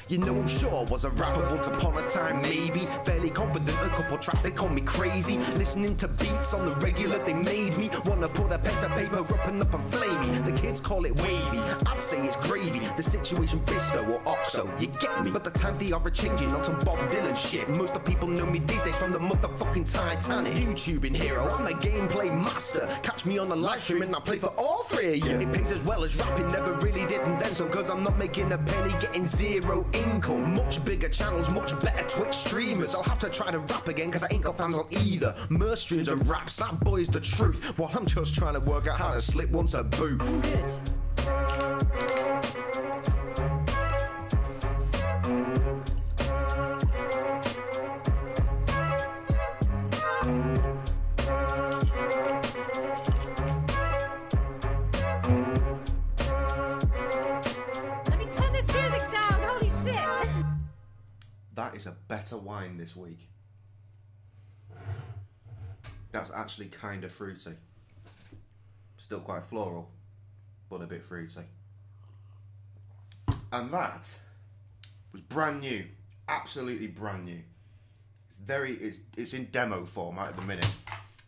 You know I'm sure was a rapper once upon a time, maybe. Fairly confident, a couple tracks, they call me crazy. Listening to beats on the regular, they made me wanna put a pen to paper up and flame me. The kids call it wavy, I'd say it's gravy. The situation Bisto or Oxo, you get me. But the times they are changing on some Bob Dylan shit. Most of the people know me these days from the motherfucking Titanic. YouTubing hero, I'm a gameplay master. Catch me on a live stream and I play for all three of you. It pays as well as rapping, never really did and then some. Cause I'm not making a penny, getting zero income. Much bigger channels, much better Twitch streamers. I'll have to try to rap again cause I ain't got fans on either. Merch streams and raps, that boy's the truth. While I'm just trying to work out how to slip once a booth. I'm good. That is a better wine this week. That's actually kind of fruity. Still quite floral, but a bit fruity. And that was brand new, absolutely brand new. It's in demo format at the minute.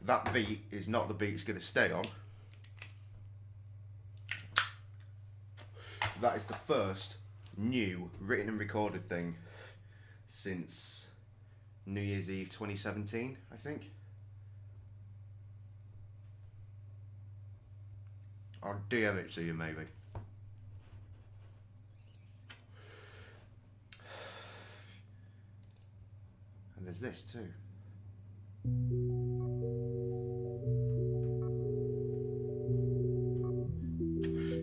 That beat is not the beat it's going to stay on. That is the first new written and recorded thing since New Year's Eve 2017, I think. I'll DM it to you maybe. And there's this too.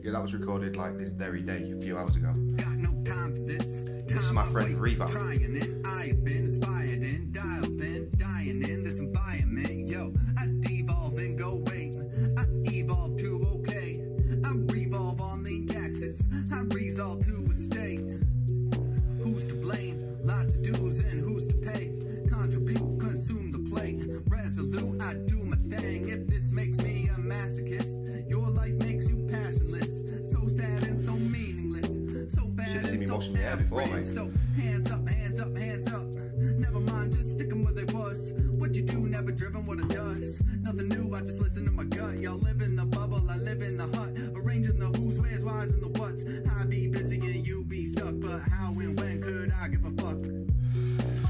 Yeah, that was recorded like this very day, a few hours ago. Got no time for this. This is my friend Reva. Trying it, I have been inspired and dialed in, dying in this environment. Yo, I devolve and go wait. I evolve to okay. I revolve on the axis. I resolve to a state. Who's to blame? Lots of dues and who's to pay? Contribute, consume the plate. Resolute, I do my thing. If this makes me a masochist, your life makes you passionless. So sad and so meaningless. So bad. Should have seen me washing the hair before, mate. So hands up, hands up, hands up. Never mind, just sticking where they was. What you do, never driven what it does. Nothing new, I just listen to my gut. Y'all live in the bubble, I live in the hut. Arranging the who's, where's, why's, and the what's. I be busy and you be stuck, but how and when could I give a fuck?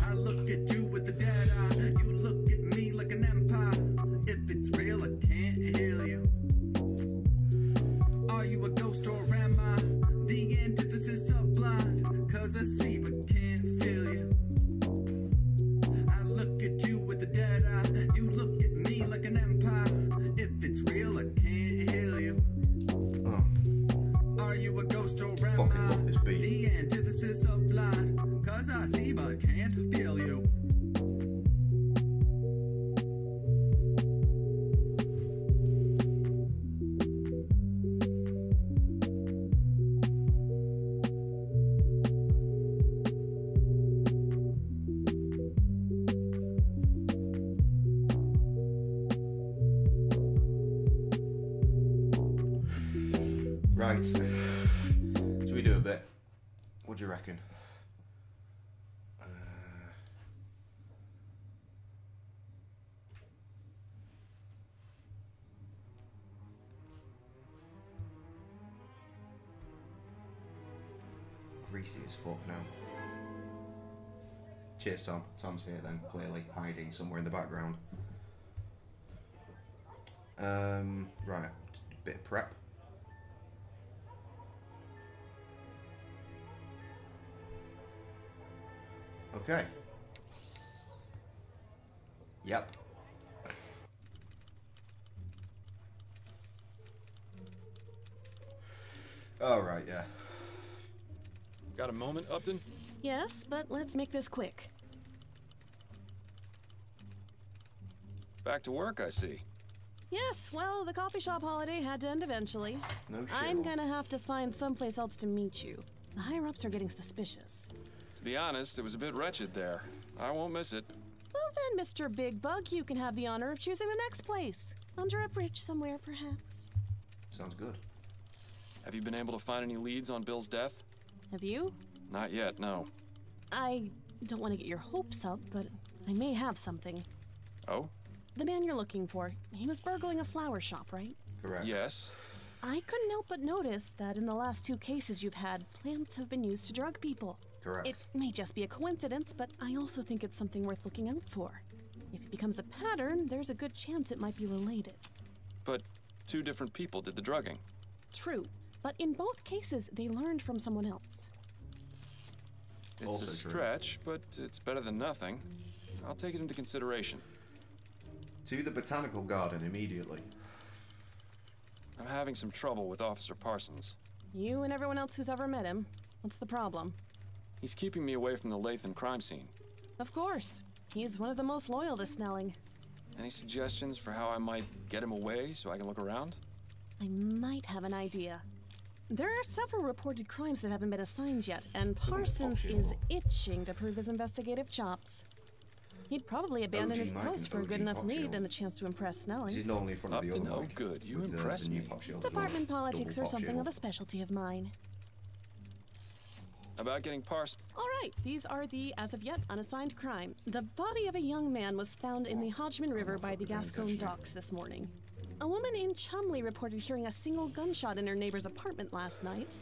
I look at you with the dead eye. You look at me like an empire. If it's real, I can't heal you. Are you a ghost or am I the antithesis of blind? Cause I see but can't feel you. I look at you with a dead eye. You look at me like an empire. If it's real, I can't heal you. Are you a ghost or am Fucking love this beat. the antithesis of blind? Cause I see but can't feel you. Right. Should we do a bit? What do you reckon? Greasy as fuck now. Cheers, Tom. Tom's here then, clearly hiding somewhere in the background. Right, just a bit of prep. Okay. Yep. All right, yeah. Got a moment, Upton? Yes, but let's make this quick. Back to work, I see. Yes, well, the coffee shop holiday had to end eventually. No shit. I'm gonna have to find someplace else to meet you. The higher-ups are getting suspicious. To be honest, it was a bit wretched there. I won't miss it. Well then, Mr. Big Bug, you can have the honor of choosing the next place. Under a bridge somewhere, perhaps. Sounds good. Have you been able to find any leads on Bill's death? Have you? Not yet, no. I don't want to get your hopes up, but I may have something. Oh? The man you're looking for, he was burgling a flower shop, right? Correct. Yes. I couldn't help but notice that in the last 2 cases you've had, plants have been used to drug people. Correct. It may just be a coincidence, but I also think it's something worth looking out for. If it becomes a pattern, there's a good chance it might be related. But 2 different people did the drugging. True, but in both cases, they learned from someone else. It's Also a true. stretch, but it's better than nothing. I'll take it into consideration. To the botanical garden immediately. I'm having some trouble with Officer Parsons. You and everyone else who's ever met him. What's the problem? He's keeping me away from the Lathan crime scene. Of course. He's one of the most loyal to Snelling. Any suggestions for how I might get him away so I can look around? I might have an idea. There are several reported crimes that haven't been assigned yet, and Parsons is itching to prove his investigative chops. He'd probably abandon OG his Mike post and for a OG good enough Pop lead Shield. and a chance to impress This is Snelling. normally in front of Up the to other no mic. good. You with impress the new me. pop shield as well. Department politics Double are pop something shield. of a specialty of mine. About getting Parsons. All right, these are the, as of yet, unassigned crime. The body of a young man was found in the Hodgman River by the Gascon docks this morning. A woman in Chumley reported hearing a single gunshot in her neighbor's apartment last night.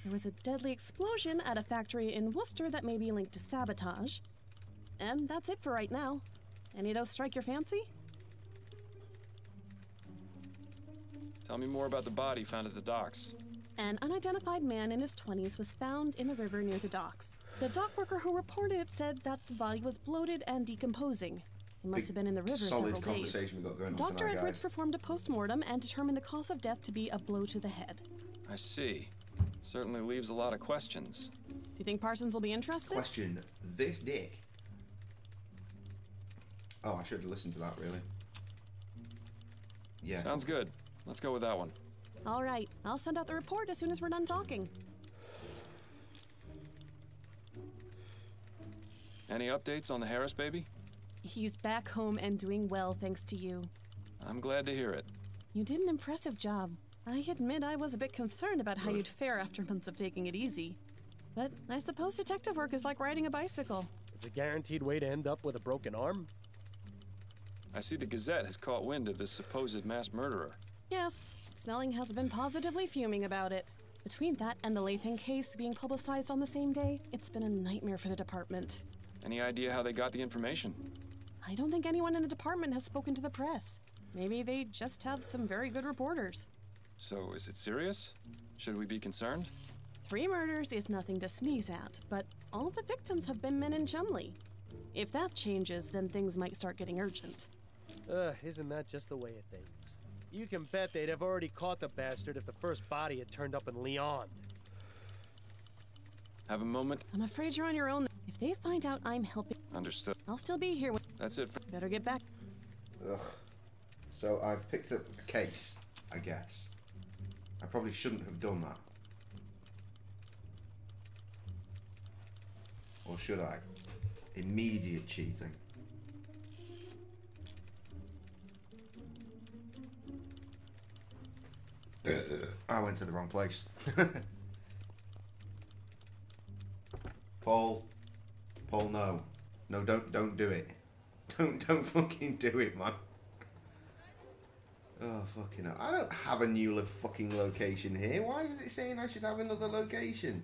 There was a deadly explosion at a factory in Worcester that may be linked to sabotage. And that's it for right now. Any of those strike your fancy? Tell me more about the body found at the docks. An unidentified man in his 20s was found in the river near the docks. The dock worker who reported it said that the body was bloated and decomposing. It must have been in the river solid several days. conversation we got going on Dr. tonight, Edwards guys. performed a post-mortem and determined the cause of death to be a blow to the head. I see. Certainly leaves a lot of questions. Do you think Parsons will be interested? Question this dick. Oh, I should have listened to that, really. Yeah. Sounds good. Let's go with that one. All right, I'll send out the report as soon as we're done talking. Any updates on the Harris baby? He's back home and doing well thanks to you. I'm glad to hear it. You did an impressive job. I admit I was a bit concerned about how you'd fare after months of taking it easy. But I suppose detective work is like riding a bicycle. It's a guaranteed way to end up with a broken arm? I see the Gazette has caught wind of this supposed mass murderer. Yes, Snelling has been positively fuming about it. Between that and the Lathan case being publicized on the same day, it's been a nightmare for the department. Any idea how they got the information? I don't think anyone in the department has spoken to the press. Maybe they just have some very good reporters. So, is it serious? Should we be concerned? 3 murders is nothing to sneeze at, but all the victims have been men in Chumley. If that changes, then things might start getting urgent. Isn't that just the way of things? You can bet they'd have already caught the bastard if the first body had turned up in Leon. Have a moment? I'm afraid you're on your own. If they find out I'm helping, Understood. I'll still be here. That's it for... Better get back. Ugh. So I've picked up a case, I guess. I probably shouldn't have done that. Or should I? Immediate cheating. I went to the wrong place. Paul, no. No, don't do it. Don't fucking do it, man. Oh, fucking hell. I don't have a new fucking location here. Why is it saying I should have another location?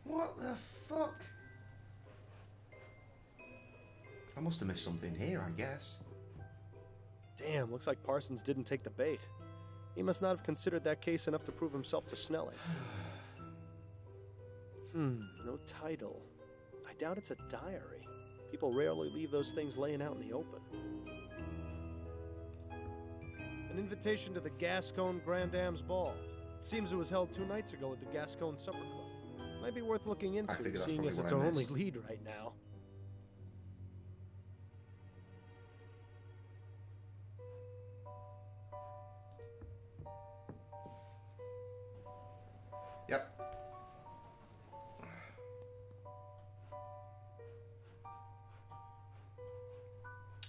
What the fuck? I must have missed something here, I guess. Damn, looks like Parsons didn't take the bait. He must not have considered that case enough to prove himself to Snelling. No title. I doubt it's a diary. People rarely leave those things laying out in the open. An invitation to the Gascon Grand Dame's Ball. It seems it was held 2 nights ago at the Gascon Supper Club. Might be worth looking into, figured that's seeing probably as what it's I our only missed. lead right now. Yep.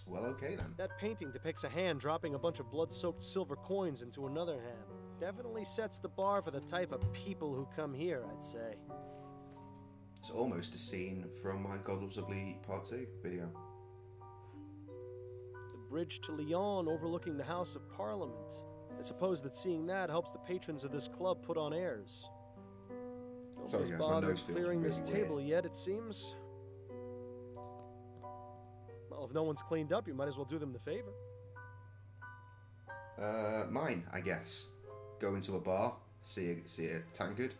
Well, okay then. That painting depicts a hand dropping a bunch of blood-soaked silver coins into another hand. Definitely sets the bar for the type of people who come here, I'd say. It's almost a scene from my God Loves Ugly Part 2 video. The bridge to Lyon overlooking the House of Parliament. I suppose that seeing that helps the patrons of this club put on airs. Sorry, Nobody's guys, my bothered nose feels clearing really this weird. table yet, it seems. Well, if no one's cleaned up, you might as well do them the favor. Mine, I guess. Go into a bar, see a tankard,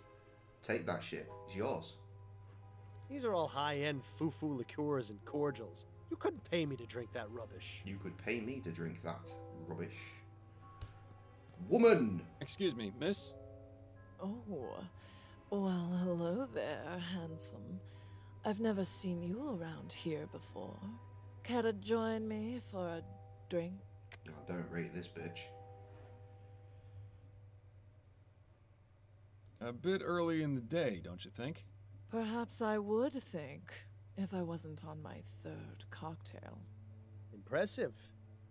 take that shit. It's yours. These are all high-end foo-foo liqueurs and cordials. You couldn't pay me to drink that rubbish. You could pay me to drink that rubbish. Woman! Excuse me, miss? Oh, well, hello there, handsome. I've never seen you around here before. Care to join me for a drink? Oh, don't rate this bitch. A bit early in the day, don't you think? Perhaps I would think, if I wasn't on my third cocktail. Impressive.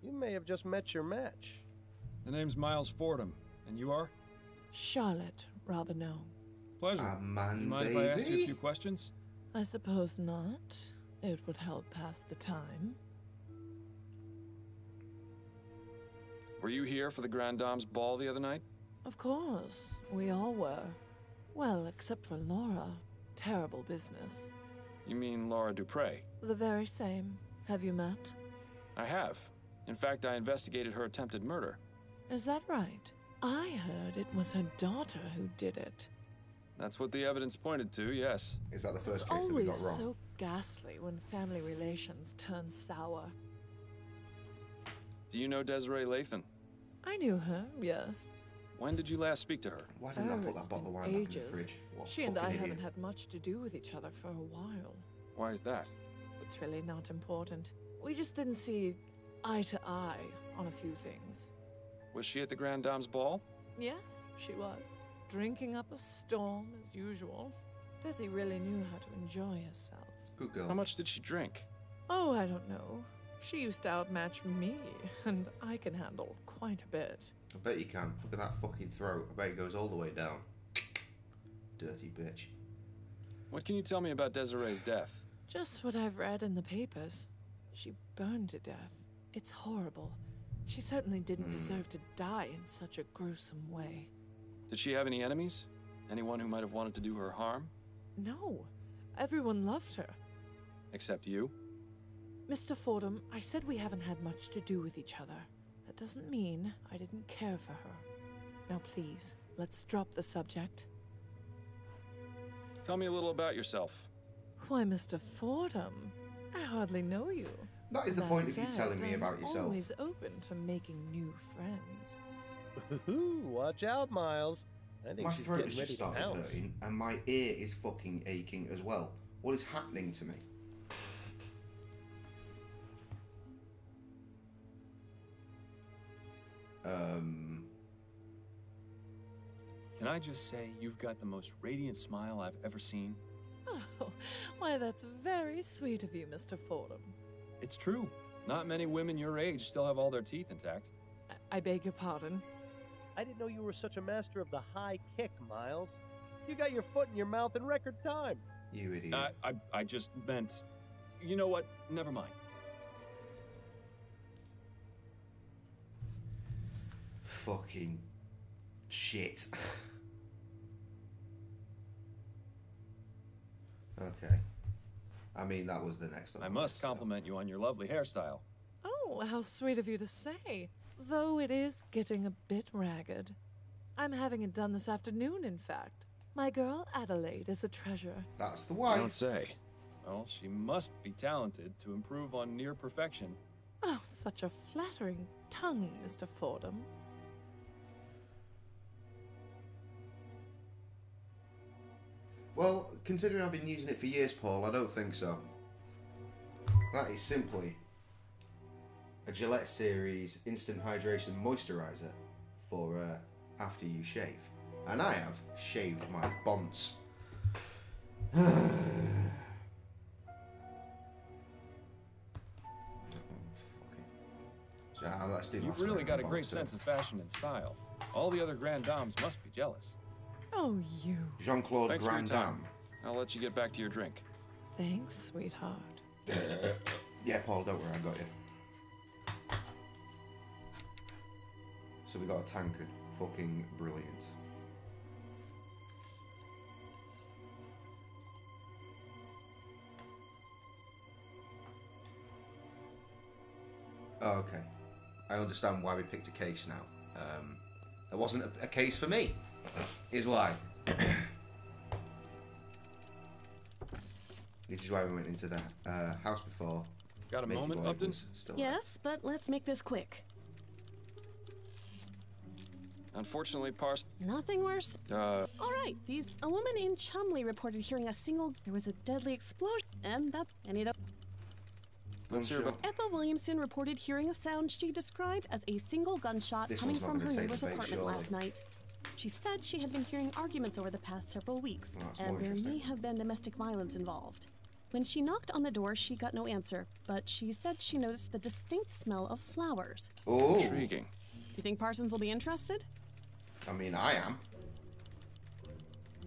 You may have just met your match. The name's Miles Fordham, and you are? Charlotte Robineau. Pleasure. A man, Do you mind baby? if I ask you a few questions? I suppose not. It would help pass the time. Were you here for the Grand Dame's ball the other night? Of course, we all were. Well, except for Laura. Terrible business. You mean Laura Dupre? The very same. Have you met? I have. In fact, I investigated her attempted murder. Is that right? I heard it was her daughter who did it. That's what the evidence pointed to, yes. Is that the first It's case that we got always wrong? so ghastly when family relations turn sour. Do you know Desiree Lathan? I knew her, yes. When did you last speak to her? Why didn't I put It's that bottle of been wine back in ages. the fridge? What a She and I fucking idiot. haven't had much to do with each other for a while. Why is that? It's really not important. We just didn't see eye to eye on a few things. Was she at the Grand Dame's ball? Yes, she was. Drinking up a storm as usual. Desi really knew how to enjoy herself. Good girl. How much did she drink? Oh, I don't know. She used to outmatch me, and I can handle quite a bit. I bet you can. Look at that fucking throat. I bet it goes all the way down. Dirty bitch. What can you tell me about Desiree's death? Just what I've read in the papers. She burned to death. It's horrible. She certainly didn't deserve to die in such a gruesome way. Did she have any enemies? Anyone who might have wanted to do her harm? No. Everyone loved her. Except you? Mr. Fordham, I said we haven't had much to do with each other. That doesn't mean I didn't care for her. Now please, let's drop the subject. Tell me a little about yourself. Why, Mr. Fordham, I hardly know you. That is the That point of you said, telling me I'm about yourself. always open to making new friends. Ooh, watch out, Miles. I think My she's throat getting has just ready to started pounce. hurting, and my ear is fucking aching as well. What is happening to me? Can I just say you've got the most radiant smile I've ever seen? Oh, why, that's very sweet of you, Mr. Fordham. It's true. Not many women your age still have all their teeth intact. I beg your pardon. I didn't know you were such a master of the high kick, Miles. You got your foot in your mouth in record time. You idiot. I just meant... You know what? Never mind. Fucking shit. Okay. I mean, that was the next one. I must compliment you on your lovely hairstyle. Oh, how sweet of you to say. Though it is getting a bit ragged. I'm having it done this afternoon, in fact. My girl Adelaide is a treasure. That's the I wife. don't say. Well, she must be talented to improve on near perfection. Oh, such a flattering tongue, Mr. Fordham. Well, considering I've been using it for years, Paul, I don't think so. That is simply a Gillette Series Instant Hydration Moisturizer for after you shave. And I have shaved my bonds. Let's do You've last really round. got a great Bollocks sense to of fashion and style. All the other Grand Dames must be jealous. Oh, you. it. Jean-Claude Thanks for your Grand time. Dame. I'll let you get back to your drink. Thanks, sweetheart. Yeah, Paul, don't worry, I got you. So we got a tankard. Fucking brilliant. Oh, okay. I understand why we picked a case now. There wasn't a case for me, is why. This is why we went into the house before. Got a Matey moment, boy Upton? was still Yes, but let's make this quick. Unfortunately, Parson. Nothing worse. All right, a woman in Chumley reported hearing a single. There was a deadly explosion, and that any of the. Let's hear about. Ethel Williamson reported hearing a sound she described as a single gunshot This coming one's not from gonna her say neighbor's debate, apartment surely. last night. She said she had been hearing arguments over the past several weeks, Well, that's more and there may interesting. have been domestic violence involved. When she knocked on the door, she got no answer, but she said she noticed the distinct smell of flowers. Oh, Intriguing. Do you think Parsons will be interested? I mean, I am.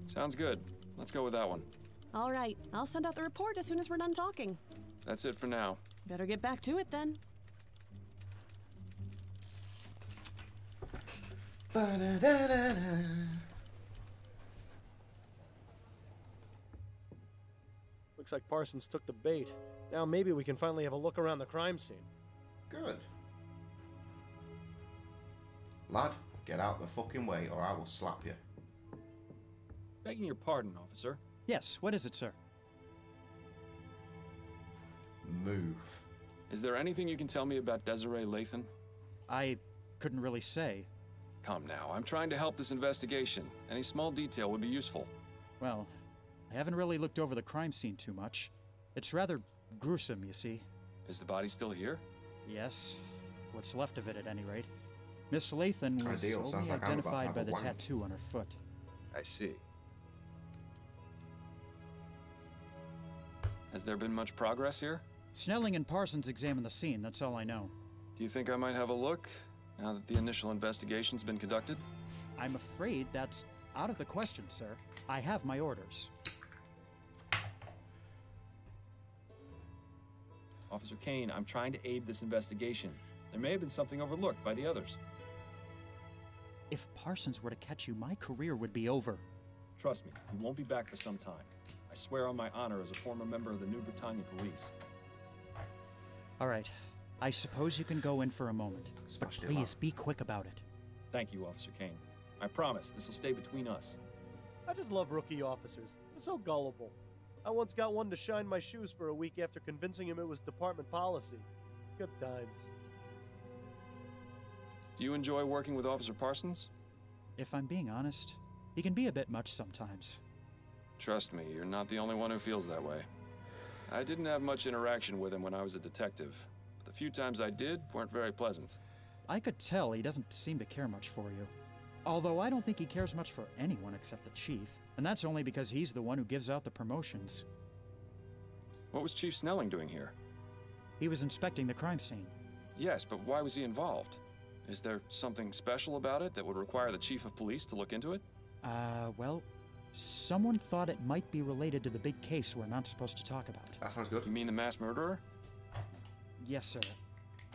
Sounds good. Let's go with that one. All right, I'll send out the report as soon as we're done talking. That's it for now. Better get back to it then. Ba-da-da-da-da. Looks like Parsons took the bait. Now maybe we can finally have a look around the crime scene. Good. Lad, get out the fucking way or I will slap you. Begging your pardon, officer. Yes, what is it, sir? Move. Is there anything you can tell me about Desiree Lathan? I couldn't really say. Come now, I'm trying to help this investigation. Any small detail would be useful. Well, I haven't really looked over the crime scene too much. It's rather gruesome, you see. Is the body still here? Yes, what's left of it at any rate. Miss Lathan was Ideal. Sounds only like I'm about to identified have by a the wank. tattoo on her foot. I see. Has there been much progress here? Snelling and Parsons examined the scene, that's all I know. Do you think I might have a look, now that the initial investigation's been conducted? I'm afraid that's out of the question, sir. I have my orders. Officer Kane, I'm trying to aid this investigation. There may have been something overlooked by the others. If Parsons were to catch you, my career would be over. Trust me, you won't be back for some time. I swear on my honor as a former member of the New Britannia Police. All right, I suppose you can go in for a moment. But Smashed it, please lad. be quick about it. Thank you, Officer Kane. I promise this will stay between us. I just love rookie officers. They're so gullible. I once got one to shine my shoes for a week after convincing him it was department policy. Good times. Do you enjoy working with Officer Parsons? If I'm being honest, he can be a bit much sometimes. Trust me, you're not the only one who feels that way. I didn't have much interaction with him when I was a detective, but the few times I did weren't very pleasant. I could tell he doesn't seem to care much for you. Although I don't think he cares much for anyone except the chief, and that's only because he's the one who gives out the promotions. What was Chief Snelling doing here? He was inspecting the crime scene. Yes, but why was he involved? Is there something special about it that would require the Chief of Police to look into it? Well, someone thought it might be related to the big case we're not supposed to talk about. That sounds good. You mean the mass murderer? Yes, sir.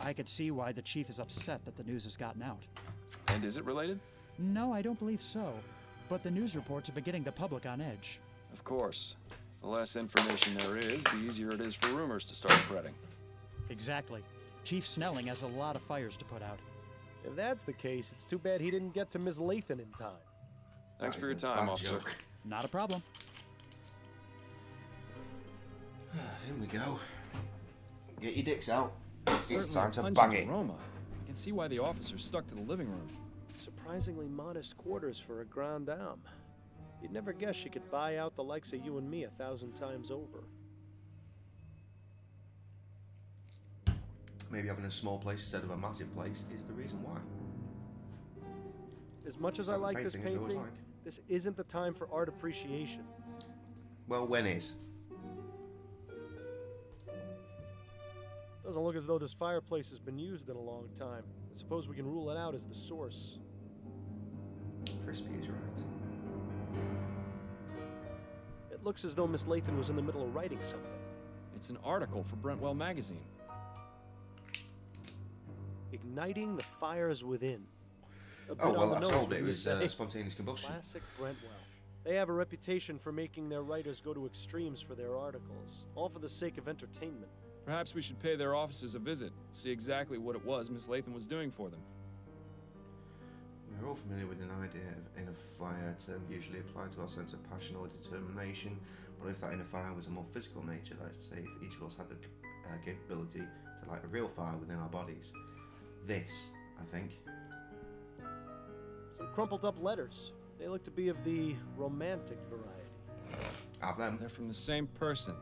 I could see why the chief is upset that the news has gotten out. And is it related? No, I don't believe so. But the news reports have been getting the public on edge. Of course. The less information there is, the easier it is for rumors to start spreading. Exactly. Chief Snelling has a lot of fires to put out. If that's the case, it's too bad he didn't get to Miss Lathan in time. Thanks That for your is a time, bad officer. joke. Not a problem. In we go. Get your dicks out. It's Certainly time a to pungent bang it. aroma. I can see why the officer stuck to the living room. Surprisingly modest quarters for a Grand Dame. You'd never guess she could buy out the likes of you and me 1,000 times over. Maybe having a small place instead of a massive place is the reason why. As much as I Like like this painting, you always painting, like. this isn't the time for art appreciation. Well, when is? The Doesn't look as though this fireplace has been used in a long time. I suppose we can rule it out as the source. Crispy is right. It looks as though Miss Lathan was in the middle of writing something. It's an article for Brentwell magazine. Igniting the fires within. Oh, well, I told it was spontaneous combustion. Classic Brentwell. They have a reputation for making their writers go to extremes for their articles, all for the sake of entertainment. Perhaps we should pay their offices a visit, see exactly what it was Miss Lathan was doing for them. We're all familiar with an idea of inner fire, term usually applied to our sense of passion or determination, but if that inner fire was a more physical nature, that is to say, if each of us had the capability to light a real fire within our bodies. This, I think. Some crumpled up letters. They look to be of the romantic variety. Have them. They're from the same person,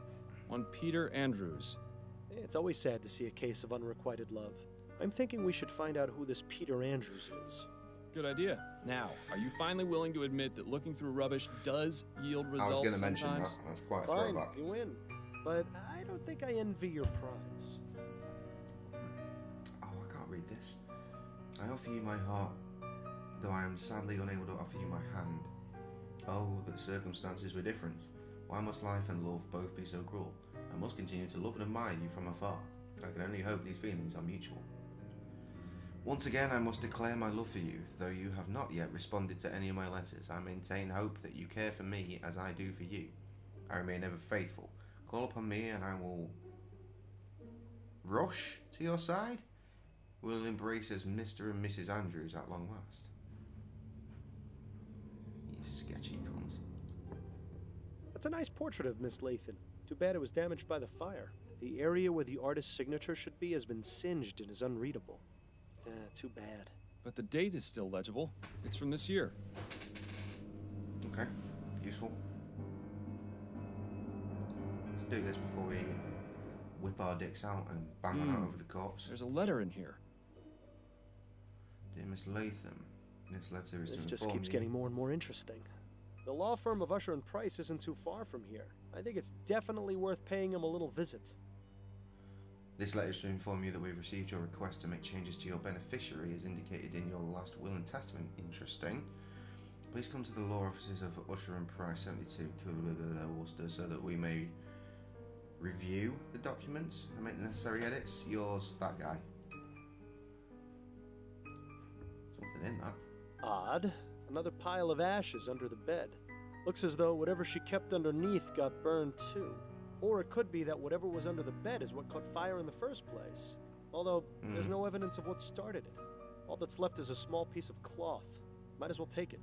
one Peter Andrews. It's always sad to see a case of unrequited love. I'm thinking we should find out who this Peter Andrews is. Good idea. Now, are you finally willing to admit that looking through rubbish does yield results I was going to sometimes? mention that. That's quite a Fine, throwback. you win. But I don't think I envy your prize. Oh, I can't read this. I offer you my heart, though I am sadly unable to offer you my hand. Oh, that circumstances were different. Why must life and love both be so cruel? I must continue to love and admire you from afar. I can only hope these feelings are mutual. Once again, I must declare my love for you, though you have not yet responded to any of my letters. I maintain hope that you care for me as I do for you. I remain ever faithful. Call upon me and I will rush to your side. We'll embrace as Mr. and Mrs. Andrews at long last. You sketchy cunt. That's a nice portrait of Miss Lathan. Too bad it was damaged by the fire. The area where the artist's signature should be has been singed and is unreadable. Too bad. But the date is still legible. It's from this year. Okay, useful. Let's do this before we whip our dicks out and bang one out over the corpse. There's a letter in here. Dear Miss Latham, this letter is This to just inform keeps you. getting more and more interesting. The law firm of Usher and Price isn't too far from here. I think it's definitely worth paying them a little visit. This letter is to inform you that we've received your request to make changes to your beneficiary as indicated in your last will and testament. Interesting. Please come to the law offices of Usher and Price 72 Worcester so that we may review the documents and make the necessary edits. Yours, that guy. Something in that. Odd. Another pile of ashes under the bed. Looks as though whatever she kept underneath got burned too. Or it could be that whatever was under the bed is what caught fire in the first place. Although, there's no evidence of what started it. All that's left is a small piece of cloth. Might as well take it.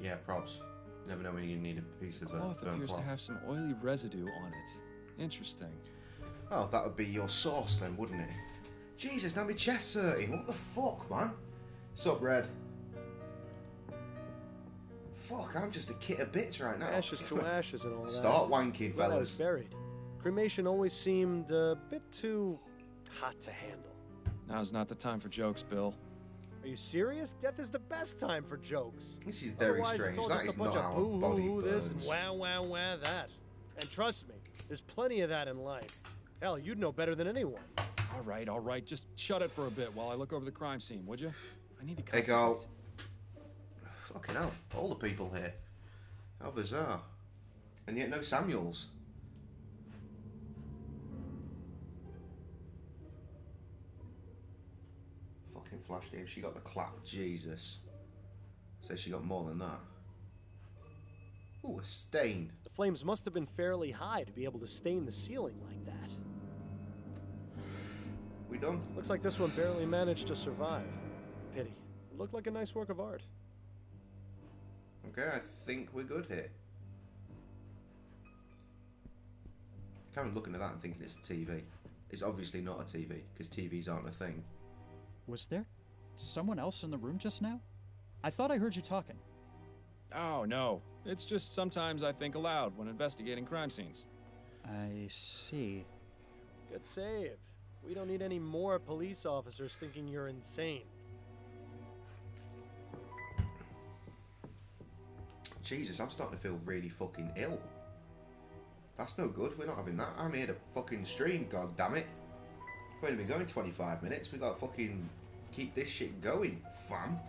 Yeah, props. Never know when you need a piece of Cloth burnt appears cloth. to have some oily residue on it. Interesting. Oh, that would be your sauce then, wouldn't it? Jesus, now my chest's hurting. What the fuck, man? Sup, Red? Fuck, I'm just a kit of bits right now. Ashes to ashes and all that. Start wanking, Well, I was fellas. buried. Cremation always seemed a bit too hot to handle. Now's not the time for jokes, Bill. Are you serious? Death is the best time for jokes. This is very Otherwise, strange. it's all That just a is bunch not of how a body boo-hoo this and burns. wow, wow, wow that. And trust me, there's plenty of that in life. Hell, you'd know better than anyone. All right. Just shut it for a bit while I look over the crime scene, would you? I need to Hey, concentrate. girl. Fucking hell. All the people here. How bizarre. And yet no Samuels. Fucking Flash Dave. She got the clap. Jesus. Says she got more than that. Ooh, a stain. The flames must have been fairly high to be able to stain the ceiling like that. We done? Looks like this one barely managed to survive. Pity. It looked like a nice work of art. Okay, I think we're good here. Kind of looking at that and thinking it's a TV. It's obviously not a TV, because TVs aren't a thing. Was there someone else in the room just now? I thought I heard you talking. Oh, no. It's just sometimes I think aloud when investigating crime scenes. I see. Good save. We don't need any more police officers thinking you're insane. Jesus, I'm starting to feel really fucking ill. That's no good. We're not having that. I'm here to fucking stream, god damn it. We've only been going 25 minutes. We got to fucking keep this shit going, fam.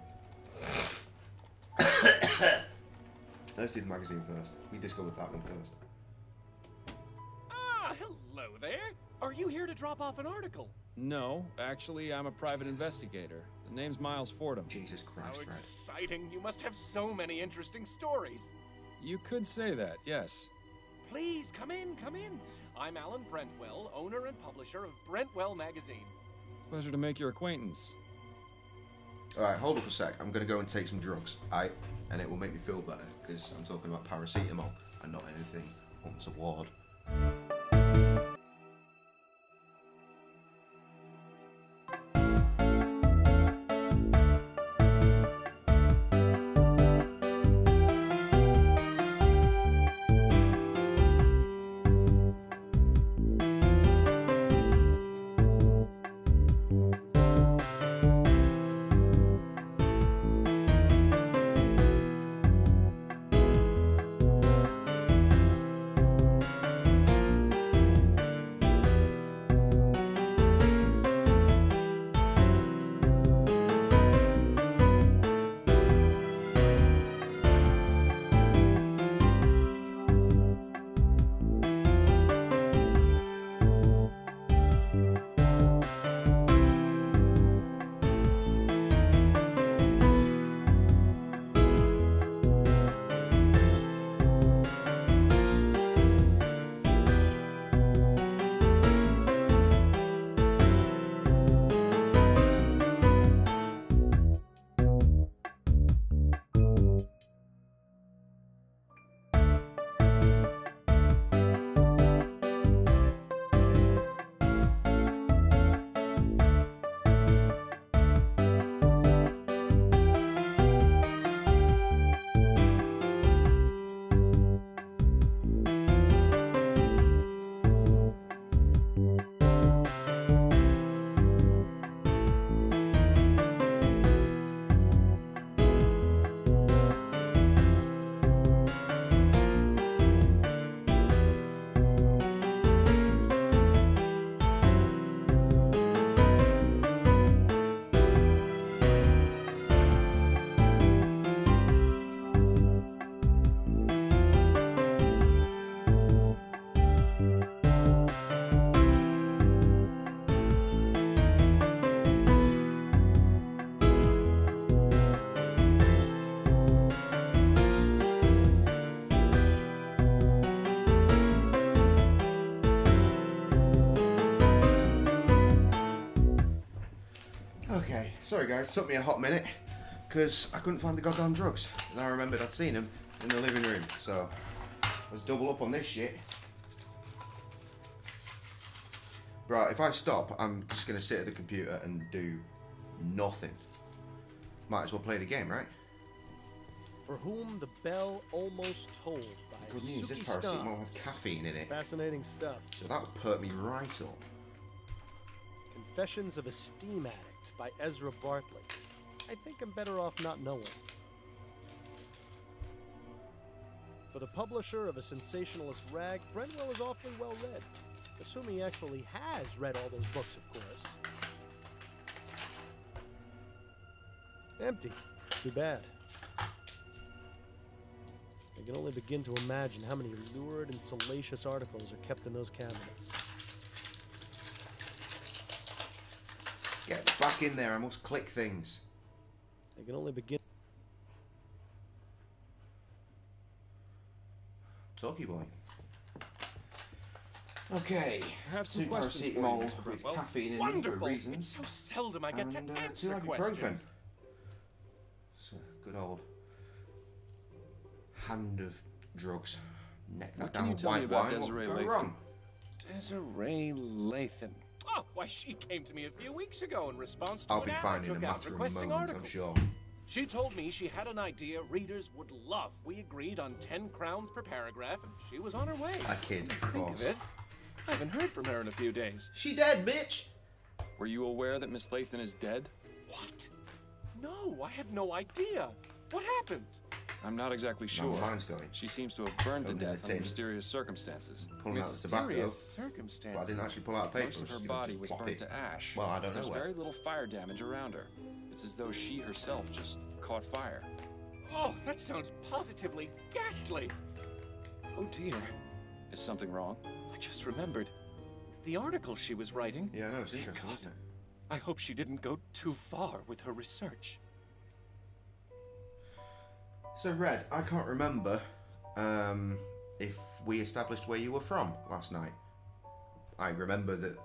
Let's do the magazine first. We discovered that one first. Ah, hello there. Are you here to drop off an article? No, actually, I'm a private investigator. The name's Miles Fordham. Jesus Christ, How Red. exciting. You must have so many interesting stories. You could say that, yes. Please, come in, come in. I'm Alan Brentwell, owner and publisher of Brentwell Magazine. Pleasure to make your acquaintance. Alright, hold up a sec. I'm going to go and take some drugs, aight? And it will make me feel better, because I'm talking about paracetamol and not anything untoward. Okay, sorry guys, it took me a hot minute because I couldn't find the goddamn drugs. And I remembered I'd seen them in the living room, so let's double up on this shit. Right, if I stop, I'm just going to sit at the computer and do nothing. Might as well play the game, right? For whom the bell almost tolled by Good news, this Suki paracetamol has Stars. caffeine in it. Fascinating stuff. So that would perk me right up. Confessions of a Steam Addict by Ezra Bartley. I think I'm better off not knowing. For the publisher of a sensationalist rag, Brentwell is awfully well read. Assuming he actually has read all those books, of course. Empty. Too bad. I can only begin to imagine how many lurid and salacious articles are kept in those cabinets. Get back in there, I must click things. I can only begin. Talkie boy. Okay. I have some Two questions for you, paracetamol Mr. with Brentwell. caffeine in it for a Wonderful! reason. It's so seldom I get to And, answer two ibuprofen. questions. So, good old hand of drugs. Neck that What down can you with tell me white about wine. What Desiree could go Lathan? wrong? Desiree Lathan. Oh, why, she came to me a few weeks ago in response to I'll an be ad I finding a took out matter in a requesting moment, I'm articles. sure. She told me she had an idea readers would love. We agreed on 10 crowns per paragraph, and she was on her way. A kid, of Think course. of it. I haven't heard from her in a few days. She dead, bitch! Were you aware that Miss Lathan is dead? What? No, I had no idea. What happened? I'm not exactly No, sure. mine's going. She seems to have burned to Open the death under tin. mysterious circumstances. Pulling out the tobacco. Mysterious But I circumstances. didn't actually pull out papers. Most of her you know, body just was plop burnt it. to ash. Well, I don't There's know very where. little fire damage around her. It's as though she herself just caught fire. Oh, that sounds positively ghastly. Oh dear. Is something wrong? I just remembered. The article she was writing. Yeah, I know, it's Dear interesting, God. isn't it? I hope she didn't go too far with her research. So, Red, I can't remember if we established where you were from last night. I remember that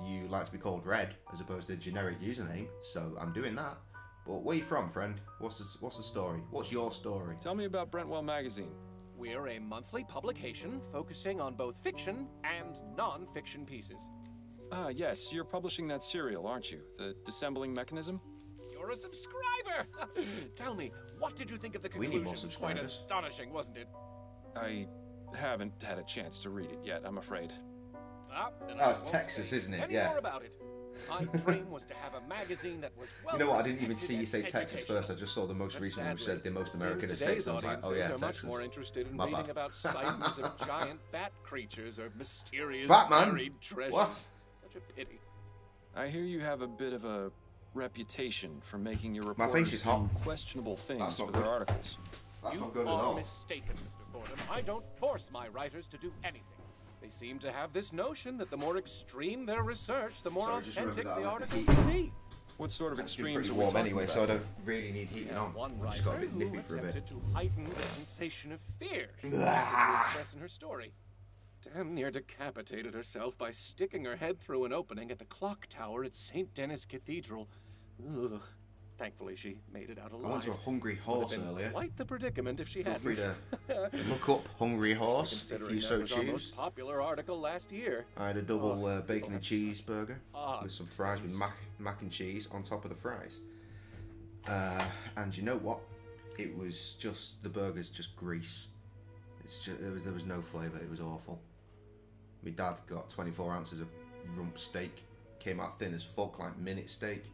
you like to be called Red as opposed to generic username, so I'm doing that. But where you from, friend? What's the story? What's your story? Tell me about Brentwell Magazine. We're a monthly publication focusing on both fiction and non-fiction pieces. Ah, yes, you're publishing that serial, aren't you? The Dissembling Mechanism? You're a subscriber! Tell me, what did you think of the We need more conclusion? Quite subscribers. astonishing, wasn't it? I haven't had a chance to read it yet, I'm afraid. Then Oh, I it's won't Texas, say isn't it? any Yeah. more about it. My dream was to have a magazine that was well You know what? I didn't even respected see you and say Texas educational. first. I just saw the most But recent one, which sadly, said the most it seems American today's estates. I was like, oh yeah, audiences are Texas. much more interested in My reading bad. about sightings of giant bat creatures or mysterious Batman? buried treasures. What? Such a pity. I hear you have a bit of a reputation for making your My reporters face is hot. do questionable things That's for not their good. articles. That's You not good at are all. mistaken, Mr. Fordham. I don't force my writers to do anything. They seem to have this notion that the more extreme their research, the more Sorry, just remember authentic that the I left the articles heat. will be. What sort of It's been extremes pretty are we warm talking anyway, about? so I don't really need heating on. One I just got a writer bit who nippy for a bit. attempted to heighten the sensation of fear she wanted to express in her story. Damn near decapitated herself by sticking her head through an opening at the clock tower at St. Denis Cathedral. Ugh. Thankfully, she made it out alive. I went to a Hungry Would Horse have been earlier. quite the predicament if she Feel hadn't. free to look up Hungry Horse if Considering you that so was our choose. most popular article last year. I had a double Oh, bacon and people have cheeseburger such with some fries with taste. mac and cheese on top of the fries. And you know what? It was just the burger's just grease. It's just there was no flavour. It was awful. My dad got 24 ounces of rump steak. Came out thin as fuck, like minute steak.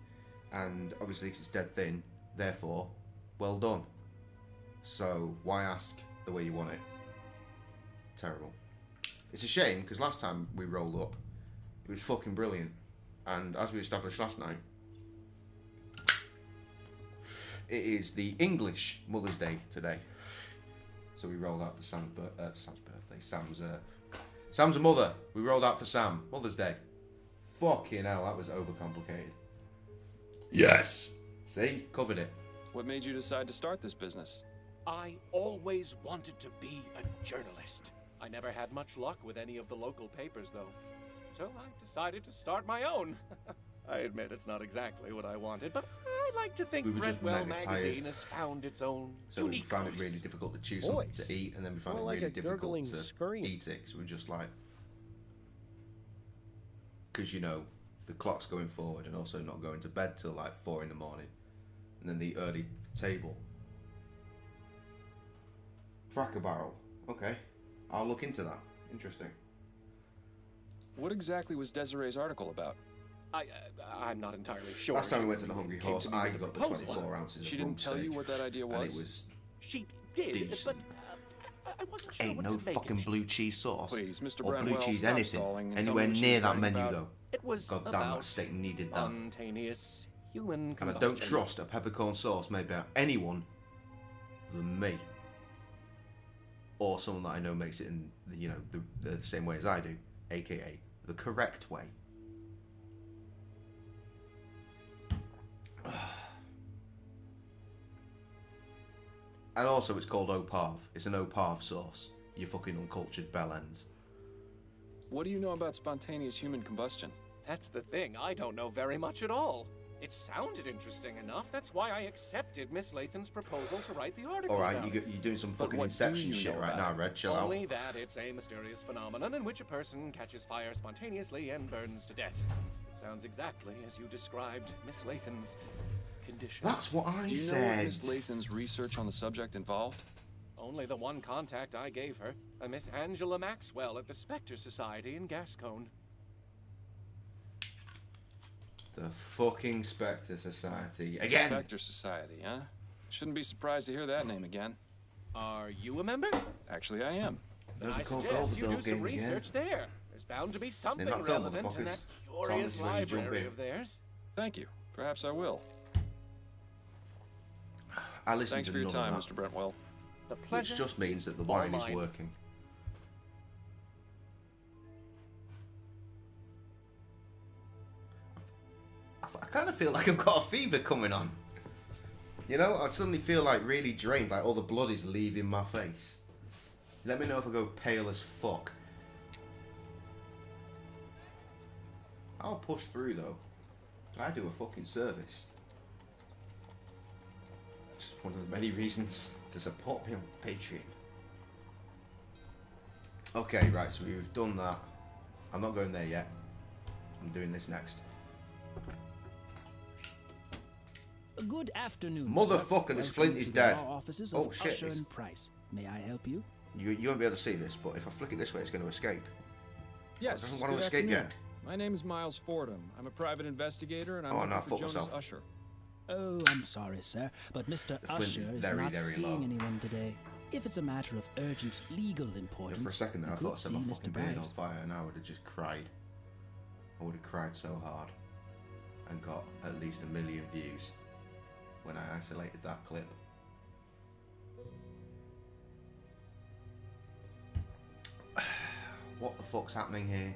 And obviously it's dead thin. Therefore, well done. So why ask the way you want it? Terrible. It's a shame because last time we rolled up, it was fucking brilliant. And as we established last night, it is the English Mother's Day today. So we rolled out for Sam's birthday. Sam's a mother. We rolled out for Sam. Mother's Day. Fucking hell, that was overcomplicated. Yes. See, covered it. What made you decide to start this business? I always wanted to be a journalist. I never had much luck with any of the local papers, though. So I decided to start my own. I admit it's not exactly what I wanted, but I like to think We were just Brentwell mega Magazine tired. has found its own So we unique found it voice. really difficult to choose something Voice? to eat, and then we found More it like really a difficult gurgling to scream. eat it. Because we were just like, because you know the clock's going forward, and also not going to bed till like 4 in the morning, and then the early table. Tracker barrel. Okay, I'll look into that. Interesting. What exactly was Desiree's article about? I'm not entirely sure. Last time we She went to the Hungry came Horse, to me I with a got the proposal. 24 ounces She of didn't rump tell you steak, what that idea and was? it was She did, decent. but I wasn't sure ain't what no to make fucking of it. blue cheese sauce Please, Mr. or blue Brentwell, cheese stop anything stalling and tell me anywhere what she near was that writing menu about. though. It was God damn, about that steak needed that. spontaneous human And I combustion. don't trust a peppercorn sauce made by anyone than me, or someone that I know makes it in the same way as I do, aka the correct way. And also, it's called Opave. It's an Opave sauce. You fucking uncultured bellends. What do you know about spontaneous human combustion? That's the thing. I don't know very much at all. It sounded interesting enough. That's why I accepted Miss Lathan's proposal to write the article. All right, about you're it. doing some But fucking what do Inception you shit know right about now, Red. Chill out. Only that it's a mysterious phenomenon in which a person catches fire spontaneously and burns to death. It sounds exactly as you described Miss Lathan's condition. That's what I Do you know what said. Miss Lathan's research on the subject involved? Only the one contact I gave her, a Miss Angela Maxwell at the Spectre Society in Gascone. The fucking Spectre Society again. Spectre Society, huh? Shouldn't be surprised to hear that name again. Are you a member? Actually, I am. Then I can't go suggest the you dog do some game again. research there. There's bound to be something not film, relevant in that motherfuckers. curious Thomas, ready to jump library in. of theirs. Thank you. Perhaps I will. I listen Thanks to for your none time, of that, Mr. Brentwell. The which pleasure just means that the all wine is mine. working. I kind of feel like I've got a fever coming on. You know, I suddenly feel like really drained, like all the blood is leaving my face. Let me know if I go pale as fuck. I'll push through though. I do a fucking service. Just one of the many reasons to support me on Patreon. Okay, right, so we've done that. I'm not going there yet. I'm doing this next. Good afternoon. Motherfucker, sir. this Flint Welcome is to dead. The law offices Oh, of shit, Usher it's- and Price. May I help you? You won't be able to see this, but if I flick it this way, it's going to escape. Yes. doesn't want to good escape afternoon. yet. My name is Miles Fordham. I'm a private investigator, and I'm Oh, looking no, for fuck Jonas myself. Usher. Oh, I'm sorry, sir, but Mr. Flint is Usher is very, not very seeing low. anyone today. If it's a matter of urgent legal importance, For a second there, I you thought I could set see my Mr. fucking beard on Price. fire, and I would have just cried. I would have cried so hard. And got at least 1 million views when I isolated that clip. What the fuck's happening here?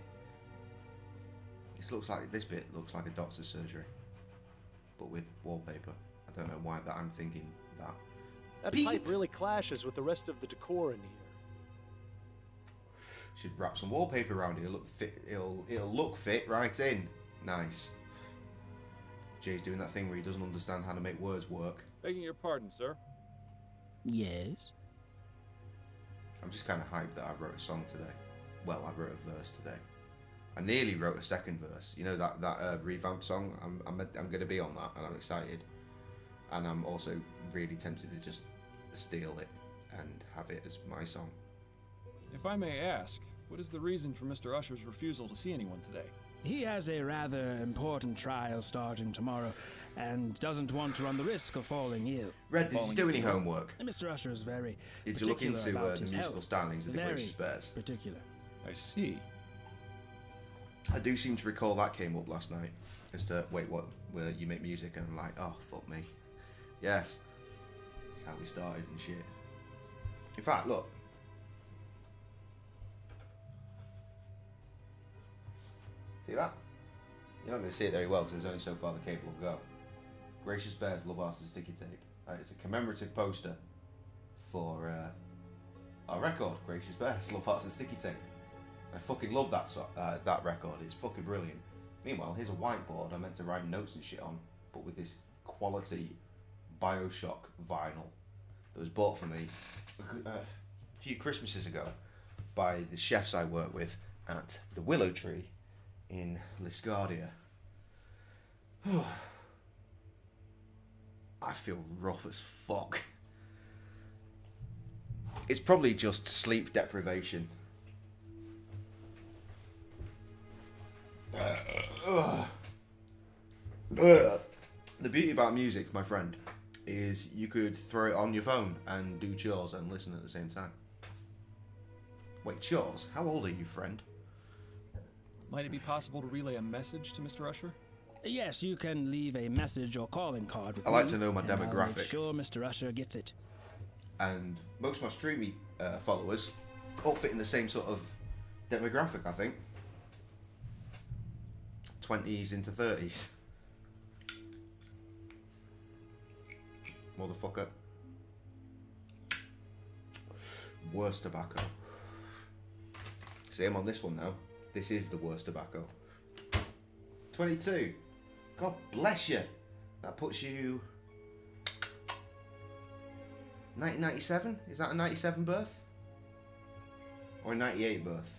This bit looks like a doctor's surgery, but with wallpaper. I don't know why that I'm thinking that. That Beep. pipe really clashes with the rest of the decor in here. Should wrap some wallpaper around it. It'll look fit right in. Nice. Jay's doing that thing where he doesn't understand how to make words work. Begging your pardon, sir. Yes? I'm just kind of hyped that I wrote a song today. Well, I wrote a verse today. I nearly wrote a second verse. You know that revamp song? I'm going to be on that, and I'm excited. And I'm also really tempted to just steal it and have it as my song. If I may ask, what is the reason for Mr. Usher's refusal to see anyone today? He has a rather important trial starting tomorrow and doesn't want to run the risk of falling ill. Red, did you do any homework? And Mr. Usher is very Did you look particular into about the his musical health. stylings of the Very Gracious Bears? particular. I see. I do seem to recall that came up last night. As to, wait, what? Where you make music? And I'm like, oh, fuck me. Yes. That's how we started and shit. In fact, look. See that? You're not going to see it very well because there's only so far the cable will go. Gracious Bears, Love Arts and Sticky Tape. It's a commemorative poster for our record, Gracious Bears, Love Arts and Sticky Tape. I fucking love that record. It's fucking brilliant. Meanwhile, here's a whiteboard I meant to write notes and shit on, but with this quality Bioshock vinyl that was bought for me a few Christmases ago by the chefs I work with at the Willow Tree in Liscardia. I feel rough as fuck. It's probably just sleep deprivation. The beauty about music, my friend, is you could throw it on your phone and do chores and listen at the same time. Wait, chores? How old are you, friend? Might it be possible to relay a message to Mr. Usher? Yes, you can leave a message or calling card with I like me, to know my and I'll make demographic. sure Mr. Usher gets it. And most of my Streamy followers all fit in the same sort of demographic, I think. 20s into 30s. Motherfucker. Worst tobacco. See, I'm on this one now. This is the worst tobacco. 22. God bless you. That puts you... 1997? Is that a 97 birth? Or a 98 birth?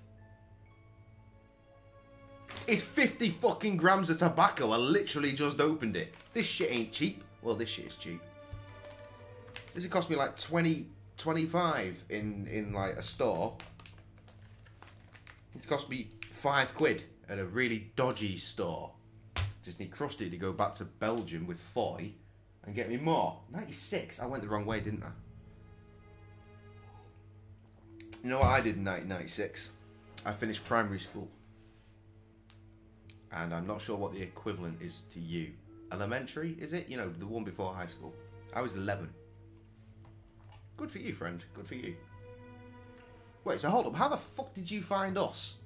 It's 50 fucking grams of tobacco. I literally just opened it. This shit ain't cheap. Well, this shit is cheap. This would cost me like 25 in like a store. It's cost me £5 at a really dodgy store. Just need Krusty to go back to Belgium with Foy and get me more. 96. I went the wrong way, didn't I? You know what I did in 1996? I finished primary school. And I'm not sure what the equivalent is to you. Elementary, is it? You know, the one before high school. I was 11. Good for you, friend. Good for you. Wait, so hold up. How the fuck did you find us?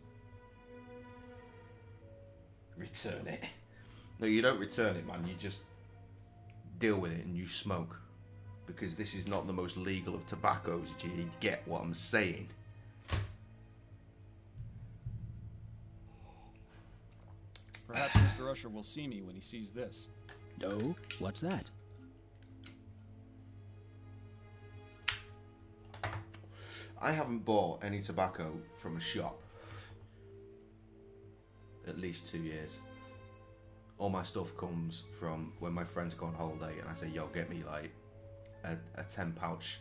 Return it. No, you don't return it, man. You just deal with it and you smoke. Because this is not the most legal of tobaccos. Do you get what I'm saying? Perhaps Mr. Usher will see me when he sees this. Oh, what's that? I haven't bought any tobacco from a shop at least 2 years. All my stuff comes from when my friends go on holiday and I say, yo, get me like a 10 pouch,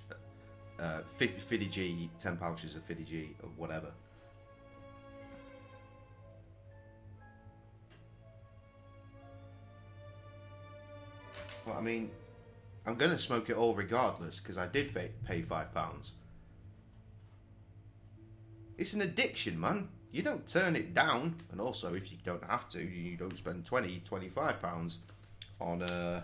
50 G, 10 pouches of 50 G of whatever. But I mean, I'm going to smoke it all regardless because I did pay £5. It's an addiction, man. You don't turn it down. And also, if you don't have to, you don't spend £20, £25 on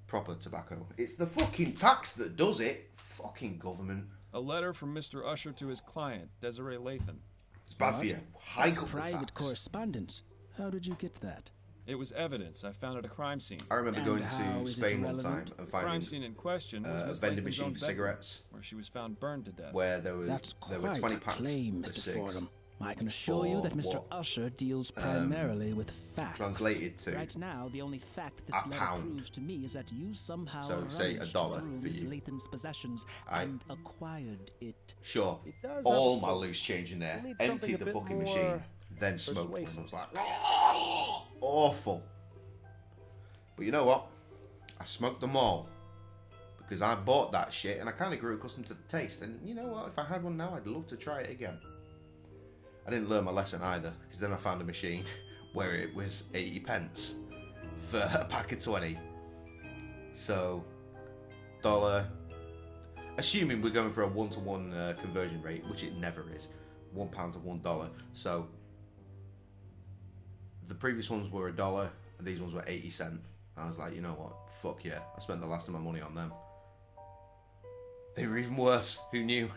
proper tobacco. It's the fucking tax that does it. Fucking government. A letter from Mr. Usher to his client, Desiree Lathan. It's bad for you. Hike up the private tax. correspondence. How did you get that? It was evidence I found at a crime scene. I remember And going how to is it Spain one time relevant? and The crime finding scene in question was a Miss vending Lathan's machine own for bedroom, cigarettes where she was found burned to death. where there were That's 20 quite a packs claim, of Mr. cigs. Fordham. I can assure you that For Mr. what? Usher deals primarily with facts. Translated to Right now, the only fact this a letter pound. proves to me is that you somehow So, say rummaged $1 through for Miss you. Lathan's possessions I- and acquired it. Sure, It does all have a my point. loose change in there, We'll need something empty a the bit fucking more machine, then smoked one. I persuasive. was like, awful. But you know what? I smoked them all because I bought that shit and I kind of grew accustomed to the taste. And you know what? If I had one now, I'd love to try it again. I didn't learn my lesson either because then I found a machine where it was 80 pence for a pack of 20. So, dollar. Assuming we're going for a 1-to-1 conversion rate, which it never is, £1 to $1. So, the previous ones were $1, and these ones were 80 cents. I was like, you know what? Fuck yeah! I spent the last of my money on them. They were even worse. Who knew?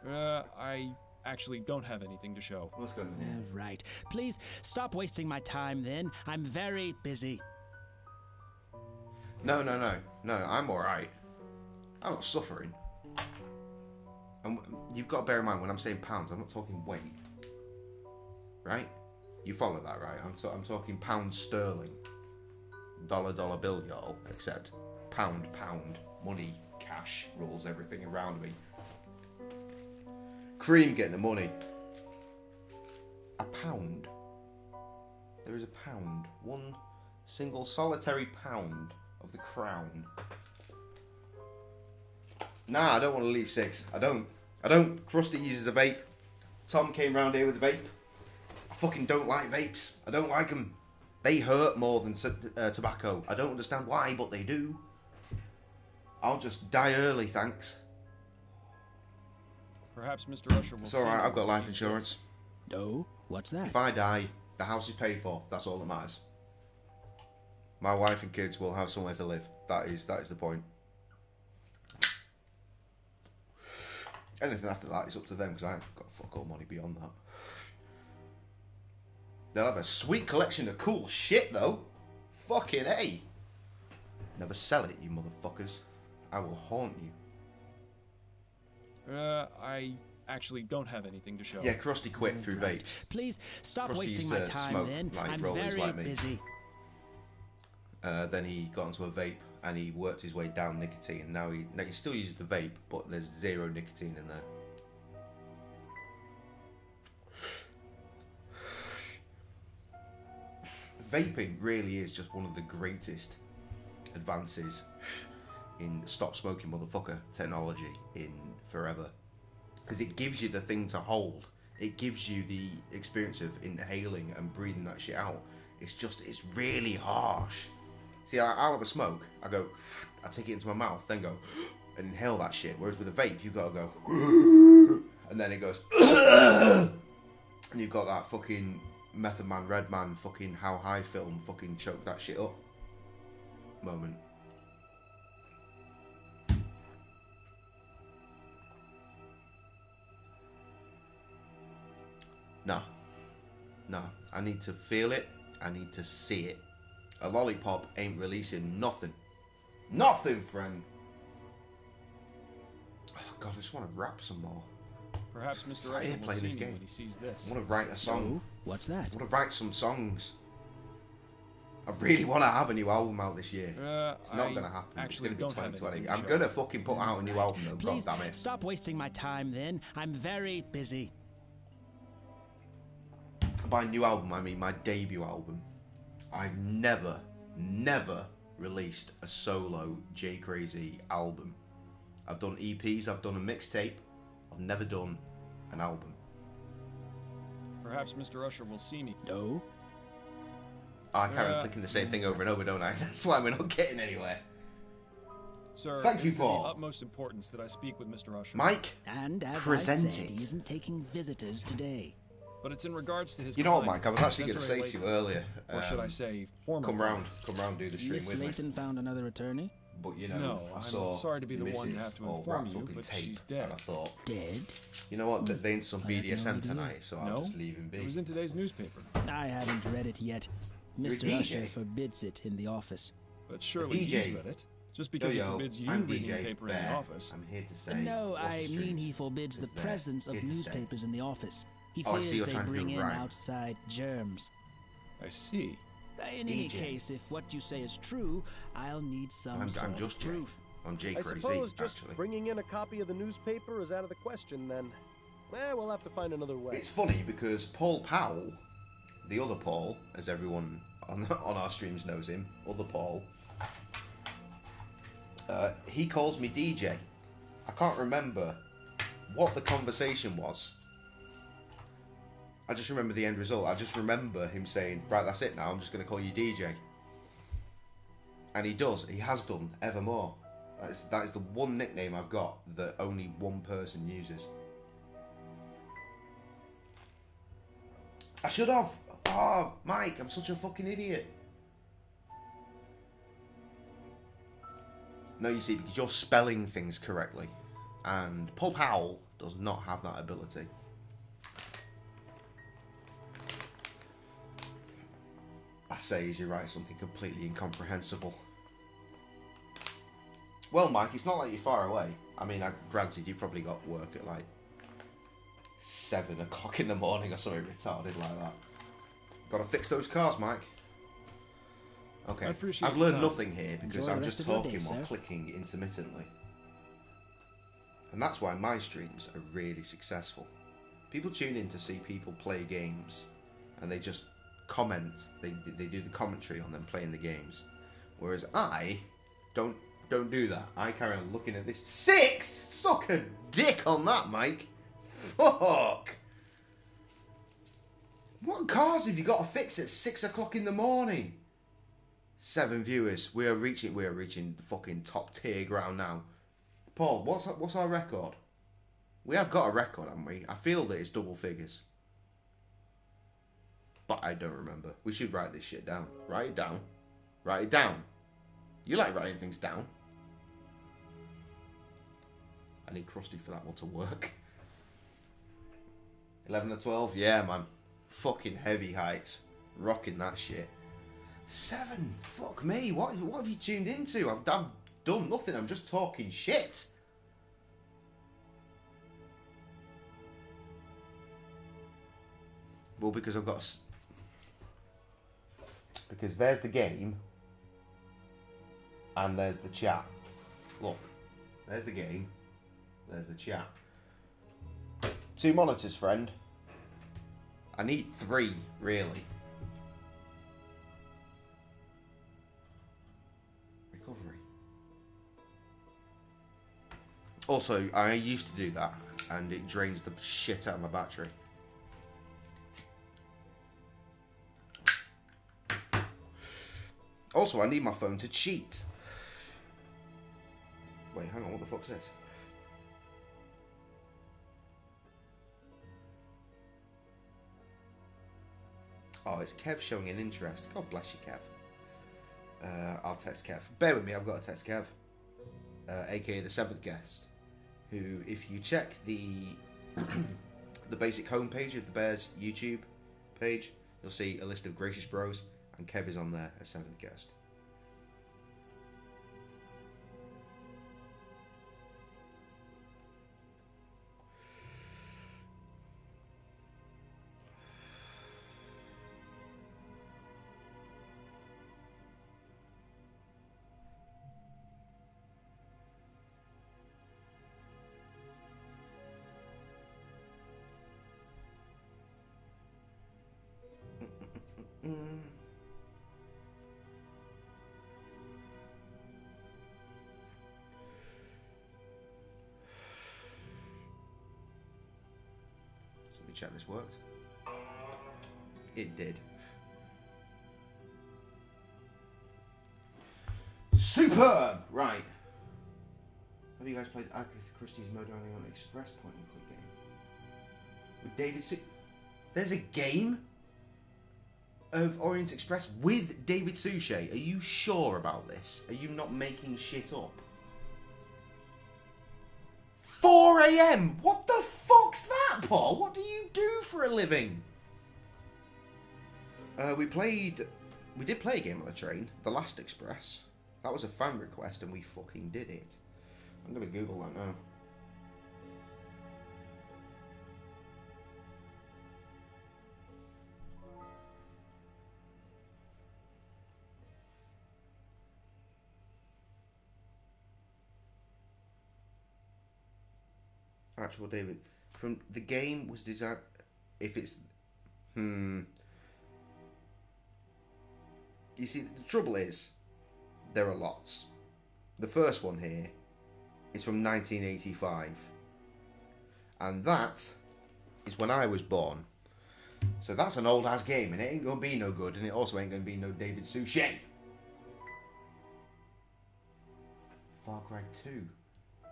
I actually don't have anything to show. What's going on? Right. Please stop wasting my time then. I'm very busy. No. I'm all right. I'm not suffering. And you've got to bear in mind when I'm saying pounds, I'm not talking weight. Right? You follow that, right? I'm talking pounds sterling. Dollar bill, y'all. Except pound, money, cash rules everything around me. Cream getting the money. A pound. There is a pound. One single solitary pound of the crown. Nah, I don't want to leave 6. I don't. Krusty uses a vape. Tom came round here with a vape. I fucking don't like vapes. I don't like them. They hurt more than tobacco. I don't understand why, but they do. I'll just die early, thanks. Perhaps Mr. Usher will It's see alright, me I've got when he life sees insurance. Oh, what's that? If I die, the house is paid for. That's all that matters. My wife and kids will have somewhere to live. That is the point. Anything after that is up to them because I ain't got fuck all money beyond that. They'll have a sweet collection of cool shit though. Fucking A. Never sell it, you motherfuckers. I will haunt you. I actually don't have anything to show. Yeah, Krusty quit through Right. vapes. Please stop Krusty wasting used my to time smoke then. like I'm rollies very like me. busy. Then he got into a vape and he worked his way down nicotine. Now he still uses the vape, but there's 0 nicotine in there. Vaping really is just one of the greatest advances in stop smoking motherfucker technology in forever. Because it gives you the thing to hold. It gives you the experience of inhaling and breathing that shit out. It's really harsh. See, I'll have a smoke, I take it into my mouth, then go, and inhale that shit. Whereas with a vape, you've got to go, and then it goes, and you've got that fucking Method Man, Redman, fucking How High film, fucking choke that shit up moment. No. No. I need to feel it. I need to see it. A lollipop ain't releasing nothing. Nothing, friend. Oh, God, I just want to rap some more. Perhaps Mr. Usher will see me when he sees this. I want to write a song. Oh, what's that? I want to write some songs. I really want to have a new album out this year. It's not going to happen. It's going to be 2020. I'm going to fucking put out a new album though. Please, God damn it. stop wasting my time then. I'm very busy. By new album, I mean my debut album. I've never released a solo J-Cray-Z album. I've done EPs, I've done a mixtape. I've never done an album. Perhaps Mr. Usher will see me. No. I carry on clicking the same thing over and over, don't I? That's why we're not getting anywhere. Sir, thank you, it is Paul. of the utmost importance that I speak with Mr. Usher. Mike, and as present I said, it. he isn't taking visitors today. But it's in regards to his. You know what, Mike? I was actually going to say to you earlier. Or should I say, former. Come round, do the stream Miss with me. Lathan found another attorney. But you know, no, I saw I'm sorry to be the Mrs. one to have to all inform wrapped you, up in but tape, she's dead. And I thought, Dead? You know what? They ain't some I had no BDSM idea. tonight, so I'll just leave him be. It was in today's newspaper. I haven't read it yet. You're a Mr. Usher DJ. forbids it in the office. But surely he's read it. Just because he forbids you I'm reading DJ the paper in Bear. the office. I'm here to say. No, what's I the mean truth? he forbids the Is there presence of here to say. newspapers in the office. He Oh, I see fears you're they trying to bring do in right. outside germs. I see. In any DJ. case, if what you say is true, I'll need some I'm sort just of proof. I'm I J-Cray-Z, suppose just actually. bringing in a copy of the newspaper is out of the question then. We'll have to find another way. It's funny because Paul Powell, the other Paul, as everyone on our streams knows him, other Paul, he calls me DJ. I can't remember what the conversation was. I just remember the end result. I just remember him saying, right, that's it now, I'm just going to call you DJ. And he does. He has done, evermore. That is the one nickname I've got that only one person uses. I should have. Oh, Mike, I'm such a fucking idiot. No, you see, because you're spelling things correctly. And Paul Powell does not have that ability. I say as you write something completely incomprehensible. Well, Mike, it's not like you're far away. I mean, granted, you probably got work at like 7 o'clock in the morning or something retarded like that. Gotta fix those cars, Mike. Okay, I've learned nothing here because I'm just talking while clicking intermittently. And that's why my streams are really successful. People tune in to see people play games and they just comment, they do the commentary on them playing the games. Whereas I don't do that. I carry on looking at this. 6? Suck a dick on that, Mike. Fuck. What cars have you got to fix at 6 o'clock in the morning? 7 viewers. We are reaching the fucking top tier ground now. Paul, what's our record? We have got a record, haven't we? I feel that it's double figures. But I don't remember. We should write this shit down. Write it down. Write it down. You like writing things down. I need Krusty for that one to work. 11 or 12? Yeah, man. Fucking heavy heights. Rocking that shit. 7? Fuck me. What have you tuned into? I've done nothing. I'm just talking shit. Well, because I've got... Because there's the game. And there's the chat. Look. There's the game. There's the chat. 2 monitors, friend. I need 3, really. Recovery. Also, I used to do that, and it drains the shit out of my battery. Also, I need my phone to cheat. Wait, hang on, what the fuck's this? Oh, it's Kev showing an interest. God bless you, Kev. I'll text Kev. Bear with me, I've got to text Kev. AKA the 7th guest. Who, if you check the the basic homepage of the Bears YouTube page, you'll see a list of gracious bros, and Kev is on there as 7th guest. Let me check this worked. It did. Superb! Right. Have you guys played Agatha Christie's Murder on the Orient Express point and click game? With David There's a game of Orient Express with David Suchet. Are you sure about this? Are you not making shit up? 4 AM? What the fuck's that, Paul? What do you do for a living? We did play a game on the train, The Last Express. That was a fan request and we fucking did it. I'm gonna Google that now. Actual David from the game was designed. If it's you see, the trouble is there are lots. The first one here is from 1985, and that is when I was born. So that's an old ass game, and it ain't gonna be no good, and it also ain't gonna be no David Suchet. Far Cry 2. No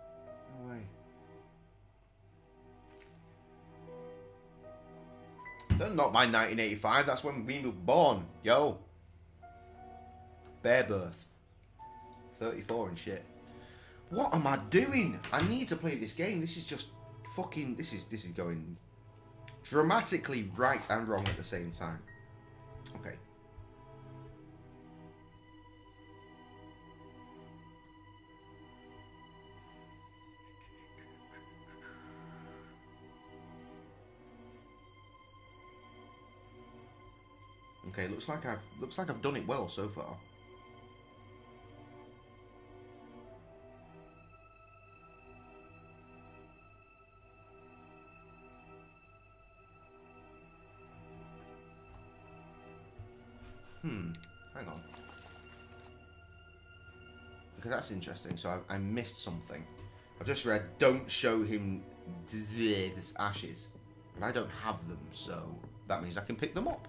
way. Not my 1985, that's when we were born, yo. Bare birth. 34 and shit. What am I doing? I need to play this game. This is just fucking, this is going dramatically right and wrong at the same time. Okay. Okay, looks like I've done it well so far. Hang on. Okay, that's interesting. So I missed something. I just read, don't show him this ashes. But I don't have them, so that means I can pick them up.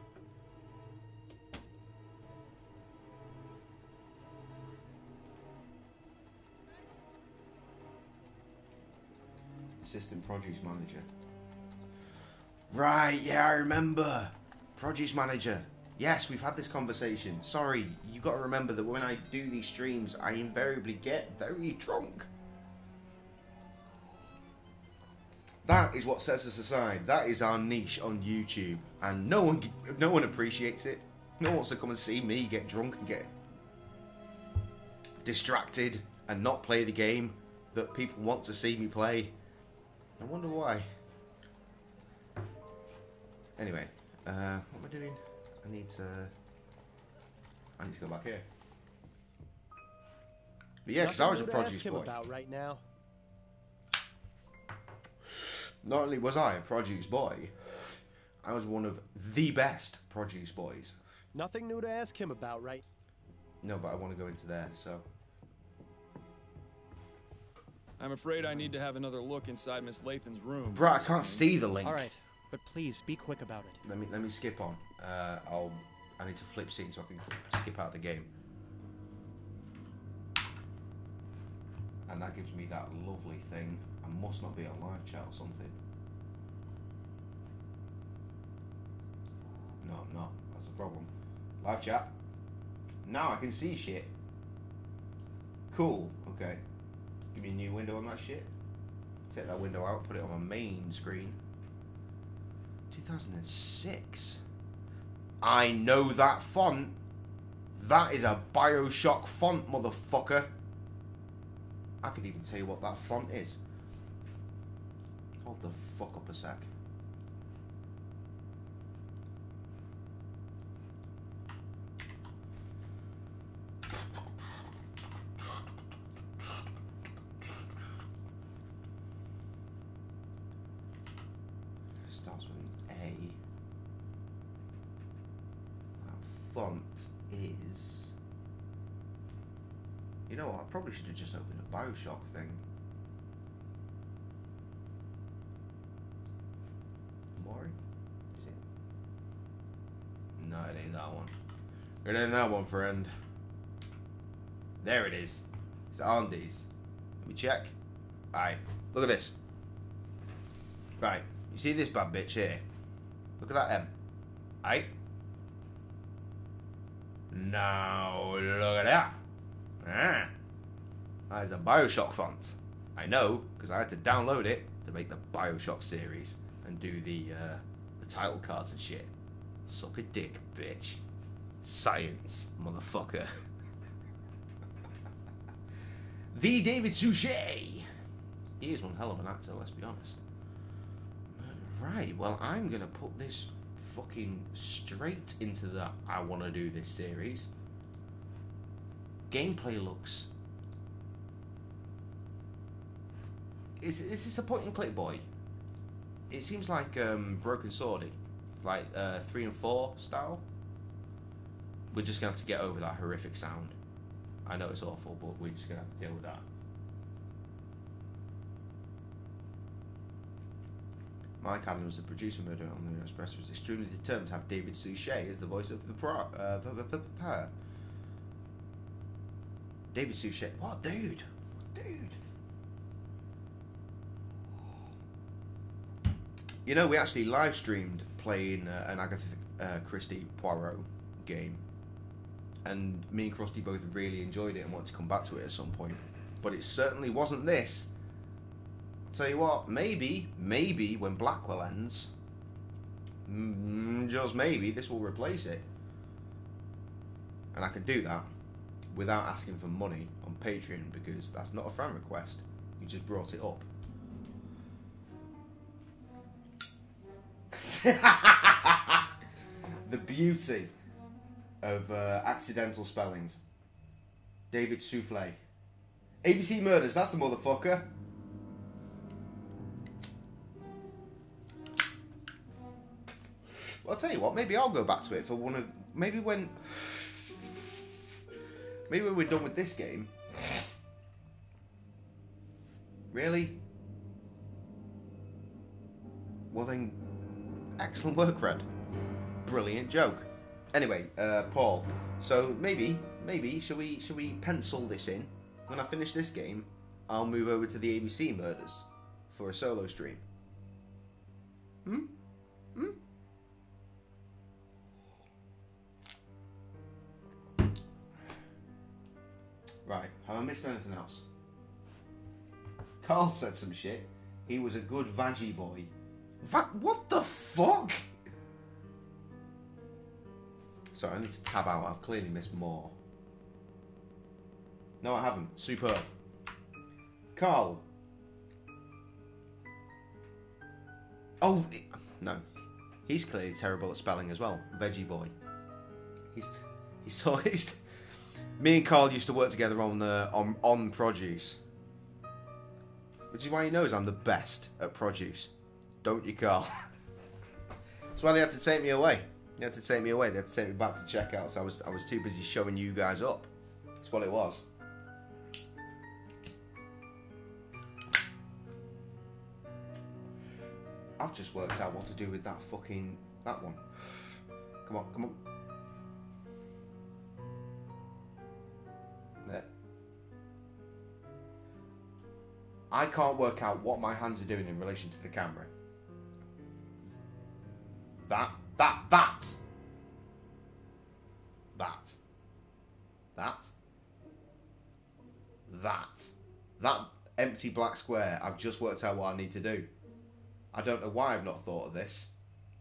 Assistant produce manager. Right, yeah, I remember. Produce manager. Yes, we've had this conversation. Sorry, you've got to remember that when I do these streams, I invariably get very drunk. That is what sets us aside. That is our niche on YouTube, and no one appreciates it. No one wants to come and see me get drunk and get distracted and not play the game that people want to see me play. I wonder why. Anyway, what am I doing? I need to go back here. But yeah, because I was a produce boy. About right now. Not only was I a produce boy, I was one of the best produce boys. Nothing new to ask him about, right? No, but I want to go into there, so. I'm afraid I need to have another look inside Miss Lathan's room. Bro, I can't see the link. All right, but please be quick about it. Let me skip on. I need to flip scene so I can skip out the game. And And that gives me that lovely thing. I must not be on live chat or something. No, I'm not. That's the problem. Live chat. Now I can see shit. Cool. Okay. Give me a new window on that shit. Take that window out, put it on my main screen. 2006. I know that font. That is a Bioshock font, motherfucker. I could even tell you what that font is. Hold the fuck up a sec. Starts with an A. That font is... You know what? I probably should have just opened a Bioshock thing. Mori? Is it? No, it ain't that one. It ain't that one, friend. There it is. It's Andes. Let me check. Alright, look at this. Right, you see this bad bitch here? Look at that M. Right? Now, look at that. Ah, that is a Bioshock font. I know, because I had to download it to make the Bioshock series and do the title cards and shit. Suck a dick, bitch. Science, motherfucker. The David Suchet. He is one hell of an actor, let's be honest. Right, well, I'm going to put this fucking straight into the I want to do this series. Gameplay looks... Is this a point and click, boy? It seems like Broken Swordy. Like 3 and 4 style. We're just going to have to get over that horrific sound. I know it's awful, but we're just going to have to deal with that. Mike Adams, the producer murder on the Express, was extremely determined to have David Suchet as the voice of the David Suchet. What dude? What dude? You know, we actually live streamed playing an Agatha Christie Poirot game, and me and Krusty both really enjoyed it and wanted to come back to it at some point. But it certainly wasn't this. I'll tell you what, maybe when Blackwell ends, just maybe this will replace it, and I can do that without asking for money on Patreon, because that's not a fan request. You just brought it up. The beauty of accidental spellings. David Souffle. ABC Murders, that's the motherfucker. Well, I'll tell you what, maybe I'll go back to it for one of... Maybe when we're done with this game. Really? Well then, excellent work, Fred. Brilliant joke. Anyway, Paul. So maybe, should we pencil this in? When I finish this game, I'll move over to the ABC Murders for a solo stream. Right, have I missed anything else? Carl said some shit. He was a good veggie boy. What the fuck? Sorry, I need to tab out. I've clearly missed more. No, I haven't. Superb. Carl. Oh, no. He's clearly terrible at spelling as well. Veggie boy. He's me and Carl used to work together on produce. Which is why he knows I'm the best at produce. Don't you, Carl? That's why they had to take me away. They had to take me away. They had to take me back to checkout. So I was too busy showing you guys up. That's what it was. I've just worked out what to do with that one. Come on. There. I can't work out what my hands are doing in relation to the camera. That empty black square, I've just worked out what I need to do. I don't know why I've not thought of this,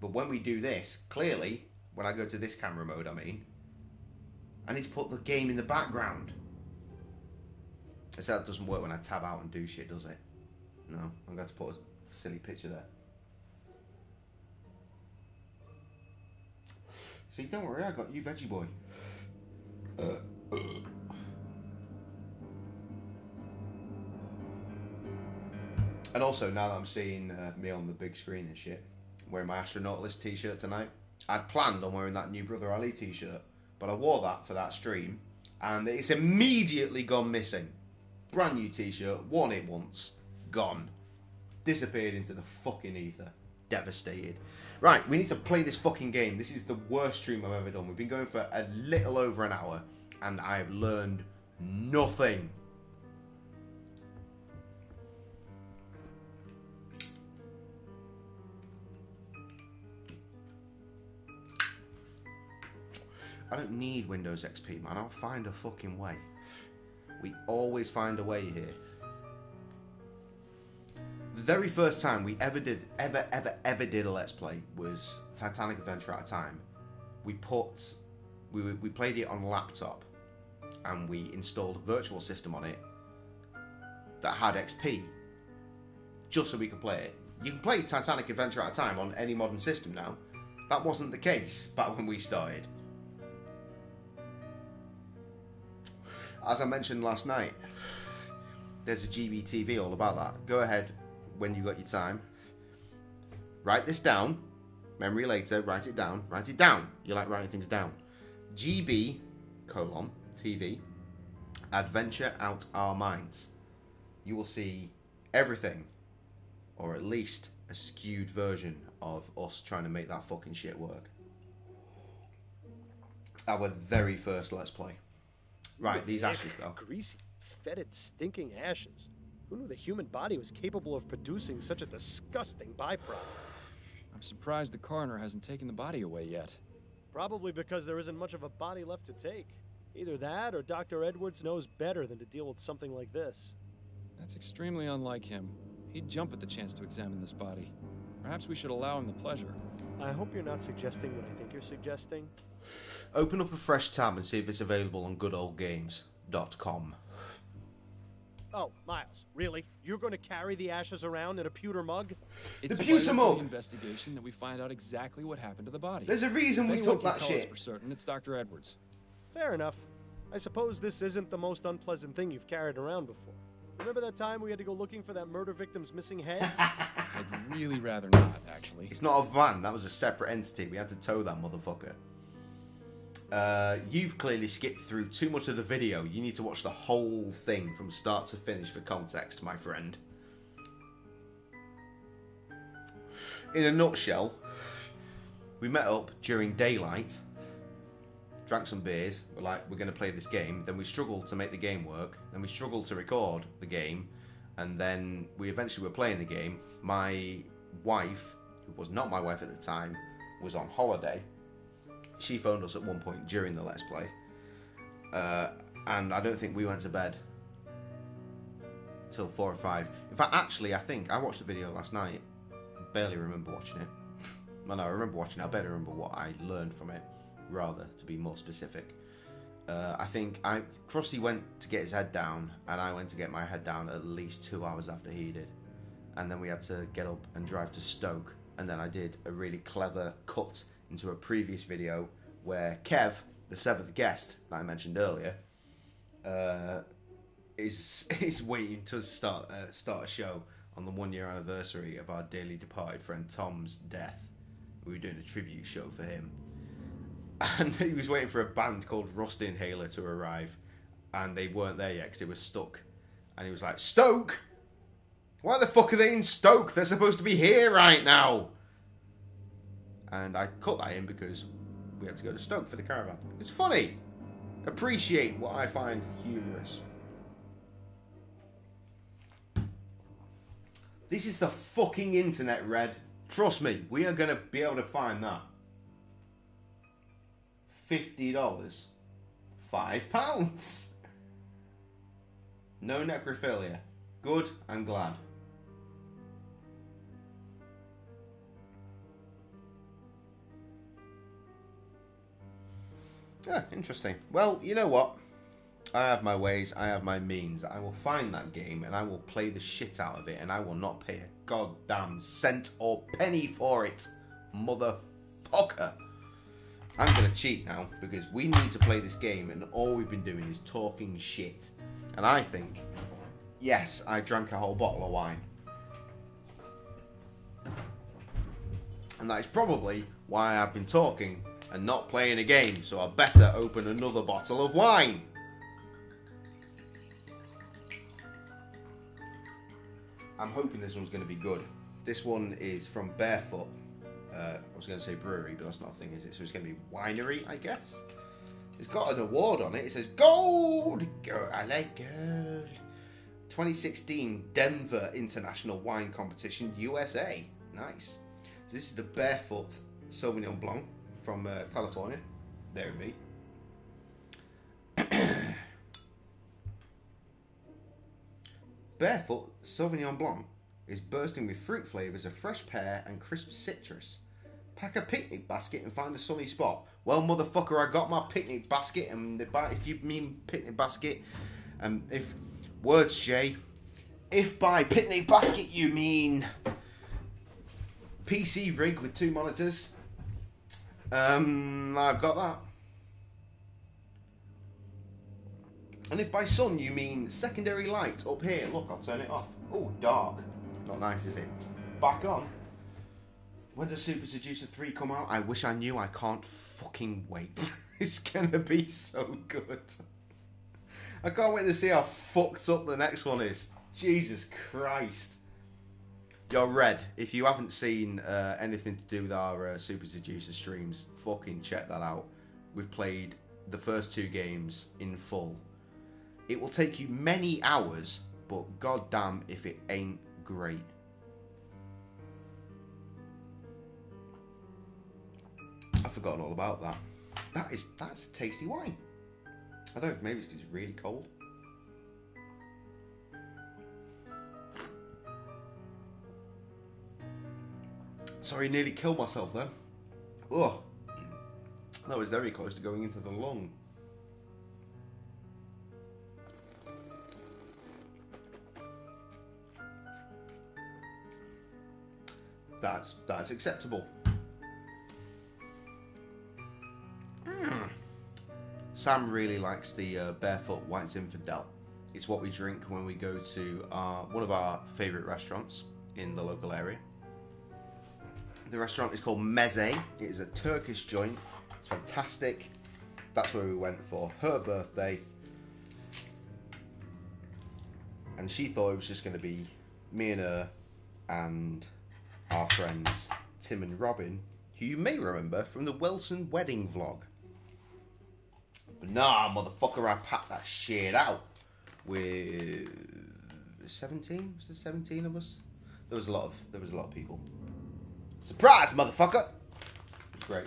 but when we do this, clearly, when I go to this camera mode, I mean, I need to put the game in the background. So that doesn't work when I tab out and do shit, does it? No, I'm going to put a silly picture there. See, don't worry, I got you, Veggie Boy. And also, now that I'm seeing me on the big screen and shit, I'm wearing my Astronautless t-shirt tonight. I'd planned on wearing that new Brother Ali t-shirt, but I wore that for that stream, and it's immediately gone missing. Brand new t-shirt, worn it once, gone. Disappeared into the fucking ether. Devastated. Right, we need to play this fucking game. This is the worst stream I've ever done. We've been going for a little over an hour, and I have learned nothing. I don't need Windows XP, man. I'll find a fucking way. We always find a way here. The very first time we ever did a Let's Play was Titanic Adventure at a Time. We played it on a laptop, and we installed a virtual system on it that had XP, just so we could play it. You can play Titanic Adventure at a Time on any modern system now. That wasn't the case back when we started. As I mentioned last night, there's a GBTV all about that. Go ahead when you got your time. Write this down. Memory later, write it down. Write it down. You like writing things down. GB:TV. Adventure Out Our Minds. You will see everything, or at least a skewed version of us trying to make that fucking shit work. Our very first Let's Play. Right, these ashes though. Greasy, fetid, stinking ashes. Who knew the human body was capable of producing such a disgusting byproduct? I'm surprised the coroner hasn't taken the body away yet. Probably because there isn't much of a body left to take. Either that, or Dr. Edwards knows better than to deal with something like this. That's extremely unlike him. He'd jump at the chance to examine this body. Perhaps we should allow him the pleasure. I hope you're not suggesting what I think you're suggesting. Open up a fresh tab and see if it's available on goodoldgames.com. Oh, Miles, really? You're going to carry the ashes around in a pewter mug? It's the pewter mug! Investigation that we find out exactly what happened to the body. There's a reason we took that shit. For certain, it's Dr. Edwards. Fair enough. I suppose this isn't the most unpleasant thing you've carried around before. Remember that time we had to go looking for that murder victim's missing head? I'd really rather not, actually. It's not a van, that was a separate entity. We had to tow that motherfucker. You've clearly skipped through too much of the video. You need to watch the whole thing from start to finish for context, my friend. In a nutshell, we met up during daylight, drank some beers, we're like, we're going to play this game, then we struggled to make the game work, then we struggled to record the game, and then we eventually were playing the game. My wife, who was not my wife at the time, was on holiday. She phoned us at one point during the Let's Play, and I don't think we went to bed till 4 or 5. In fact, actually, I think I watched the video last night. Barely remember watching it. Well, no, I remember watching it. I barely remember what I learned from it, rather, to be more specific. I think Krusty went to get his head down, and I went to get my head down at least 2 hours after he did. And then we had to get up and drive to Stoke, and then I did a really clever cut into a previous video where Kev, the 7th guest that I mentioned earlier, is waiting to start a show on the 1 year anniversary of our dearly departed friend Tom's death. We were doing a tribute show for him, and he was waiting for a band called Rust Inhaler to arrive, and they weren't there yet because it was stuck. And he was like, "Stoke? Why the fuck are they in Stoke? They're supposed to be here right now." And I cut that in because we had to go to Stoke for the caravan. It's funny. Appreciate what I find humorous. This is the fucking internet, Red. Trust me, we are going to be able to find that. $50. £5. No necrophilia. Good, I'm glad. Yeah, interesting. Well, you know what? I have my ways, I have my means. I will find that game and I will play the shit out of it and I will not pay a goddamn cent or penny for it. Motherfucker. I'm going to cheat now because we need to play this game and all we've been doing is talking shit. And I think, yes, I drank a whole bottle of wine. And that is probably why I've been talking and not playing a game, so I better open another bottle of wine. I'm hoping this one's going to be good. This one is from Barefoot. I was going to say brewery, but that's not a thing, is it? So it's going to be winery, I guess. It's got an award on it. It says gold. I like gold. 2016 Denver International Wine Competition, USA. Nice. So this is the Barefoot Sauvignon Blanc from California. There it be. Barefoot Sauvignon Blanc is bursting with fruit flavours of fresh pear and crisp citrus. Pack a picnic basket and find a sunny spot. Well, motherfucker, I got my picnic basket, and if you mean picnic basket, if words, Jay, if by picnic basket you mean PC rig with 2 monitors, I've got that. And if by sun you mean secondary light up here, look, I'll turn it off. Oh, dark. Not nice, is it? Back on. When does Super Seducer 3 come out? I wish I knew. I can't fucking wait. It's gonna be so good. I can't wait to see how fucked up the next one is. Jesus Christ. Yo, Red, if you haven't seen anything to do with our Super Seducer streams, fucking check that out. We've played the first 2 games in full. It will take you many hours, but goddamn if it ain't great. I've forgotten all about that. That's a tasty wine. I don't know if maybe it's because it's really cold. Sorry, nearly killed myself there. Oh, that was very close to going into the lung. That's acceptable. Sam really likes the Barefoot White Zinfandel. It's what we drink when we go to one of our favourite restaurants in the local area. The restaurant is called Meze. It is a Turkish joint. It's fantastic. That's where we went for her birthday. And she thought it was just going to be me and her and our friends Tim and Robin, who you may remember from the Wilson wedding vlog. But nah, motherfucker, I packed that shit out with 17. Was there 17 of us? There was a lot of people. Surprise, motherfucker! Great.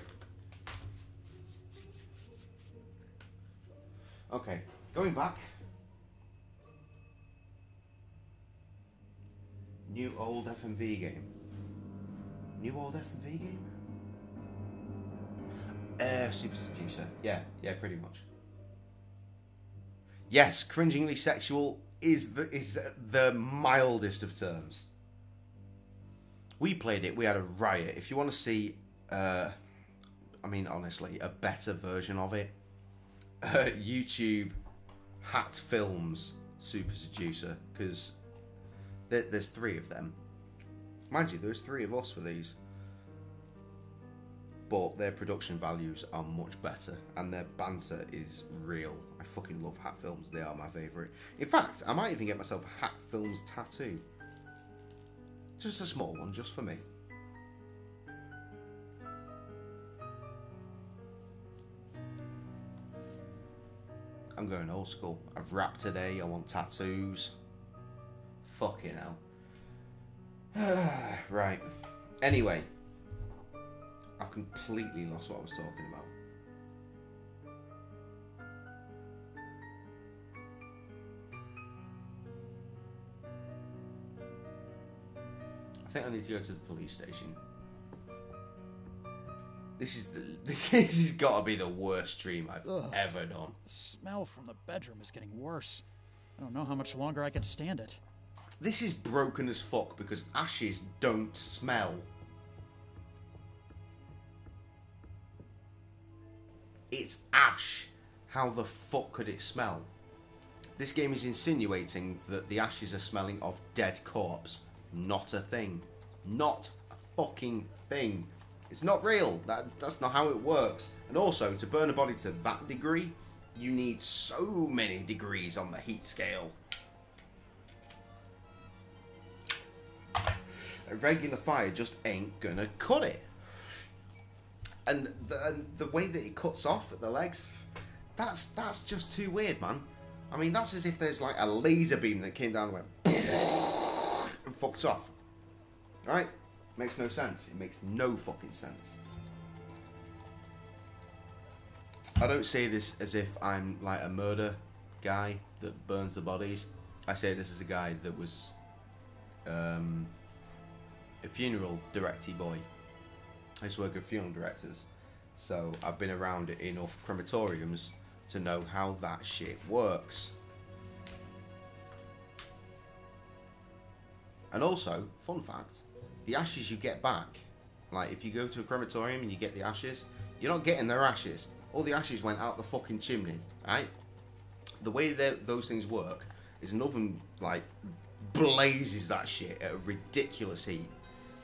Okay, going back. New old FMV game. New old FMV game? Super Seducer. Yeah, pretty much. Yes, cringingly sexual is the mildest of terms. We played it, we had a riot. If you want to see, I mean, honestly, a better version of it, YouTube Hat Films Super Seducer, because there's 3 of them. Mind you, there's 3 of us for these. But their production values are much better, and their banter is real. I fucking love Hat Films, they are my favourite. In fact, I might even get myself a Hat Films tattoo. Just a small one, just for me. I'm going old school. I've rapped today, I want tattoos. Fucking hell. Right. Anyway, I've completely lost what I was talking about. I think I need to go to the police station. This has got to be the worst stream I've ever done. The smell from the bedroom is getting worse. I don't know how much longer I can stand it. This is broken as fuck because ashes don't smell. It's ash. How the fuck could it smell? This game is insinuating that the ashes are smelling of dead corpse. Not a thing. Not a fucking thing. It's not real. That's not how it works. And also, to burn a body to that degree, you need so many degrees on the heat scale. A regular fire just ain't gonna cut it. And the way that it cuts off at the legs, that's just too weird, man. I mean, that's as if there's like a laser beam that came down and went and fucked off. Right? Makes no sense. It makes no fucking sense. I don't say this as if I'm like a murder guy that burns the bodies. I say this as a guy that was a funeral directee boy. I used to work with funeral directors, so I've been around enough crematoriums to know how that shit works. And also, fun fact, the ashes you get back, like if you go to a crematorium and you get the ashes, you're not getting their ashes. All the ashes went out the fucking chimney, right? The way that those things work is an oven, like, blazes that shit at a ridiculous heat,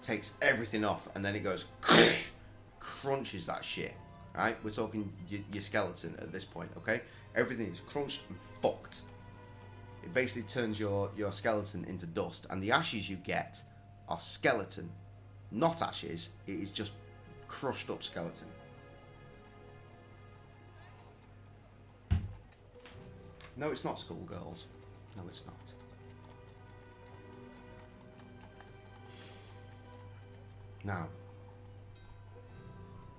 takes everything off, and then it goes crunches that shit, right? We're talking your skeleton at this point, okay? Everything is crunched and fucked. It basically turns your skeleton into dust, and the ashes you get are skeleton, not ashes. It is just crushed up skeleton. No, it's not schoolgirls. No, it's not. Now,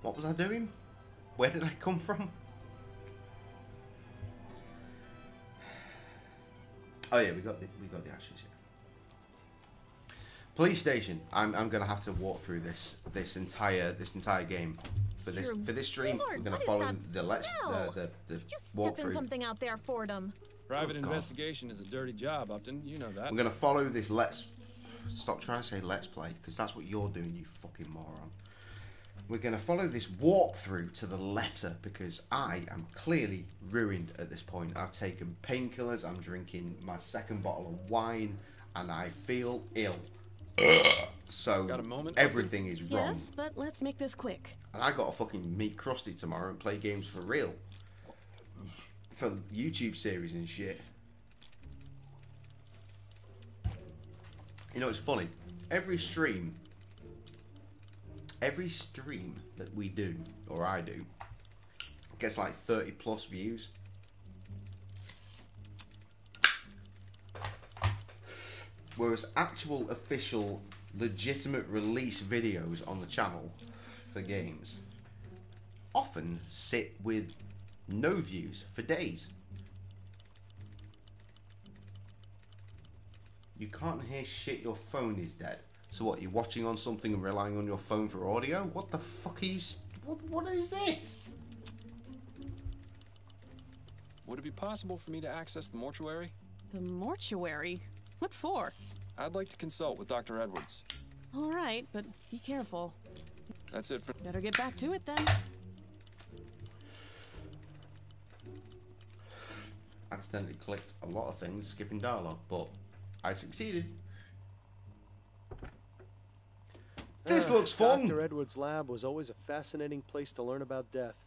what was I doing? Where did I come from? Oh yeah, we got the ashes here. Police station. I'm gonna have to walk through this entire game for this stream. Lord, we're gonna what is follow that the Did you walkthrough. step in something out there, Fordham? Private Good God. investigation is a dirty job, Upton. You know that. I'm gonna follow this Stop trying to say let's play, because that's what you're doing, you fucking moron. We're gonna follow this walkthrough to the letter because I am clearly ruined at this point. I've taken painkillers. I'm drinking my second bottle of wine, and I feel ill. So Got a moment, everything is wrong. Yes, but let's make this quick. And I gotta fucking meet Krusty tomorrow and play games for real. For YouTube series and shit. You know, it's funny. Every stream that we do, or I do, gets like 30 plus views. Whereas actual, official, legitimate release videos on the channel for games often sit with no views for days. You can't hear shit, your phone is dead. So what, you're watching on something and relying on your phone for audio? What the fuck are you... What is this? Would it be possible for me to access the mortuary? The mortuary? What for? I'd like to consult with Dr. Edwards. All right, but be careful. That's it for... Better get back to it then. Accidentally clicked a lot of things, skipping dialogue, but I succeeded. This looks fun! Dr. Edwards' lab was always a fascinating place to learn about death.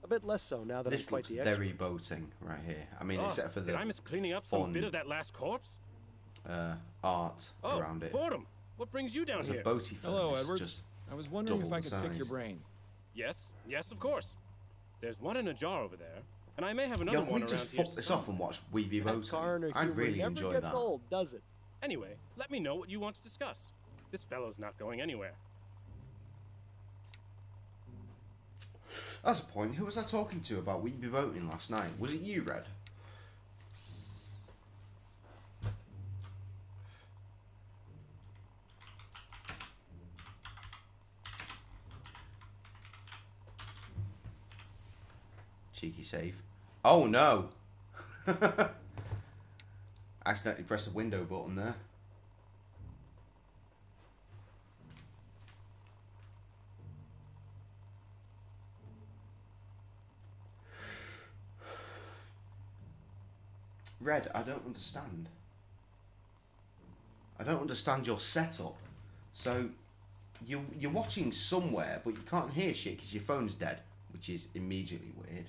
A bit less so now that I'm This quite looks the expert. very boating right here. I mean, except for the did I miss cleaning up fun, some bit of that last corpse? art around it. Fordham, what brings you down There's here? a boaty film. Hello, It's Edwards. just I was wondering if double I the could pick your size. brain. Yes, of course. There's one in a jar over there, and I may have another Yo, can one we around just here. fuck this off and watch Weeby That voting? coroner I'd humor really never enjoy gets that. old, does it? Anyway, let me know what you want to discuss. This fellow's not going anywhere. That's a point. Who was I talking to about we be voting last night? Was it you, Red? Cheeky save. Oh no! Accidentally pressed the window button there. Red, I don't understand. I don't understand your setup. So, you're watching somewhere, but you can't hear shit because your phone's dead, which is immediately weird.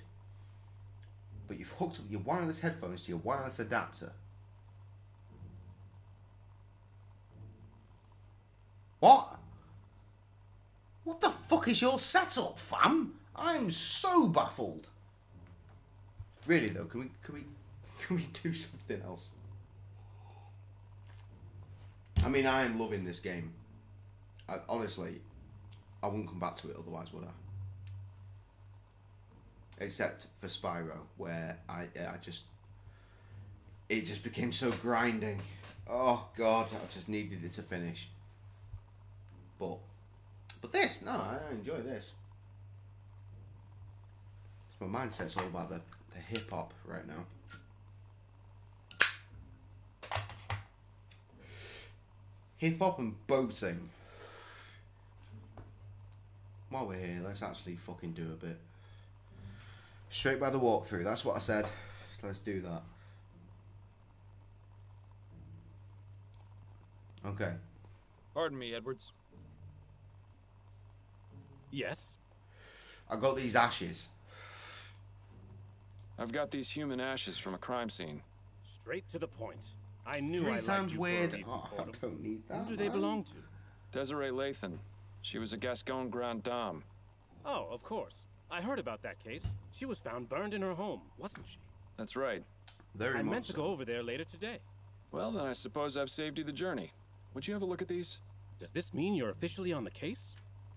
But you've hooked up your wireless headphones to your wireless adapter. What? What the fuck is your setup, fam? I'm so baffled. Really though, can we do something else? I mean, I am loving this game. Honestly, I wouldn't come back to it otherwise, would I? Except for Spyro, where it just became so grinding. Oh god, I just needed it to finish. But this, no, I enjoy this. My mindset's all about the hip hop right now. Hip hop and boating. While we're here, let's actually fucking do a bit. Straight by the walkthrough, that's what I said. Let's do that. Okay. Pardon me, Edwards. Yes? I got these ashes. I've got these human ashes from a crime scene. Straight to the point. I knew Three I liked times you weird. for a reason Oh, for I them. don't need that. Who do they man. belong to? Desiree Lathan. She was a Gascon Grand Dame. Oh, of course. I heard about that case. She was found burned in her home, wasn't she? That's right. Very I much meant to so. go over there later today. Well, then I suppose I've saved you the journey. Would you have a look at these? Does this mean you're officially on the case?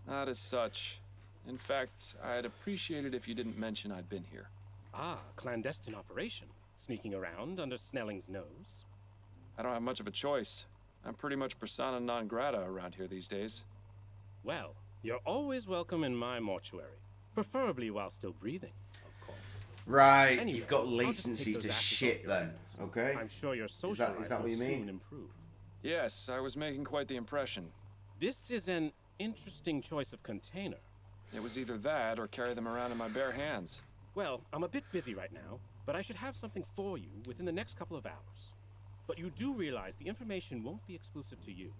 Not as such. In fact, I'd appreciate it if you didn't mention I'd been here. Ah, clandestine operation. Sneaking around under Snelling's nose. I don't have much of a choice. I'm pretty much persona non grata around here these days. Well, you're always welcome in my mortuary. Preferably while still breathing, of course. Right, Anyway, you've got I'll just take latency those to ashes shit off your then, hands. okay? I'm sure your social is that life what you will mean? soon improve. Yes, I was making quite the impression. This is an interesting choice of container. It was either that or carry them around in my bare hands. Well, I'm a bit busy right now, but I should have something for you within the next couple of hours. But you do realize the information won't be exclusive to you.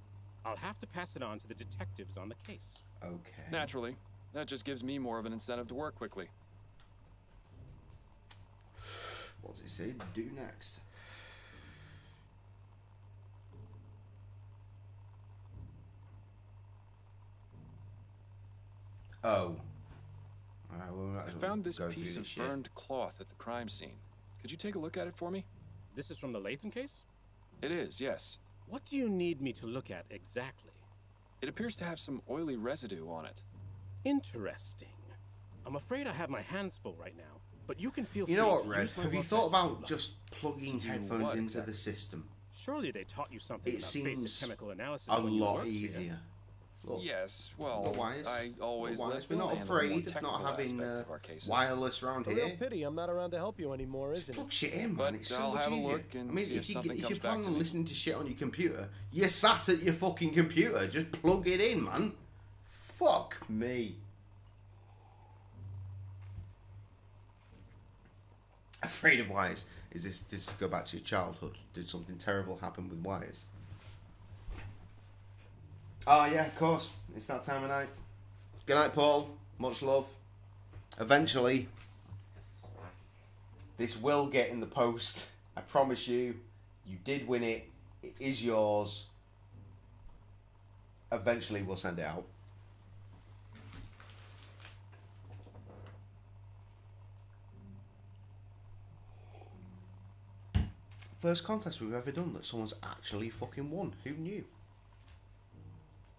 I'll have to pass it on to the detectives on the case. Okay. Naturally. That just gives me more of an incentive to work quickly. What does it say to do next? Oh. I found this piece of burned cloth at the crime scene. Could you take a look at it for me? This is from the Lathan case? It is, yes. What do you need me to look at exactly? It appears to have some oily residue on it. Interesting. I'm afraid I have my hands full right now, but you can feel free You know what, to Red? use my Have you work thought as about like. just plugging Do headphones what into exactly? the system? Surely they taught you something It about seems basic chemical analysis a when you lot worked here. easier. Look, Yes, well, not wise. I always Not let wise. We're Bill not handle the more afraid of technical not having aspects of our cases. wireless around A real here. pity I'm not around to help you anymore, isn't Plug it? shit in, man. But It's so I'll much have a easier. look and I mean, see if something if you comes plan back to on me. listening to shit on your computer, you're sat at your fucking computer. Just plug it in, man. Fuck me. Afraid of wires. Is this just go back to your childhood? Did something terrible happen with wires? Oh yeah, of course. It's that time of night. Good night, Paul. Much love. Eventually, this will get in the post. I promise you. You did win it. It is yours. Eventually, we'll send it out. First contest we've ever done that someone's actually fucking won. Who knew?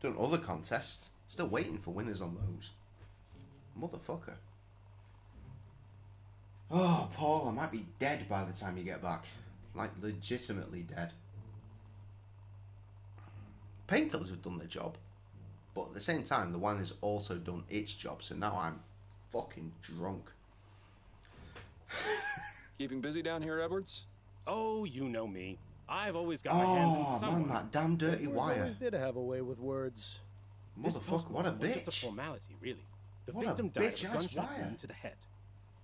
Done other contests. Still waiting for winners on those. Motherfucker. Oh, Paul, I might be dead by the time you get back. Like, legitimately dead. Painkillers have done their job. But at the same time, the wine has also done its job. So now I'm fucking drunk. Keeping busy down here, Edwards? Oh, you know me. I've always got my hands in someone. Man, that damn dirty wire. Always did have a way with words. Motherfucker, what a bitch. Just a formality, really. The What a victim died of a bitch-ass gunshot wire. wound to the head.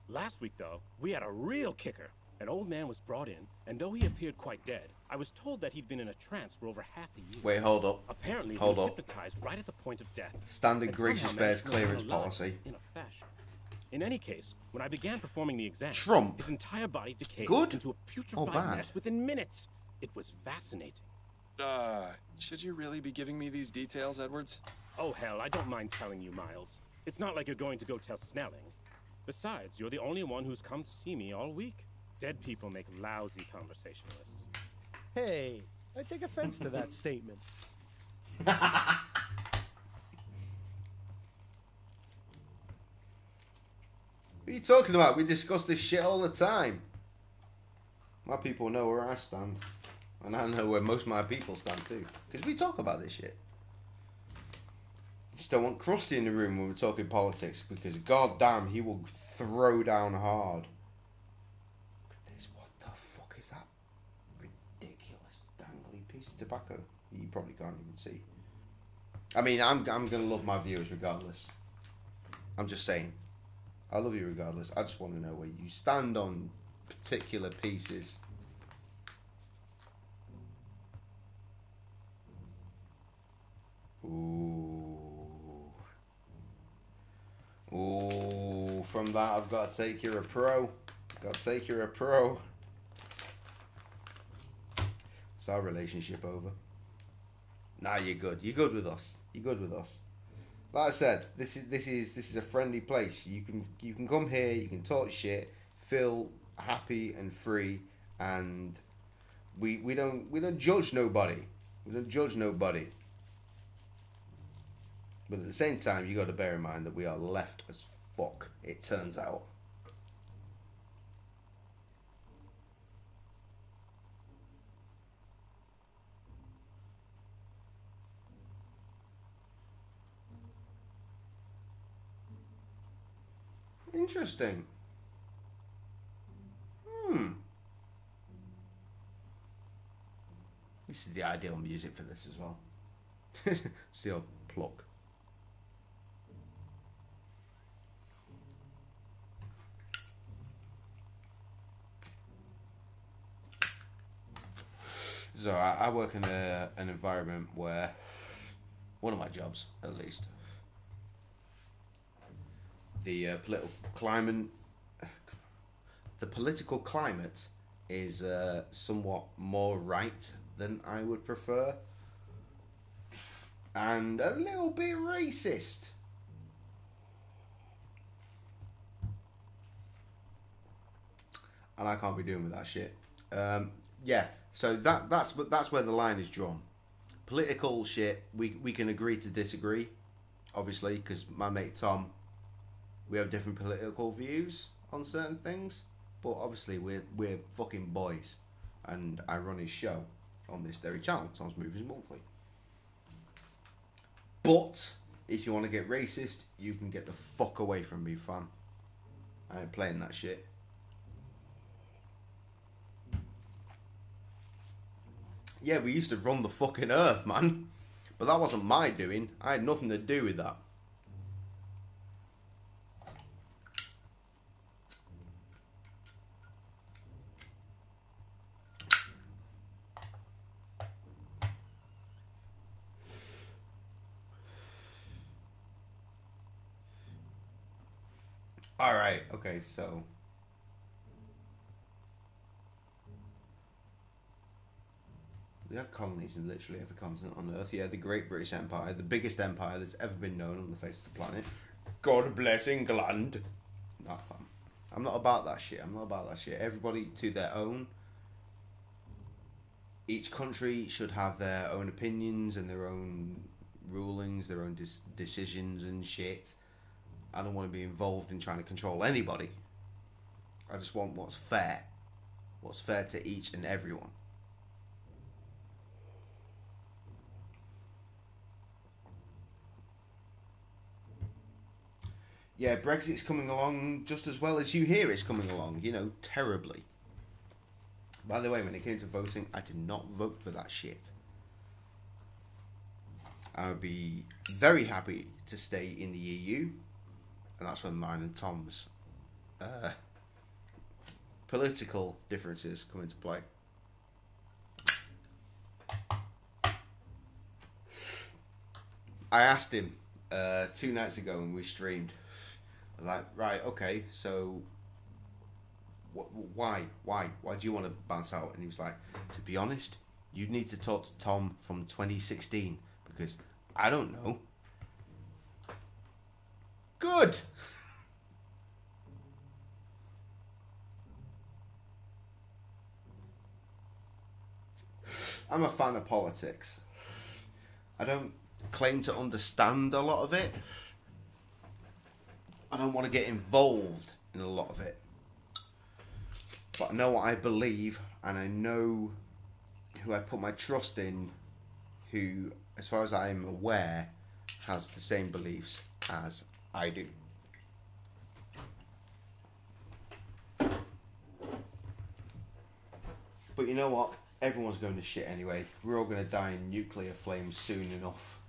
Last week, though, we had a real kicker. An old man was brought in, and though he appeared quite dead, I was told that he'd been in a trance for over half a year. Wait, hold up. Apparently, Hold he was up. hypnized right at the point of death. Standard and gracious somehow bears managed to remain clearance alive policy. In a fashion. In any case, when I began performing the exam, Trump. his entire body decayed Good into a or putrefied bad? mess within minutes. It was fascinating. Should you really be giving me these details, Edwards? Oh, hell, I don't mind telling you, Miles. It's not like you're going to go tell Snelling. Besides, you're the only one who's come to see me all week. Dead people make lousy conversationalists. Hey, I take offense to that statement. What are you talking about? We discuss this shit all the time. My people know where I stand. And I know where most of my people stand too. Because we talk about this shit. Just don't want Krusty in the room when we're talking politics. Because goddamn, he will throw down hard. Look at this. What the fuck is that ridiculous dangly piece of tobacco? You probably can't even see. I mean, I'm going to love my viewers regardless. I'm just saying. I love you regardless. I just want to know where you stand on particular pieces. Ooh. Ooh. From that, I've got to take you're a pro. Got to take you're a pro. It's our relationship over. Nah, you're good. You're good with us. You're good with us. Like I said, this is a friendly place. You can come here, you can talk shit, feel happy and free, and we don't judge nobody. We don't judge nobody. But at the same time, you got to bear in mind that we are left as fuck. It turns out. Interesting. This is the ideal music for this as well. It's the old pluck. So I work in an environment where, one of my jobs at least, the political climate is somewhat more right than I would prefer, and a little bit racist. And I can't be doing with that shit. Yeah, so that's where the line is drawn. Political shit, we can agree to disagree, obviously, because my mate Tom, we have different political views on certain things, but obviously we're fucking boys, and I run his show on this very channel, Tom's Movies Monthly. But if you want to get racist, you can get the fuck away from me, fam. I ain't playing that shit. Yeah, we used to run the fucking earth, man. But that wasn't my doing. I had nothing to do with that. Alright, okay, so... we have colonies in literally every continent on Earth. Yeah, the Great British Empire, the biggest empire that's ever been known on the face of the planet. God bless England. Nah, fam. I'm not about that shit. I'm not about that shit. Everybody to their own. Each country should have their own opinions and their own rulings, their own decisions and shit. I don't want to be involved in trying to control anybody. I just want what's fair to each and everyone. Yeah, Brexit's coming along just as well as you hear it's coming along, you know, terribly. By the way, when it came to voting, I did not vote for that shit. I would be very happy to stay in the EU, and that's when mine and Tom's political differences come into play. I asked him 2 nights ago when we streamed. I was like, right, okay, so why do you want to bounce out? And he was like, to be honest, you need to talk to Tom from 2016 because I don't know. Good. I'm a fan of politics. I don't claim to understand a lot of it. I don't want to get involved in a lot of it. But I know what I believe, and I know who I put my trust in, who, as far as I'm aware, has the same beliefs as I do. But you know what? Everyone's going to shit anyway. We're all going to die in nuclear flames soon enough.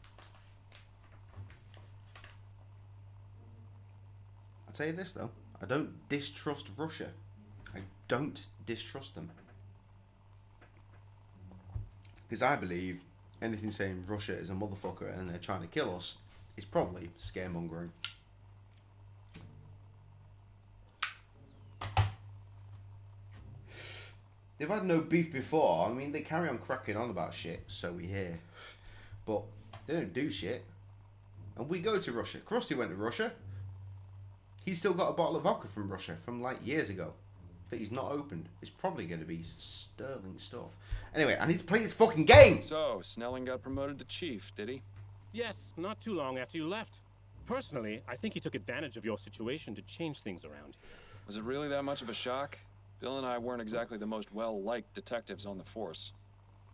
I'll tell you this though, I don't distrust Russia. I don't distrust them. Because I believe anything saying Russia is a motherfucker and they're trying to kill us is probably scaremongering. They've had no beef before. I mean, they carry on cracking on about shit, so we hear. But they don't do shit. And we go to Russia. Krusty went to Russia. He's still got a bottle of vodka from Russia from like years ago that he's not opened. It's probably going to be sterling stuff. Anyway, I need to play this fucking game! So, Snelling got promoted to chief, did he? Yes, not too long after you left. Personally, I think he took advantage of your situation to change things around. Was it really that much of a shock? Bill and I weren't exactly the most well-liked detectives on the force.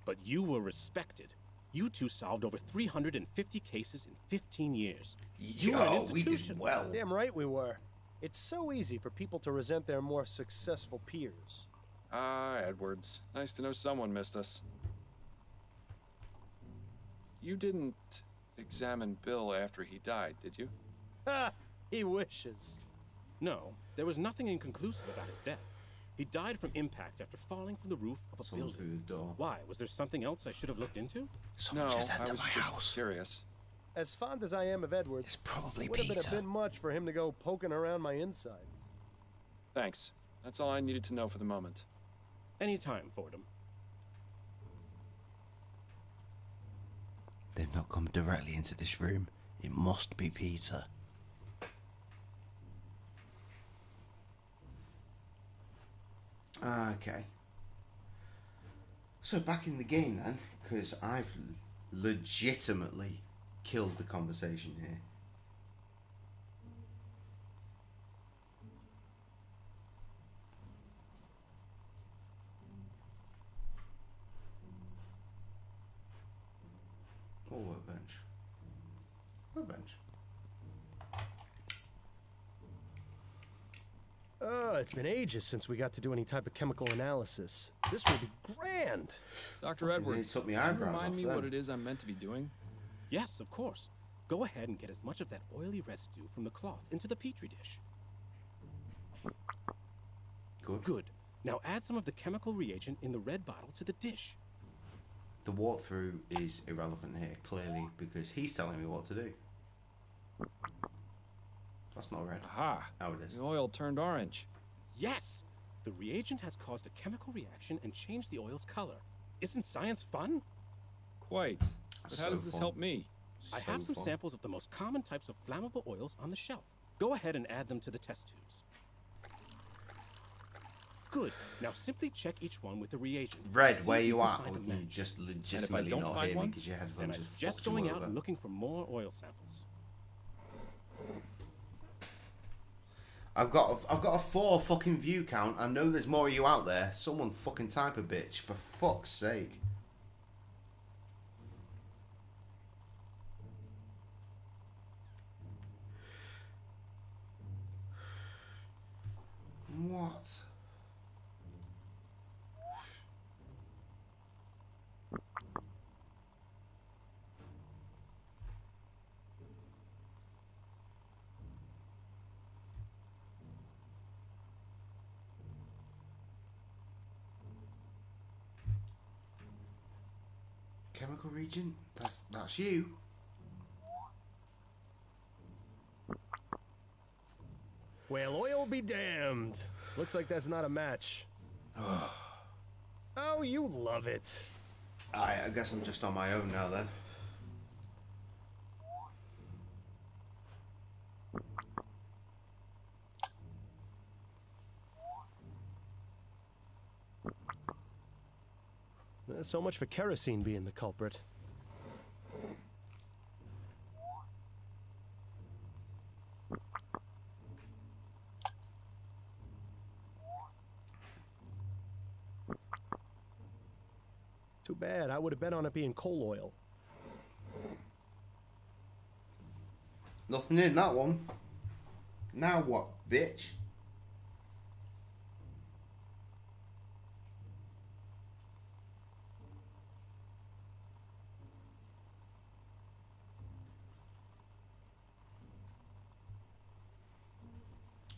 But you were respected. You two solved over 350 cases in 15 years. You were an institution. We did well. Damn right we were. It's so easy for people to resent their more successful peers. Ah, Edwards. Nice to know someone missed us. You didn't examine Bill after he died, did you? Ha! He wishes. No, there was nothing inconclusive about his death. He died from impact after falling from the roof of a Someone building. through the door. Why? Was there something else I should have looked into? Someone No, just I entered was my just house. curious. As fond as I am of Edwards, It's probably would have been a Peter. bit much for him to go poking around my insides. Thanks. That's all I needed to know for the moment. Anytime, Fordham. They've not come directly into this room. It must be Peter. Okay. So back in the game then, because I've legitimately killed the conversation here. Oh, workbench. Workbench. Oh, it's been ages since we got to do any type of chemical analysis. This will be grand. Dr. Fucking Edwards, took my can you eyebrows remind off me then. what it is I'm meant to be doing? Yes, of course. Go ahead and get as much of that oily residue from the cloth into the petri dish. Good. Good. Now add some of the chemical reagent in the red bottle to the dish. The walkthrough is irrelevant here, clearly, because he's telling me what to do. That's not red. Aha! Now it is. The oil turned orange. Yes! The reagent has caused a chemical reaction and changed the oil's color. Isn't science fun? Quite. But how So does this fun. help me? I have So some fun. samples of the most common types of flammable oils on the shelf. Go ahead and add them to the test tubes. Good. Now simply check each one with the reagent. Red, See where if you can at? find Or a you match. just And if I legitimately don't not find hear me one, because your then headphones I have suggest fucked you going out over. and looking for more oil samples. I've got a 4 fucking view count. I know there's more of you out there. Someone fucking type a bitch, for fuck's sake. What? Chemical region? That's you. Well, oil be damned. Looks like that's not a match. Oh, you love it. I guess I'm just on my own now then. So much for kerosene being the culprit. Too bad. I would have bet on it being coal oil. Nothing in that one. Now what, bitch?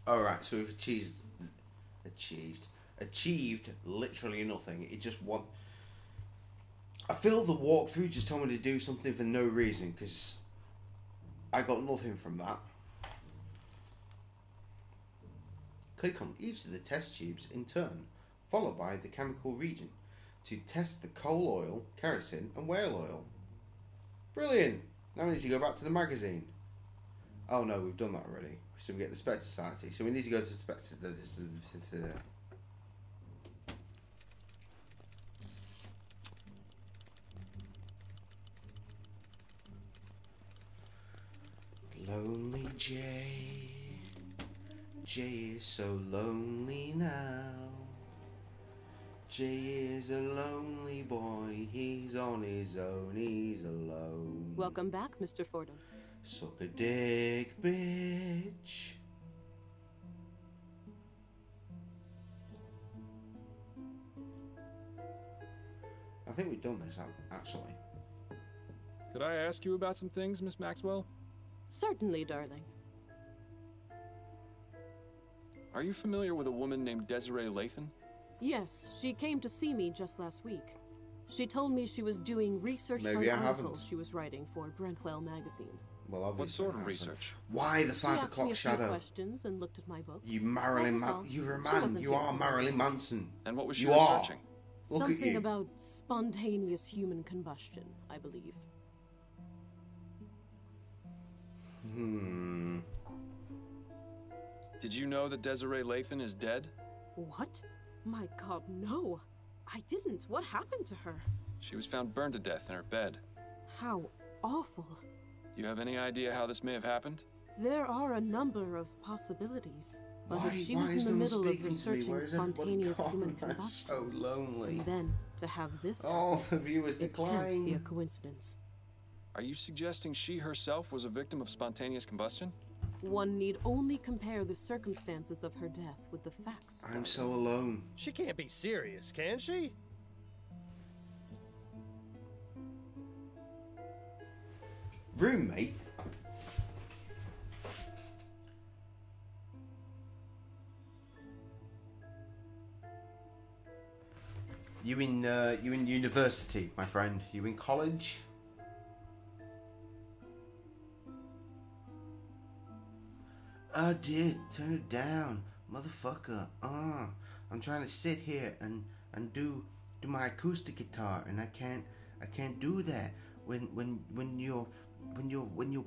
Alright, so we've achieved literally nothing. It just want. I feel the walkthrough just told me to do something for no reason, because I got nothing from that. Click on each of the test tubes in turn, followed by the chemical region, to test the coal oil, kerosene and whale oil. Brilliant! Now we need to go back to the magazine. Oh no, we've done that already. So we get the Spectre Society. So we need to go to the Spectre. Lonely Jay. Jay is so lonely now. Jay is a lonely boy. He's on his own. He's alone. Welcome back, Mr. Fordham. Suck a dick, bitch. I think we've done this, actually. Could I ask you about some things, Miss Maxwell? Certainly, darling. Are you familiar with a woman named Desiree Lathan? Yes, she came to see me just last week. She told me she was doing research for Maybe an I article haven't. she was writing for Brentwell magazine. Well, obviously. What sort I of haven't. research? Why the She 5 asked me o'clock a few shadow? questions and looked at my books. You Marilyn That was all. You're a She man. wasn't You here are for Marilyn Manson. And what was she You are. researching? Look at Something you. about spontaneous human combustion, I believe. Did you know that Desiree Lathan is dead? What? My God, no. I didn't. What happened to her? She was found burned to death in her bed. How awful. You have any idea how this may have happened? There are a number of possibilities. But Why, if she why was in is the no one middle of speaking to me? researching Where's everybody spontaneous gone? human I'm combustion, so lonely. and then to have this Oh, the viewers it can't be a decline. coincidence. Are you suggesting she herself was a victim of spontaneous combustion? One need only compare the circumstances of her death with the facts. I'm so alone. She can't be serious, can she? Roommate? You in university, my friend? You in college? Oh, dude, turn it down, motherfucker. I'm trying to sit here and do my acoustic guitar, and I can't do that when you're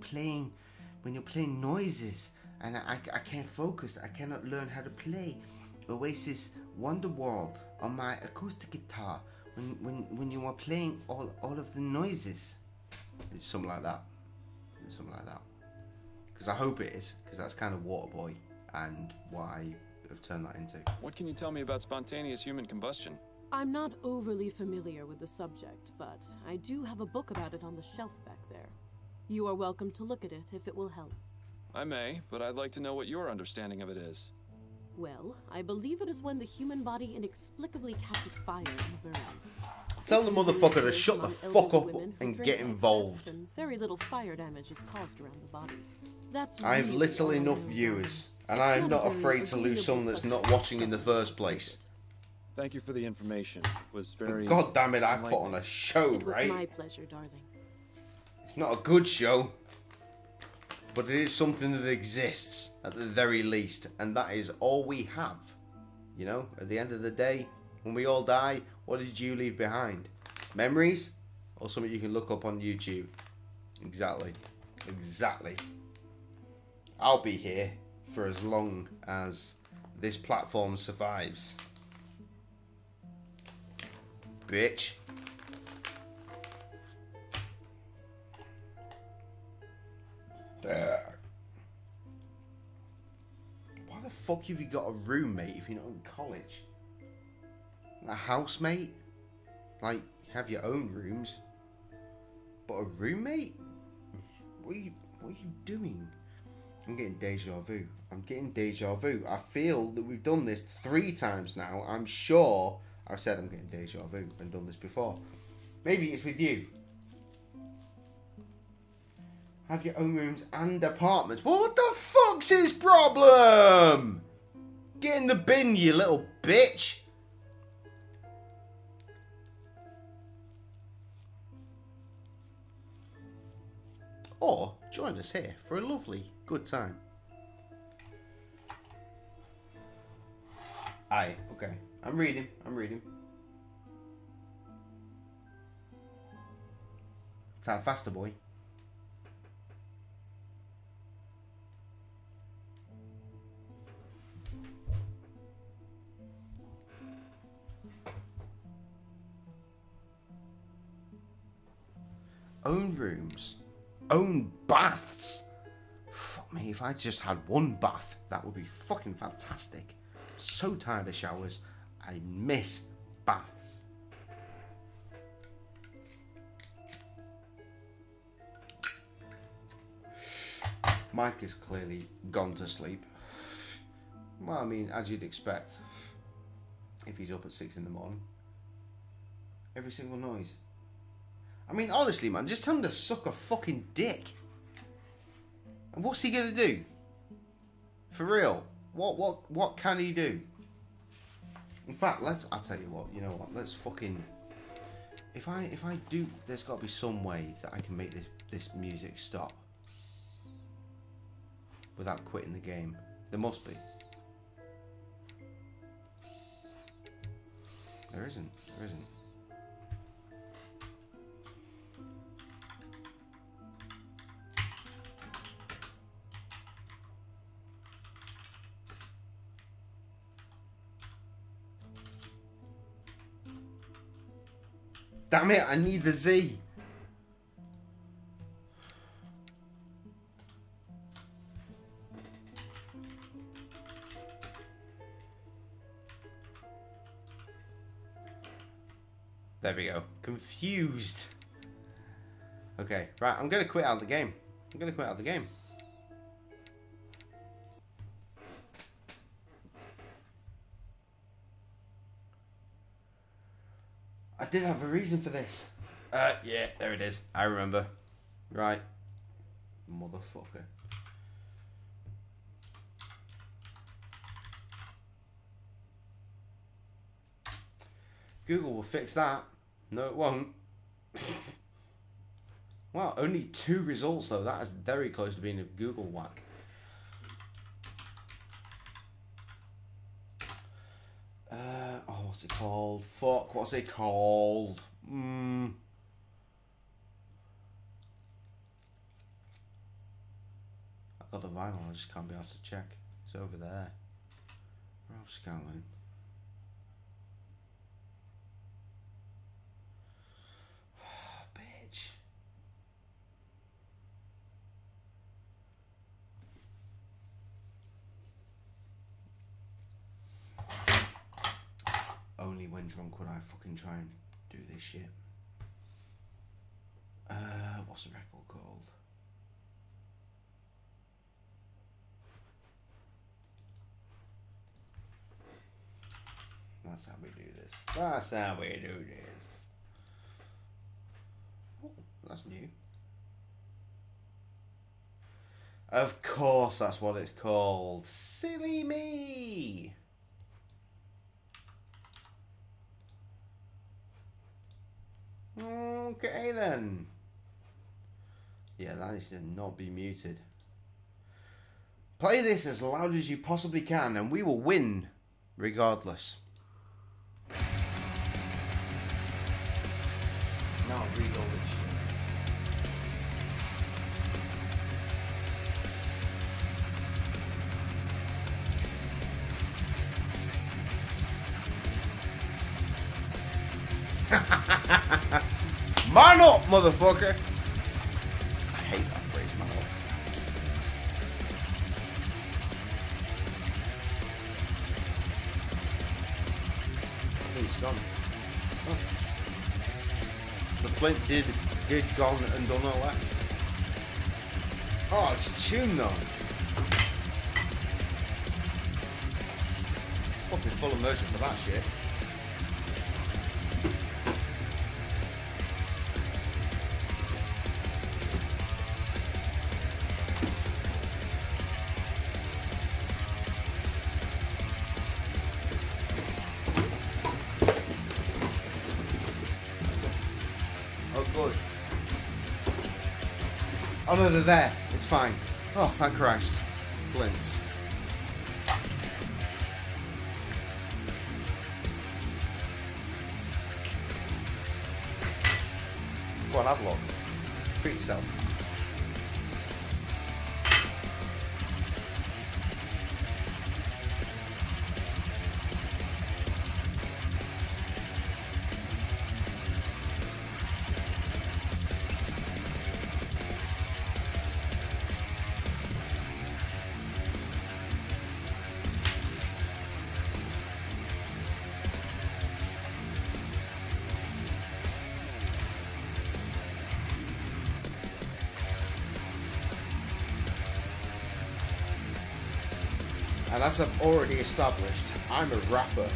playing noises, and I can't focus. I cannot learn how to play Oasis Wonderworld on my acoustic guitar when you are playing all of the noises. It's something like that. It's something like that. Because I hope it is, because that's kind of Waterboy and what I have turned that into. What can you tell me about spontaneous human combustion? I'm not overly familiar with the subject, but I do have a book about it on the shelf back there. You are welcome to look at it if it will help. I may, but I'd like to know what your understanding of it is. Well, I believe it is when the human body inexplicably catches fire and burns. Tell the motherfucker to shut the fuck up and get involved. And very little fire damage is caused around the body. That's I have really little all I enough know viewers, about it. and It's I'm not not a very afraid to lose someone that's agreeable not watching in the first place. Thank you for the information. It was very... God damn it, I put on a show, It was right? my pleasure, darling. It's not a good show, but it is something that exists at the very least, and that is all we have. You know, at the end of the day, when we all die, what did you leave behind? Memories? Or something you can look up on YouTube? Exactly. Exactly. I'll be here for as long as this platform survives. Bitch. Why the fuck have you got a roommate if you're not in college? A housemate? Like, you have your own rooms. But a roommate? What are you doing? I'm getting deja vu. I'm getting deja vu. I feel that we've done this 3 times now. I'm sure I've said I'm getting deja vu and done this before. Maybe it's with you. Have your own rooms and apartments. Well, what the fuck's his problem? Get in the bin, you little bitch. Or join us here for a lovely good time. Aye, okay. I'm reading. Time faster, boy. Own rooms. Own baths. Fuck me, if I just had one bath, that would be fucking fantastic. I'm so tired of showers. I miss baths. Mike is clearly gone to sleep. Well, I mean, as you'd expect, if he's up at 6 in the morning. Every single noise. I mean, honestly, man, just tell him to suck a fucking dick. And what's he gonna do? For real? What can he do? In fact, I'll tell you what. You know what? Let's fucking. If I do, there's got to be some way that I can make this music stop without quitting the game. There must be. There isn't. There isn't. Damn it, I need the Z. There we go. Confused. Okay, right, I'm going to quit out of the game. I did have a reason for this. Yeah, there it is. I remember. Right. Motherfucker. Google will fix that. No, it won't. Wow, only 2 results though. That is very close to being a Google whack. Oh, what's it called? Fuck, what's it called? I've got the vinyl, I just can't be asked to check. It's over there. Ralph Scanlon. Bitch. Only when drunk would I fucking try and do this shit. What's the record called? That's how we do this. That's how we do this. Oh, that's new. Of course, that's what it's called. Silly me! Okay then. Yeah, that needs to not be muted. Play this as loud as you possibly can and we will win regardless. Now read all this shit. Man up, motherfucker! I hate that phrase, man up. I think it's gone. Oh. The flint did gone and done all that. Oh, it's a tune though. Fucking full immersion for that shit. Oh no, they're there. It's fine. Oh, thank Christ. Flints. Go on, have a look. Treat yourself. And as I've already established, I'm a rapper.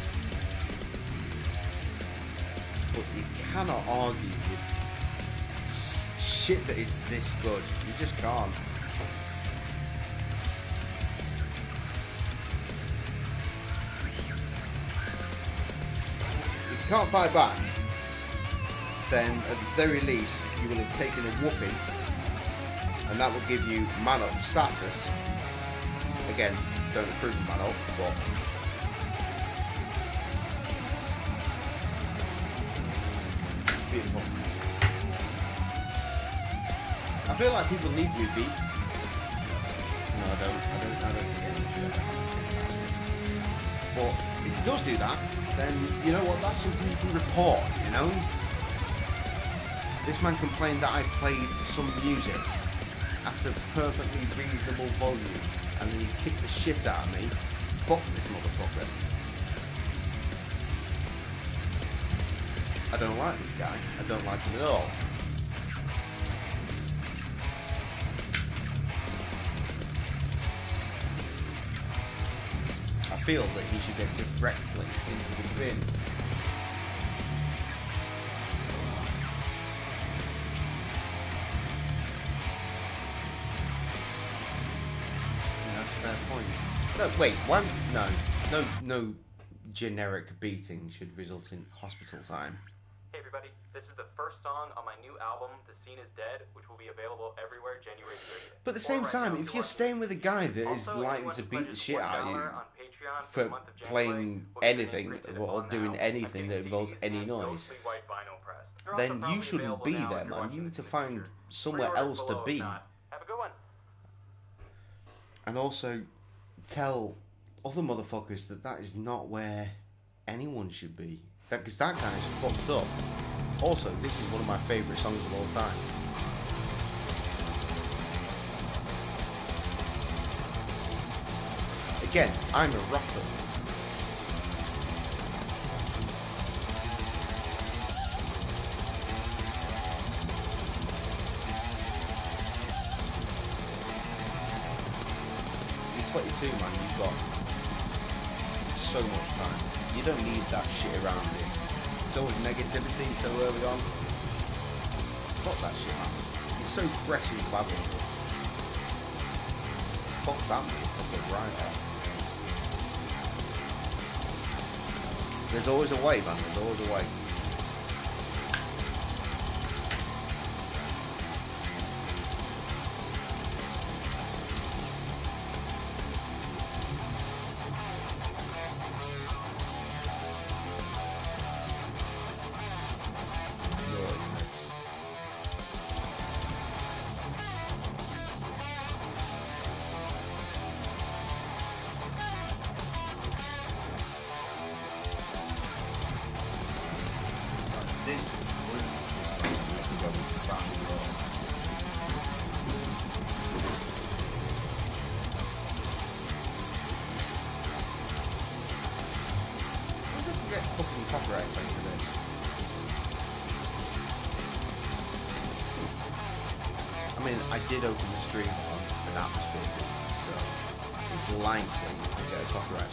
But you cannot argue with shit that is this good. You just can't. If you can't fight back, then at the very least you will have taken a whooping, and that will give you man up status. Again, don't approve of man up, but beautiful. I feel like people need to be beat. No, I don't think it. But if he does do that, then you know what? That's something you can report. You know, this man complained that I played some music at a perfectly reasonable volume, and then he kicked the shit out of me. Fuck this motherfucker. I don't like this guy. I don't like him at all. I feel that he should get directly into the bin. Fair point. No, wait, one, no generic beating should result in hospital time. Hey everybody, this is the first song on my new album, The Scene is Dead, which will be available everywhere January 30th. But at the same time, if you're staying with a guy that is likely to beat the shit out of you for playing anything or doing anything that involves any noise, then you shouldn't be there, man. You need to find somewhere else to be. Have a good one. And also tell other motherfuckers that is not where anyone should be. Because that guy's fucked up. Also, this is one of my favourite songs of all time. Again, I'm a rapper. You're 22, man, you've got so much time. You don't need that shit around you. It's always negativity so early on. Fuck that shit, man. You're so fresh and babble. Fuck that motherfucker right out. There's always a way, man. There's always a way. I mean, I did open the stream on an atmosphere, so it's likely to get a copyright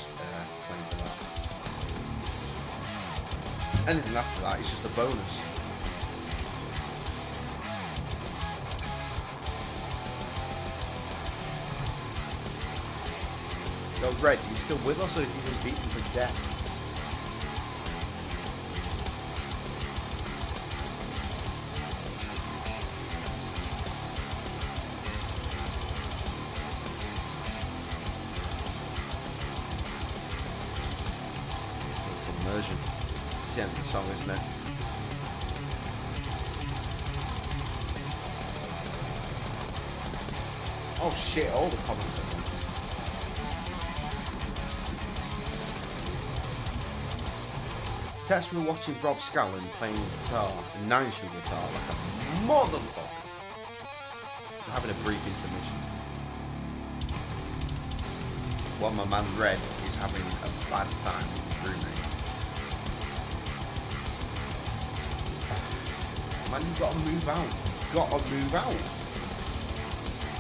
claim for that. Anything after that is just a bonus. Yo, Red, you still with us, or have you been beaten to death? Immersion. It's the end of the song, isn't it? Oh shit, all the comments are on. Tess were watching Rob Scallon playing guitar and nine-string guitar like a motherfucker. We're having a brief intermission. While my man Red is having a bad time with his roommate. Man, you gotta move out. You gotta move out.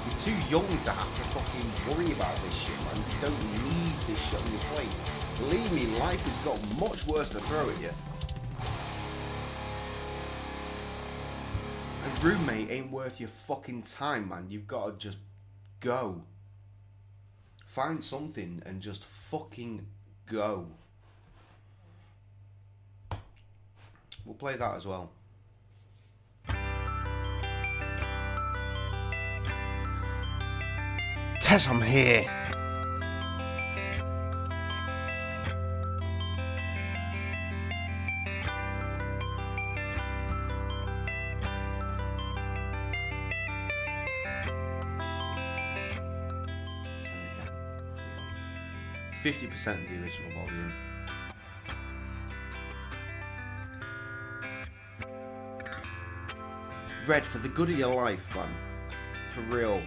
You're too young to have to fucking worry about this shit, man. You don't need this shit on your plate. Believe me, life has got much worse to throw at you. A roommate ain't worth your fucking time, man. You've gotta just go. Find something and just fucking go. We'll play that as well. Tess, I'm here. Turn it down. 50% of the original volume. Red, for the good of your life, man. For real.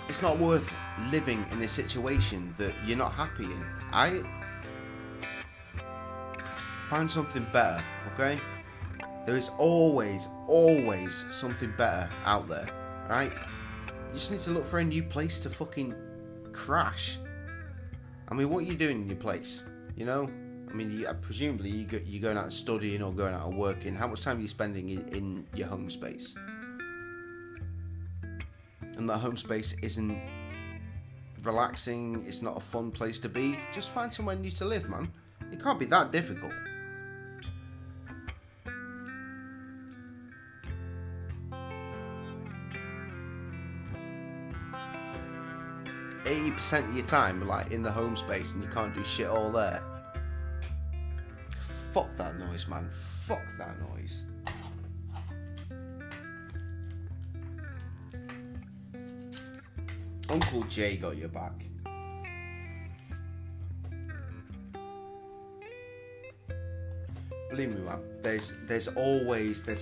It's not worth living in a situation that you're not happy in. Find something better, okay? There is always, always something better out there, right? You just need to look for a new place to fucking crash. I mean, what are you doing in your place? You know? I mean, presumably you're going out and studying or going out and working. How much time are you spending in your home space? And that home space isn't relaxing, it's not a fun place to be. Just find somewhere new to live, man. It can't be that difficult. %of your time, like, in the home space, and you can't do shit all there. Fuck that noise, man. Fuck that noise. Uncle Jay got your back. Believe me, man. There's always. I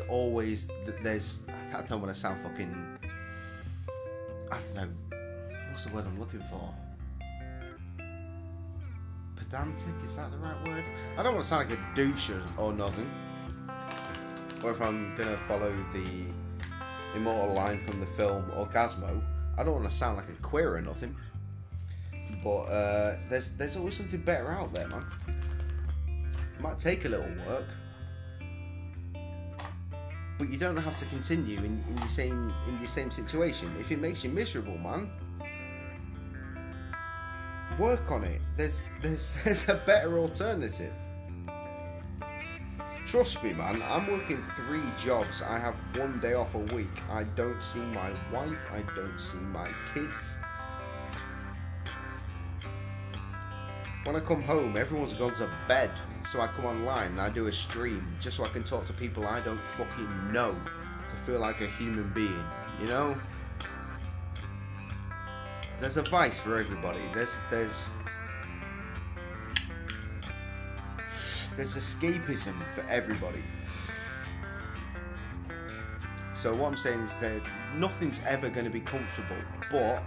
don't want to sound fucking. I don't know. What's the word I'm looking for? Pedantic, is that the right word? I don't want to sound like a douche or nothing. Or if I'm gonna follow the immortal line from the film Orgasmo, I don't want to sound like a queer or nothing. But there's always something better out there, man. It might take a little work, but you don't have to continue in your same situation. If it makes you miserable, man, work on it. There's a better alternative. Trust me, man. I'm working 3 jobs. I have 1 day off a week. I don't see my wife. I don't see my kids. When I come home, everyone's gone to bed, so I come online and I do a stream just so I can talk to people I don't fucking know to feel like a human being, you know? There's a vice for everybody. There's escapism for everybody. So what I'm saying is that nothing's ever going to be comfortable, but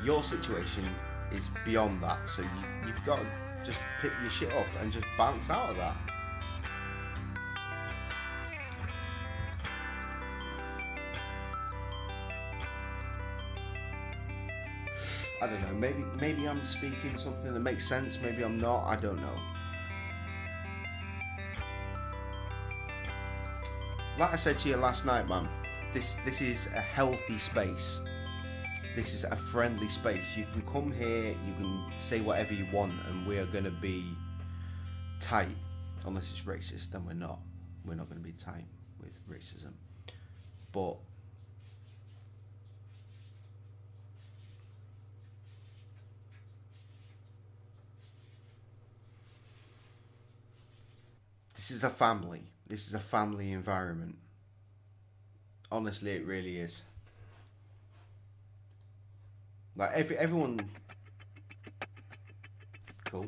your situation is beyond that. So you've got to just pick your shit up and just bounce out of that. I don't know, maybe I'm speaking something that makes sense, maybe I'm not, I don't know. Like I said to you last night, man, this is a healthy space. This is a friendly space. You can come here, you can say whatever you want, and we are going to be tight. Unless it's racist, then we're not. We're not going to be tight with racism. But this is a family. This is a family environment. Honestly, it really is. Like everyone, cool,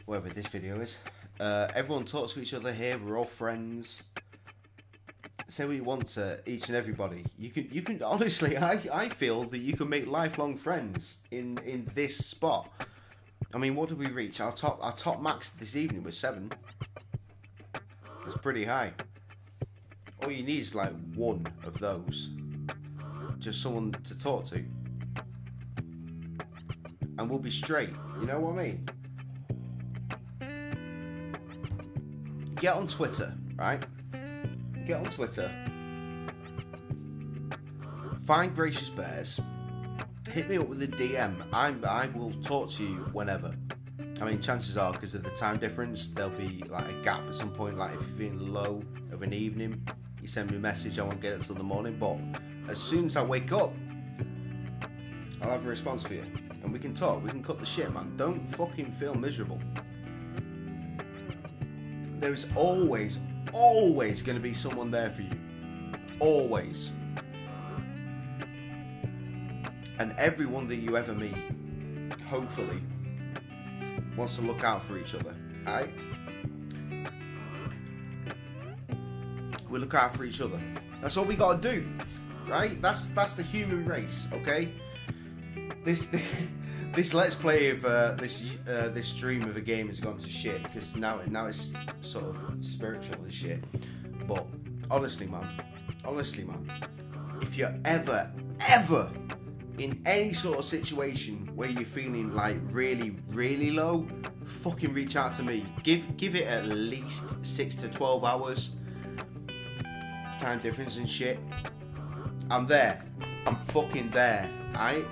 whatever this video is. Everyone talks to each other here. We're all friends. Say what you want to each and everybody. You can honestly, I feel that you can make lifelong friends in this spot. I mean, what did we reach? Our top max this evening was 7. That's pretty high. All you need is like 1 of those. Just someone to talk to. And we'll be straight. You know what I mean? Get on Twitter, right? Get on Twitter. Find Gracious Bears. Hit me up with a DM. I will talk to you whenever. I mean, chances are, because of the time difference, there'll be like a gap at some point. Like if you're feeling low of an evening, you send me a message. I won't get it till the morning. But as soon as I wake up, I'll have a response for you. And we can talk, we can cut the shit, man. Don't fucking feel miserable. There is always going to be someone there for you. Always. And everyone that you ever meet, hopefully, wants to look out for each other, alright? We look out for each other. That's all we gotta do, right? That's the human race, okay? This let's play of this stream of a game has gone to shit because now it's sort of spiritual and shit. But honestly, man, if you're ever in any sort of situation where you're feeling like really low, fucking reach out to me. Give it at least 6 to 12 hours. Time difference and shit. I'm there. I'm fucking there, alright?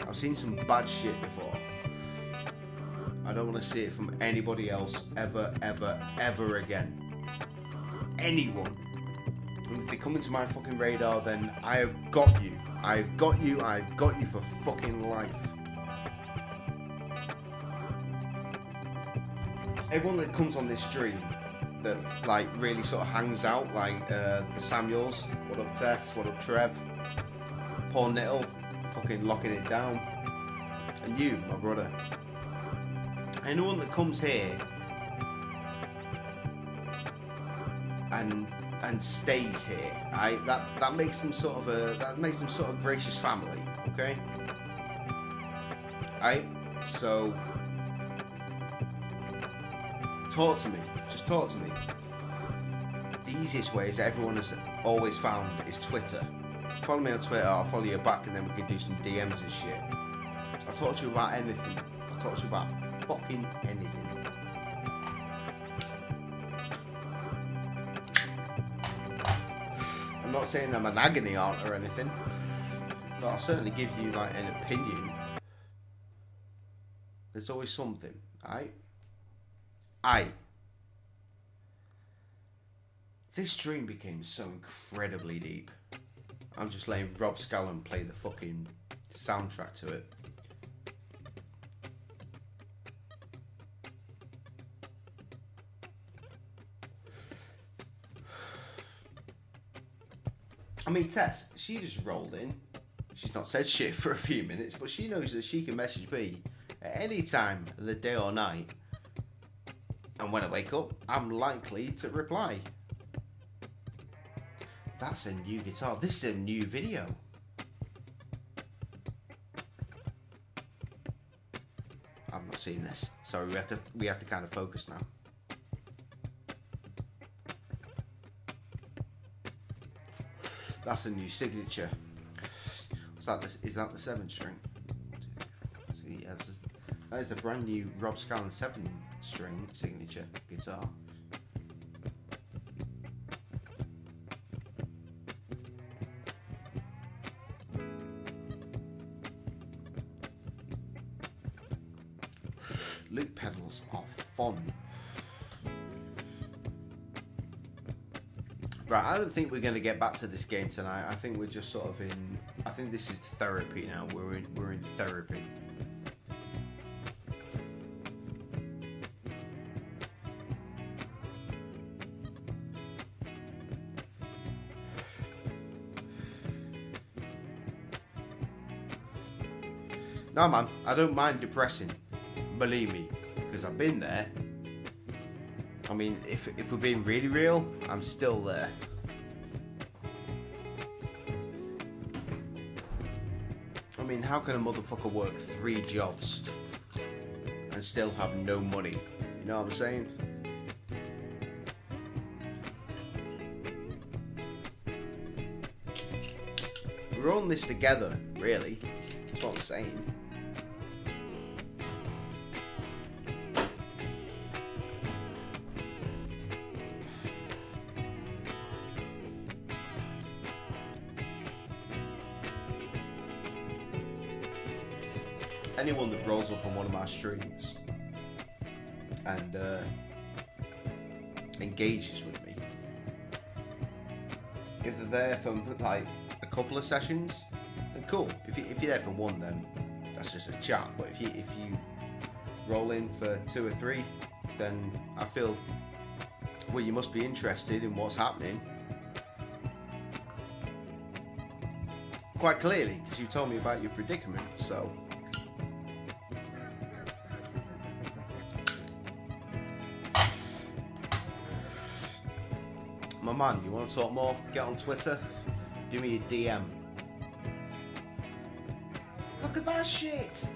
I've seen some bad shit before. I don't want to see it from anybody else ever again. Anyone. And if they come into my fucking radar, then I have got you. I've got you for fucking life. Everyone that comes on this stream that like really sort of hangs out, like the Samuels, what up Tess, what up Trev, Paul Nittle, fucking locking it down. And you, my brother. Anyone that comes here and stays here, that makes them sort of a gracious family, okay? So talk to me. Just talk to me. The easiest way, as everyone has always found, is Twitter. Follow me on Twitter, I'll follow you back, and then we can do some DMs and shit. I'll talk to you about anything. I'll talk to you about fucking anything. I'm not saying I'm an agony aunt or anything, but I'll certainly give you like an opinion. There's always something, aight? This stream became so incredibly deep. I'm just letting Rob Scallon play the fucking soundtrack to it. I mean, Tess, she just rolled in. She's not said shit for a few minutes, but she knows that she can message me at any time of the day or night. And when I wake up, I'm likely to reply. That's a new guitar. This is a new video. I've not seen this. Sorry, we have to kind of focus now. That's a new signature. What's that? Is that the 7 string? Yeah, that is the brand new Rob Scallon 7 string signature guitar. Loop pedals are fun. Right, I don't think we're going to get back to this game tonight. I think we're just sort of in... I think this is therapy now. We're in therapy. No, man, I don't mind depressing. Believe me, because I've been there. I mean, if we're being really real, I'm still there. I mean, how can a motherfucker work 3 jobs and still have no money? You know what I'm saying? We're all in this together, really. That's what I'm saying. Anyone that rolls up on one of my streams and engages with me, if they're there for like a couple of sessions, then cool. If you're there for one, then that's just a chat. But if you roll in for 2 or 3, then I feel, well, you must be interested in what's happening. Quite clearly, because you told me about your predicament, so. My man, you want to talk more? Get on Twitter, do me a DM. Look at that shit!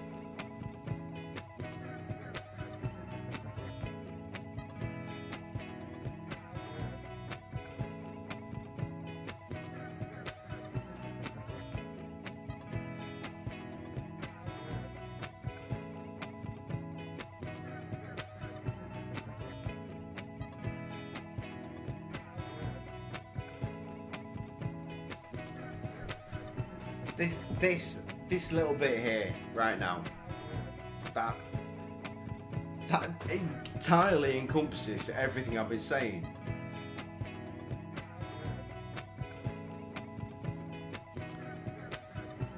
This little bit here, right now, that entirely encompasses everything I've been saying.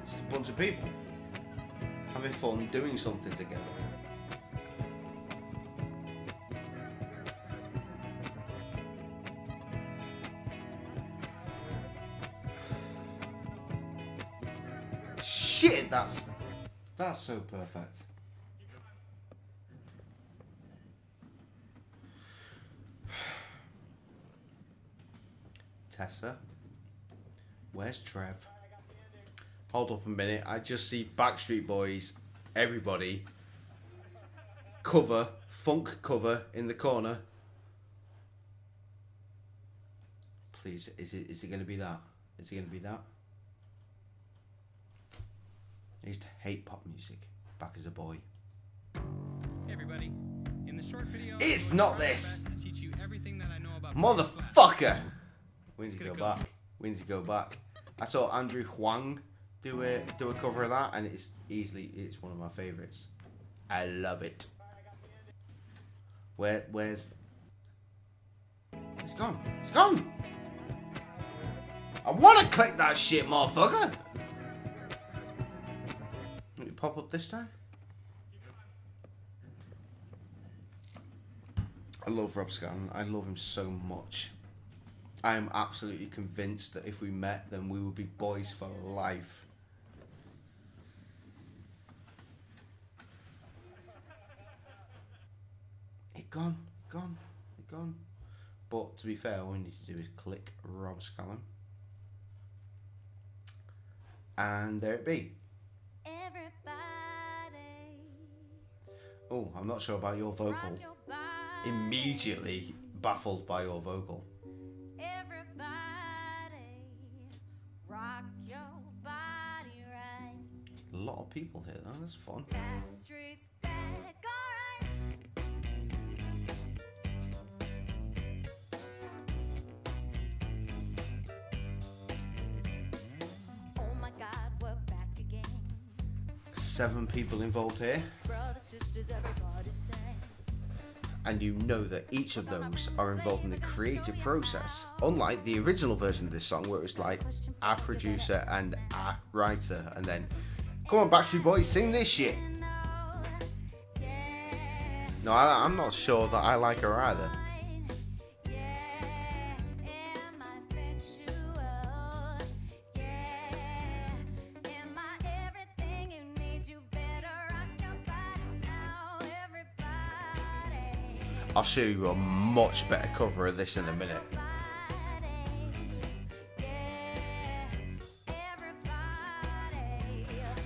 Just a bunch of people having fun doing something together. Shit! it? That's so perfect. Tessa, where's Trev? Hold up a minute. I just see Backstreet Boys, everybody, cover, funk cover in the corner. Please, is it going to be that? Is it going to be that? I used to hate pop music back as a boy. Hey everybody. In the short video, it's not this. To teach you everything that I know about motherfucker. We need to go back. We need to go back. I saw Andrew Huang do a cover of that, and it's one of my favorites. I love it. Where's? It's gone. It's gone. I want to click that shit, motherfucker. Let me pop up this time. I love Rob Scanlon. I love him so much. I am absolutely convinced that if we met, then we would be boys for life. It gone. But to be fair, all we need to do is click Rob Scanlon. And there it be. Oh, I'm not sure about your vocal. Immediately baffled by your vocal. Everybody, rock your body right. A lot of people here, though. That's fun. Backstreet's back, alright. Oh my God, we're back again. 7 people involved here. Brothers, sisters, everybody sing. And you know that each of those are involved in the creative process. Unlike the original version of this song, where it was like a producer and a writer, and then, come on, Backstreet Boys, sing this shit. No, I'm not sure that I like her either. I'll show you a much better cover of this in a minute.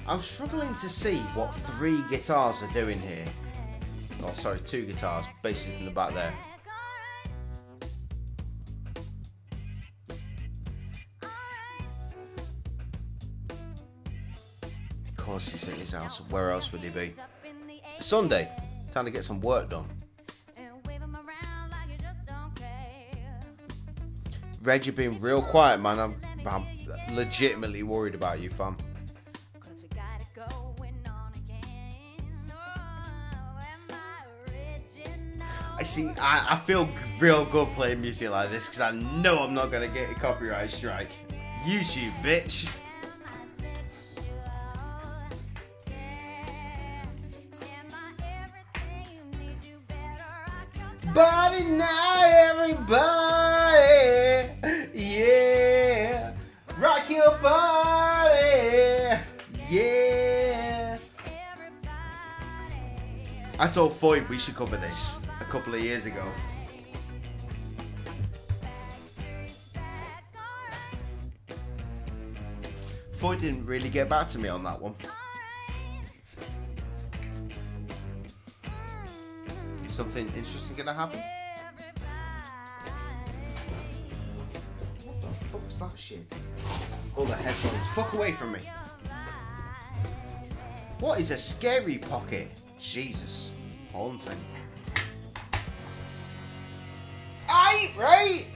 I'm struggling to see what 3 guitars are doing here. Oh, sorry, 2 guitars, basses in the back there. Of course he's at his house. Where else would he be? Sunday, time to get some work done. Reg, you're being real quiet, man. I'm legitimately worried about you, fam. I feel real good playing music like this because I know I'm not going to get a copyright strike. YouTube, bitch. Body now, everybody. Yeah. Rock your body. Yeah. I told Foy we should cover this a couple of years ago. Foy didn't really get back to me on that one. Something interesting gonna happen? What the fuck's that shit? All the headphones. Fuck away from me. What is a scary pocket? Jesus. Haunting. Aye, right?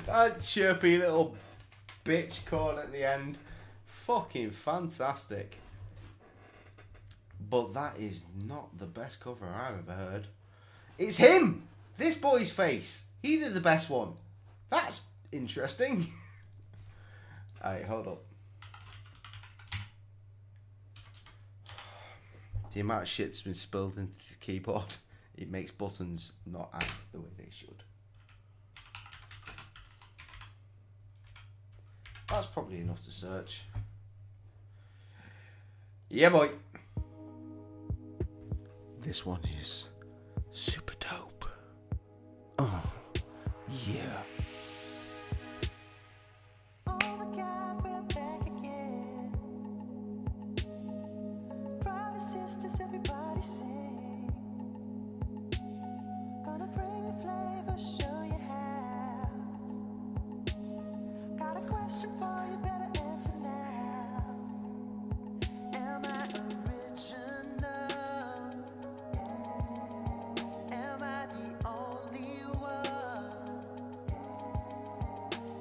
That chirpy little bitch corn at the end. Fucking fantastic. But that is not the best cover I've ever heard. It's him! This boy's face! He did the best one. That's interesting. Alright, hold up. The amount of shit's been spilled into the keyboard, it makes buttons not act the way they should. That's probably enough to search. Yeah, boy. This one is super dope. Oh, yeah. Oh my God, we're back again. Brothers, sisters, everybody sing. Gonna bring the flavor, show you how. Got a question for you, better answer now. Am I original? Am I the only one?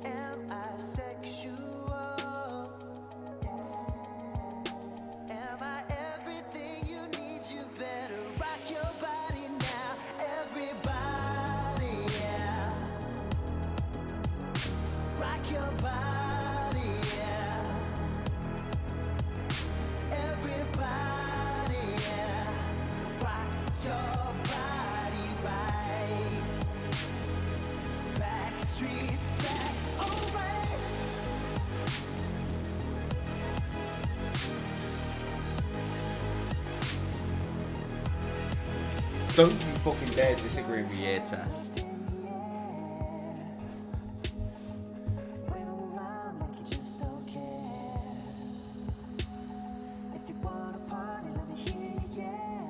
Am I sexual? Am I everything you need? You better rock your body now, everybody, yeah. Rock your body, yeah. Everybody, yeah. Rock your body right. Back streets back, alright. Don't you fucking dare disagree with me here, Tess. Wave 'em around like you just don't care. If you wanna party, let me hear you, yeah.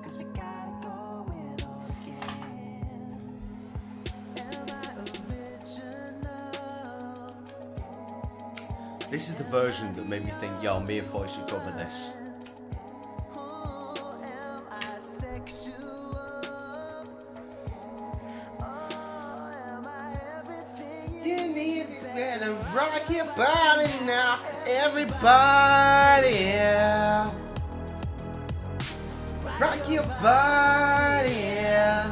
'Cause we got it going on again. Am I original? This is the version that made me think, yo, me and Foy should cover this. Am I sexual? Oh, am I everything You need to better rock your body now, everybody, yeah. Rock your body, yeah.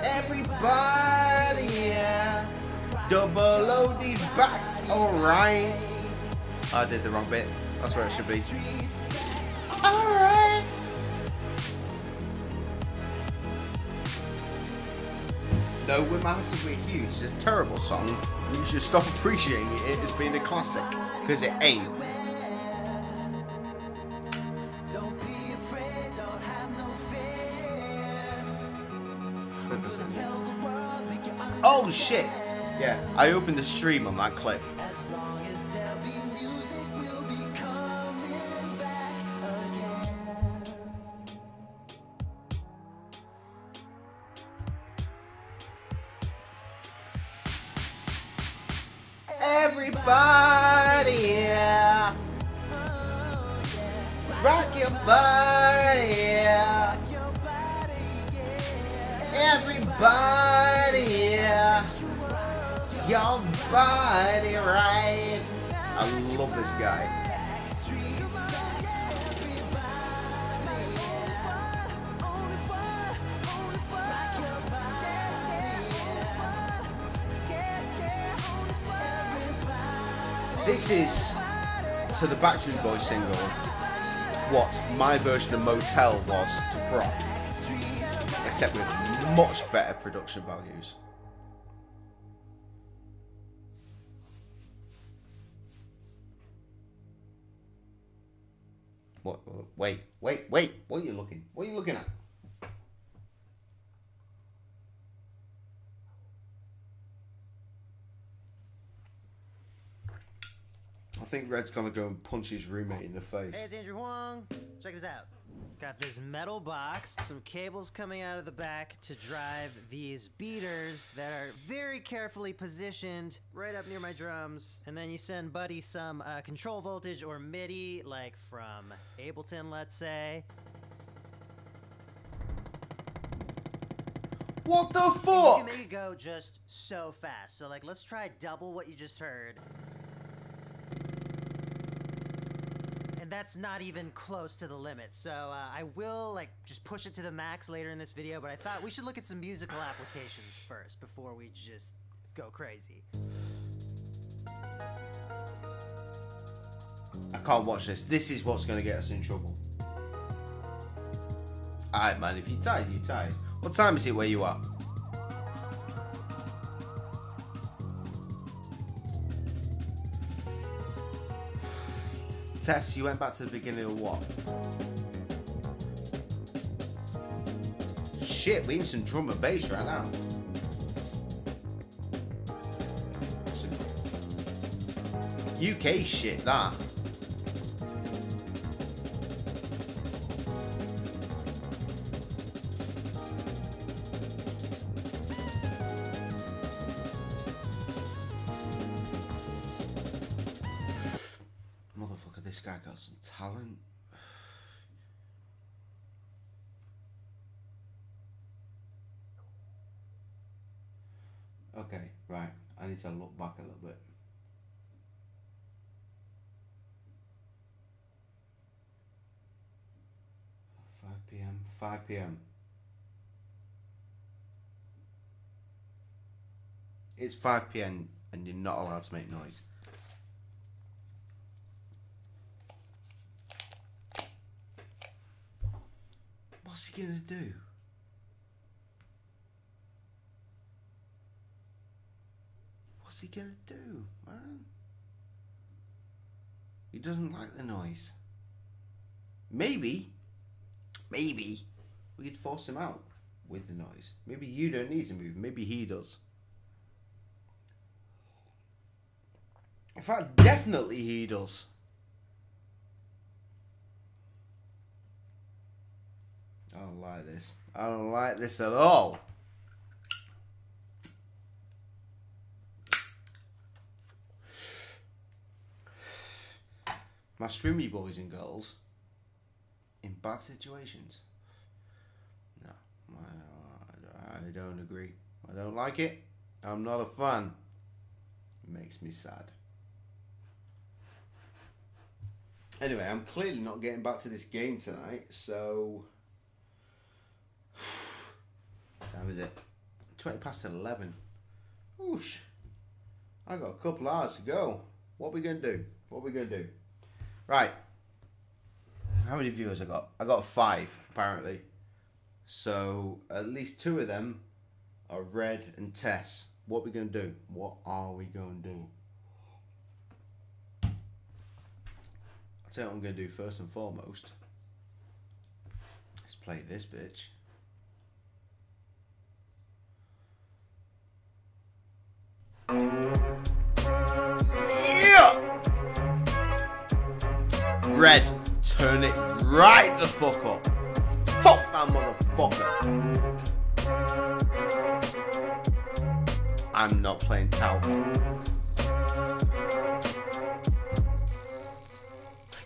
Everybody, yeah. Double O these backs, alright. I did the wrong bit. That's where it should be. Alright. No, we're massive, we're huge. It's a terrible song. You should stop appreciating it as being a classic, because it ain't. Don't be afraid, don't have no fear. I'm gonna tell the world, make you understand. Oh shit! Yeah, I opened the stream on that clip. As long as there be music, we'll be coming back again. Everybody, yeah. Rock your body, yeah. Everybody, yeah. Your body right. I love this guy. This is, to the Backstreet Boys single, what my version of Motel was to Broth, except with much better production values. What? Wait! What are you looking? What are you looking at? I think Red's gonna go and punch his roommate in the face. Hey, it's Andrew Huang. Check this out. Got this metal box, some cables coming out of the back to drive these beaters that are very carefully positioned right up near my drums. And then you send Buddy some control voltage or MIDI, like from Ableton, let's say. What the And fuck? you can make it go just so fast. So like, let's try double what you just heard. that's not even close to the limit. So I will like just push it to the max later in this video, but I thought we should look at some musical applications first before we just go crazy. I can't watch this. This is what's going to get us in trouble. Alright, man, if you're tired, you're tired. What time is it where you are? Tess, you went back to the beginning of what? Shit, we need some drum and bass right now. UK shit, that. Motherfucker, this guy got some talent. Okay, right. I need to look back a little bit. PM, 5 PM. It's 5 PM and you're not allowed to make noise. What's he gonna do? What's he gonna do, man? He doesn't like the noise. Maybe we could force him out with the noise. Maybe you don't need to move. Maybe he does. In fact, definitely he does. I don't like this. I don't like this at all. My streamy boys and girls in bad situations. No, I don't agree. I don't like it. I'm not a fan. It makes me sad. Anyway, I'm clearly not getting back to this game tonight, so... What time is it? 20 past 11. Oosh. I got a couple hours to go. What are we going to do? What are we going to do? Right. How many viewers I got? I got 5, apparently. So, at least 2 of them are Red and Tess. What are we going to do? What are we going to do? I'll tell you what I'm going to do first and foremost. Let's play this bitch. Yeah! Red, turn it right the fuck up. Fuck that motherfucker. I'm not playing tout.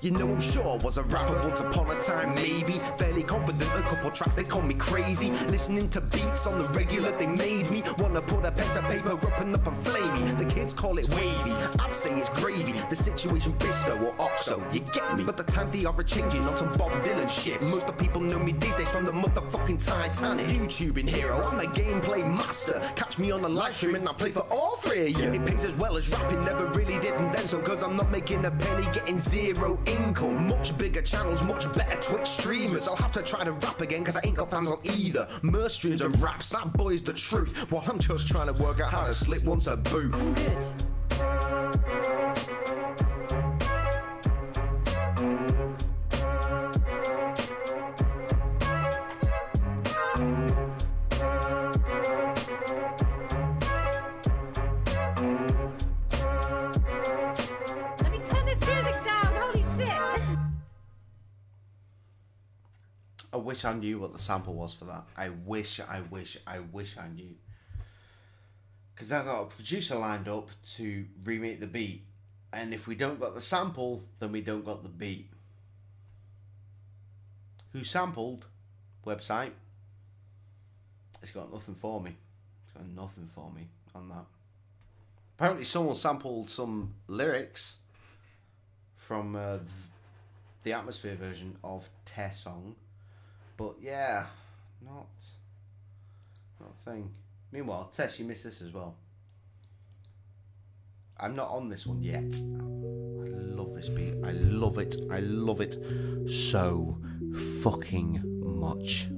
You know I'm sure I was a rapper once upon a time, maybe. Fairly confident, a couple tracks, they call me crazy. Listening to beats on the regular, they made me wanna put a pen to paper up and flame me. The kids call it wavy, I'd say it's gravy. The situation Bisto or Oxo, you get me. But the times they are changing on some Bob Dylan shit. Most of the people know me these days from the motherfucking Titanic. YouTubing hero, I'm a gameplay master. Catch me on a live stream and I play for all 3 of you. It pays as well as rapping, never really did, and then some. Cause I'm not making a penny, getting zero income. Much bigger channels, much better Twitch streamers. I'll have to try to rap again cause I ain't got fans on either. Merch streams and raps, that boy's the truth. While I'm just trying to work out how to slip once a booth. I wish I knew what the sample was for that. I wish I knew. Because I got a producer lined up to remake the beat. And if we don't got the sample, then we don't got the beat. Who sampled? Website. It's got nothing for me. It's got nothing for me on that. Apparently someone sampled some lyrics from the atmosphere version of Tess song. But yeah, not a thing. Meanwhile, Tess, you missed this as well. I'm not on this one yet. I love this beat. I love it. I love it so fucking much.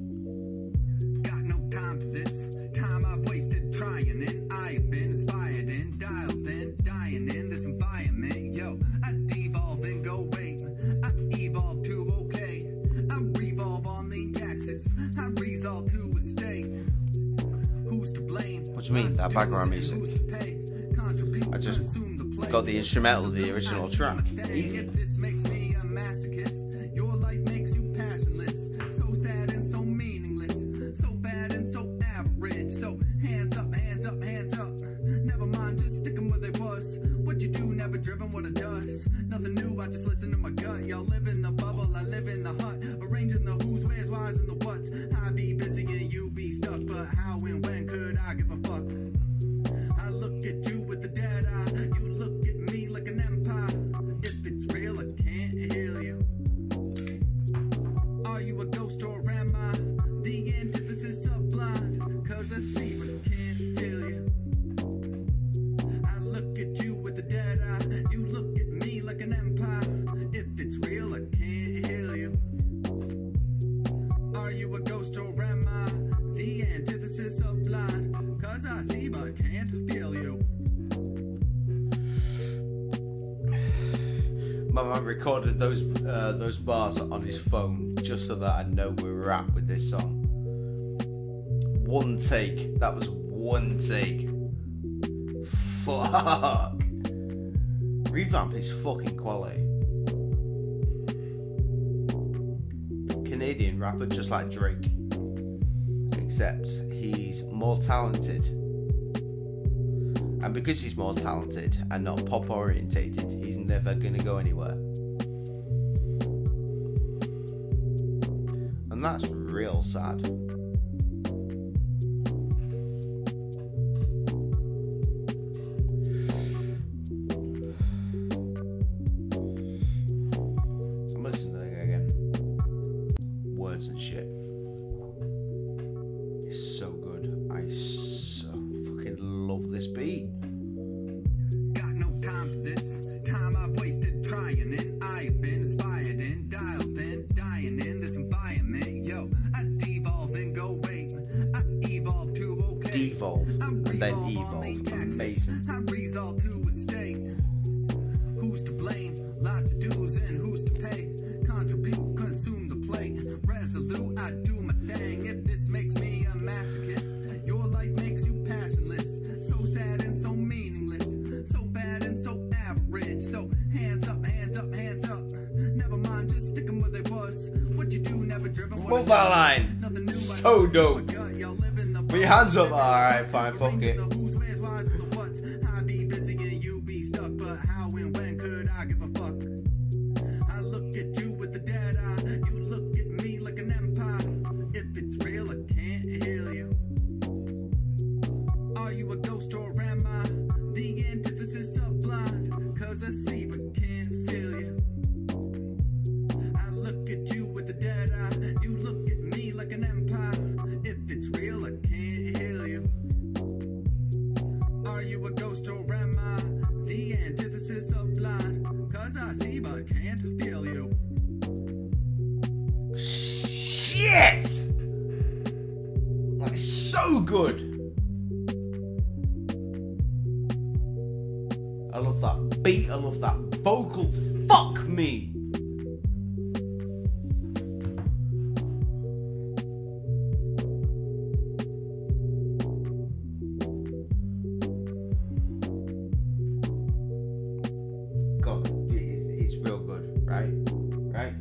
Got no time for this. Time I've wasted trying and I've been inspired and dialed in, dying in this environment. Yo, I devolve and go wait. I evolve to okay. I revolve on the axis. I resolve to a state. Who's to blame? What do you mean, that background music? I just got the instrumental of the original track. Easy. This makes me a masochist. Your life makes you passionless. So sad and so meaningless. So bad and so average. So hands up, hands up, hands up. Never mind, just sticking where they was. What you do, never driven what it does. Nothing new, I just listen to my gut. Y'all live in the bubble, I live in the hut. Arranging the who's, where's, why's, and the what's. I be busy and you be stuck. But how and when could I give a fuck? I look at you with the dead eye. You look at me like an empire. If it's real, I can't heal you. Are you a ghost or am I the antithesis of blind? Cause I see but can't feel you. I look at you with the dead eye. You look at me like an empire. If it's real, I can't heal you. Are you a ghost or am I the antithesis of blind? Cause I see but can't feel you. My man recorded those bars on his phone just so that I know where we're at with this song. One take. That was one take. Fuck. Revamp is fucking quality. Canadian rapper just like Drake. Except he's more talented. And because he's more talented and not pop orientated, he's never gonna go anywhere. And that's real sad. I'm listening to that again. Words and shit. It's so good. I so fucking love this beat. Got no time for this. Time I've wasted trying and I've been inspired and dialed in, dying in this environment. Yo, I devolve and go wait. I evolve to okay. Devolve and then evolve. Amazing. I resolve to a state. Who's to blame? Lots of dues and who's to pay? Contribute, consume the plate. Resolute, I do my thing. If this makes me a masochist, your life makes you passionless. So sad and so meaningless. So bad and so average. So hands up, hands up, hands up. Never mind, just sticking where they was. What you do, never driven. Love that line. So dope. Put your hands up. Alright, fine, fuck it. Who's, where's, why's, and the what's. I be busy and you be stuck. But how and when could I give a fuck? I look at you with the dead eye. You look at me like an empire. If it's real, I can't heal you. Are you a ghost or am I the antithesis of blind? Cause I see but can't feel you. I look at you with the dead eye. You look at me like an empire. If it's real, I can't heal you. Are you a ghost or am I the antithesis of blind? Cause I see but can't feel you. Shit! That's so good. I love that beat. I love that vocal. Fuck me. God, it's real good, right? Right?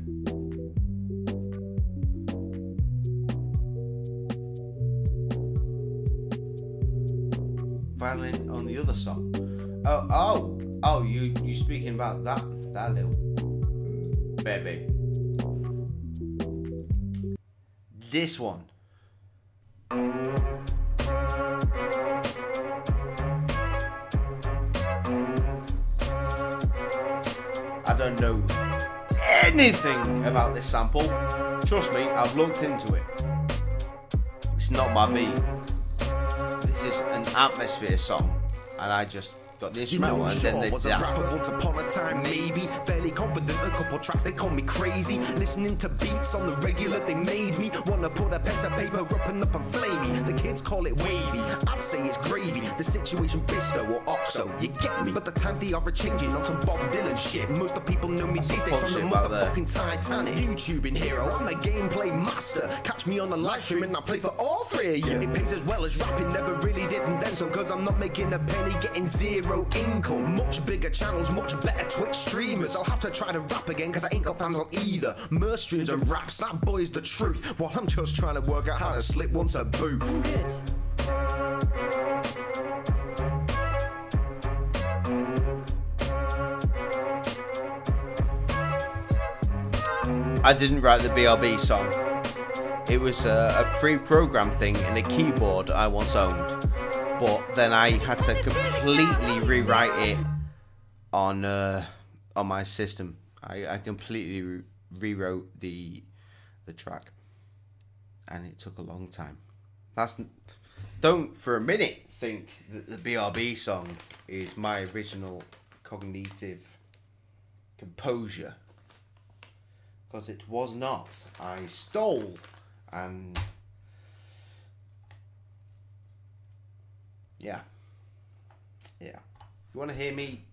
Violin on the other song. Oh, you speaking about that little baby. This one. I don't know anything about this sample, trust me, I've looked into it. It's not my beat. This is an atmosphere song, and I just got the instrumental and then they was a rapper once upon a time, maybe. Fairly confident, a couple tracks, they call me crazy. Listening to beats on the regular, they made me wanna put a pen to paper up and flame me. The kids call it wavy, I'd say it's gravy. The situation Bisto or Oxo, you get me. But the times they are changing on some Bob Dylan shit. Most of people know me these days from the motherfucking Titanic. YouTubing hero, I'm a gameplay master. Catch me on the live stream and I play for all three of you. It pays as well as rapping, never really did and then some. Cause I'm not making a penny, getting zero income. Much bigger channels, much better Twitch streamers. I'll have to try to rap again cause I ain't got fans on either. Merch streams and raps, that boy's the truth. While I'm just trying to work out how to slip once a booth. I didn't write the BRB song. It was a pre-programmed thing in a keyboard I once owned. But then I had to completely rewrite it on my system. I completely rewrote the track, and it took a long time. Don't for a minute think that the BRB song is my original cognitive composure, because it was not. I stole and yeah. You want to hear me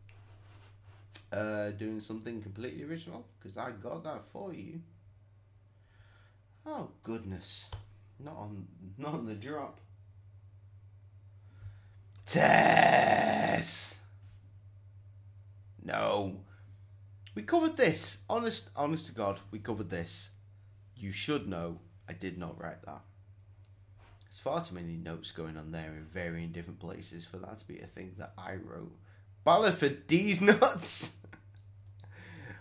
doing something completely original? Because I got that for you. Oh goodness, not on the drop. Tess. No, we covered this. Honest to God, we covered this. You should know I did not write that. There's far too many notes going on there in varying different places for that to be a thing that I wrote. Ballad for D's nuts.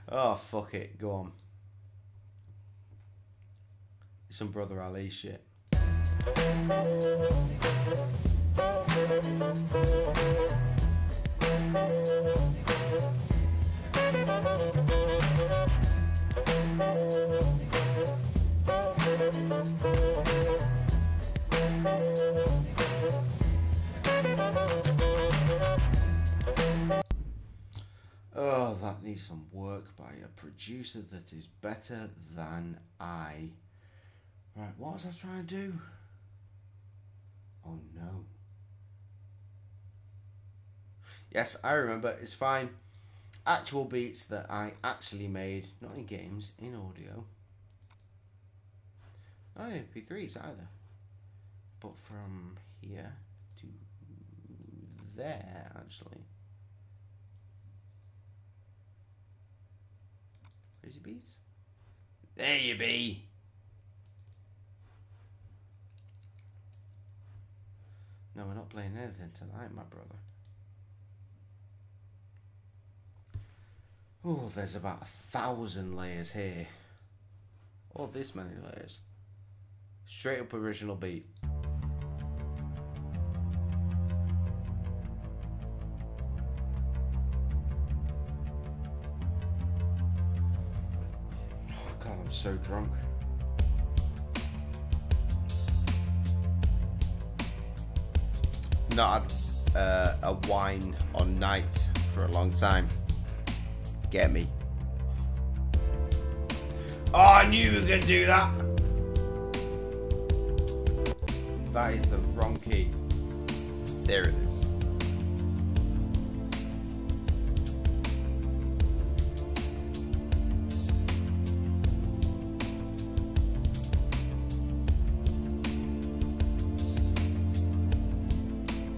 Oh, fuck it. Go on. Some Brother Ali shit. Oh, that needs some work by a producer that is better than I. Right, what was I trying to do? Oh no. Yes, I remember, it's fine. Actual beats that I actually made, not in games, in audio. Not in MP3s either. But from here to there, actually. Where's your beats? There you be. No, we're not playing anything tonight, my brother. Oh, there's about 1,000 layers here. Or this many layers. Straight up original beat. Oh God, I'm so drunk. Not had a wine on night for a long time. Get me. Oh, I knew we were going to do that. That is the wrong key. There it is.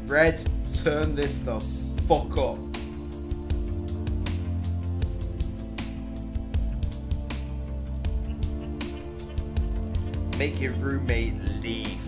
Red, turn this the fuck up. Make your roommate leave.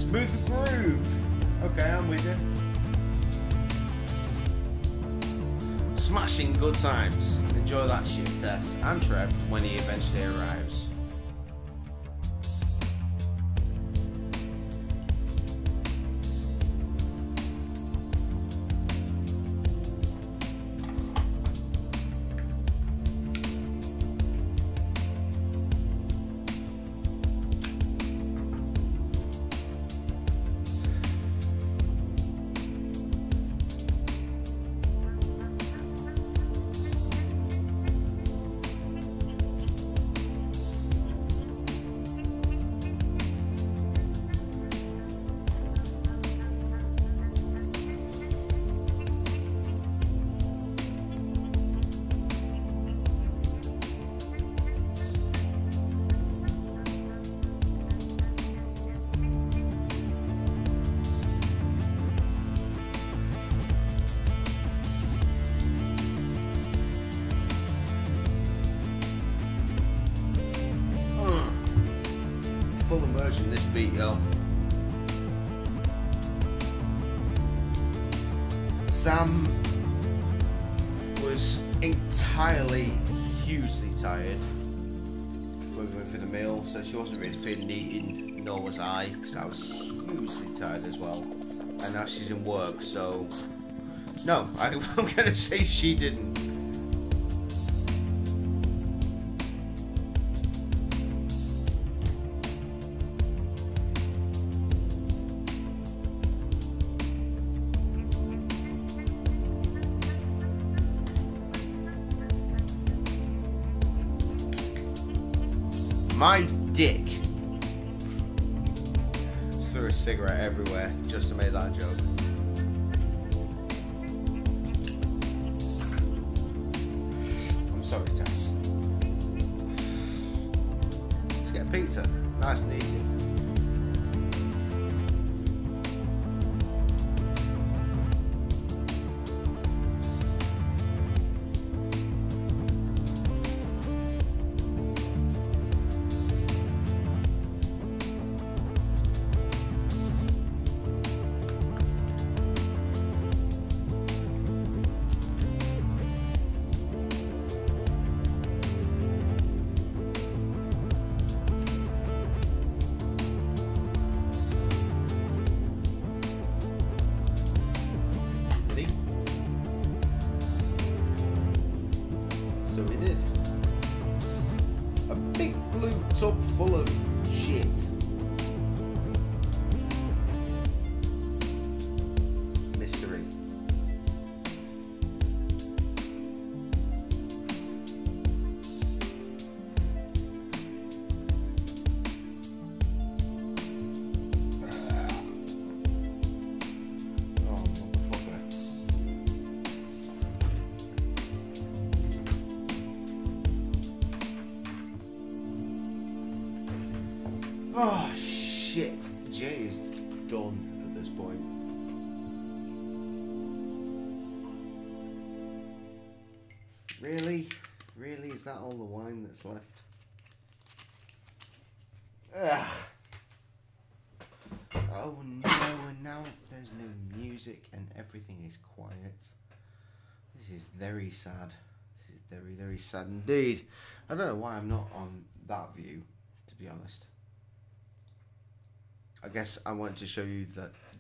Smooth groove. Okay, I'm with you. Smashing good times. Enjoy that shit, Tess and Trev when he eventually arrives. Full immersion this beat, yo. Sam was entirely hugely tired when we went for the meal, so she wasn't really feeling eating, nor was I, because I was hugely tired as well. And now she's in work, so no, I'm gonna say she didn't. My dick just threw a cigarette everywhere just to make that joke. I'm sorry, Tess. Let's get pizza. Nice and easy. So we did. A big blue tub full of shit. Mystery. Oh shit, Jay is done at this point. Really? Really? Is that all the wine that's left? Ugh. Oh no, and now there's no music and everything is quiet. This is very sad. This is very, very sad indeed. I don't know why I'm not on that view, to be honest. I guess I want to show you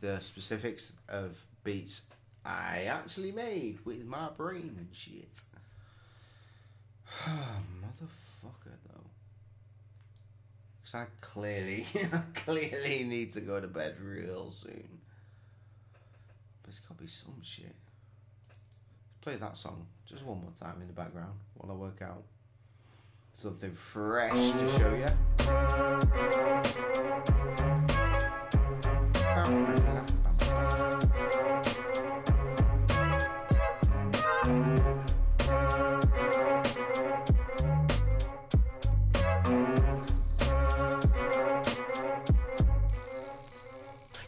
the specifics of beats I actually made with my brain and shit. Motherfucker though. Because I clearly need to go to bed real soon. But it's gotta be some shit. Let's play that song just one more time in the background while I work out something fresh to show you.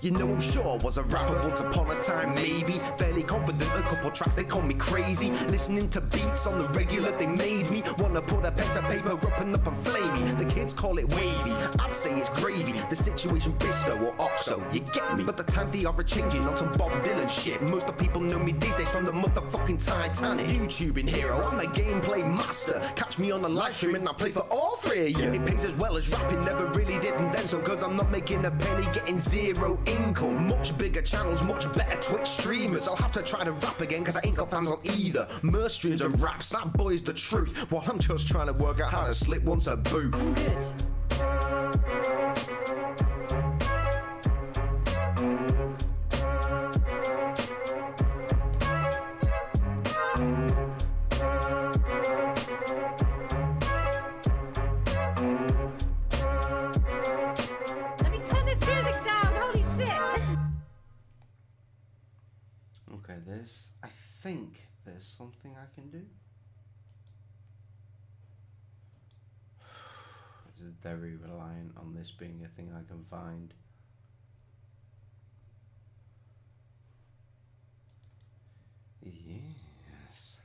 You know I'm sure was a rapper once upon a time, maybe. Fairly confident, a couple tracks, they call me crazy. Listening to beats on the regular, they made me wanna put a pen to paper up and flame me. The kids call it wavy, I'd say it's gravy. The situation Bisto or Oxo, you get me. But the times they are changing on some Bob Dylan shit. Most of the people know me these days from the motherfucking Titanic. YouTubing hero, I'm a gameplay master. Catch me on a live stream and I play for all three of you. It pays as well as rapping, never really did and then some. Cause I'm not making a penny, getting zero income. Much bigger channels, much better Twitch streamers. I'll have to try to rap again cause I ain't got fans on either. Merc streams and raps, that boy's the truth. While I'm just trying to work out how to slip once a booth. I'm good. Let me turn this music down, holy shit! Okay, I think there's something I can do. It's very reliant on this being a thing I can find. Yes.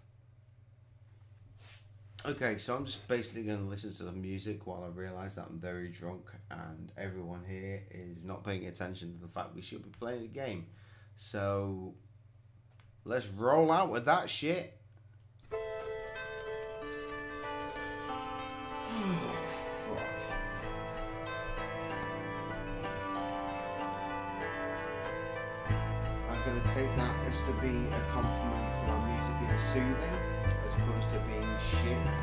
Okay, so I'm just basically going to listen to the music while I realise that I'm very drunk and everyone here is not paying attention to the fact we should be playing a game. So let's roll out with that shit. I'm going to take that as to be a compliment for our music being soothing as opposed to being shit.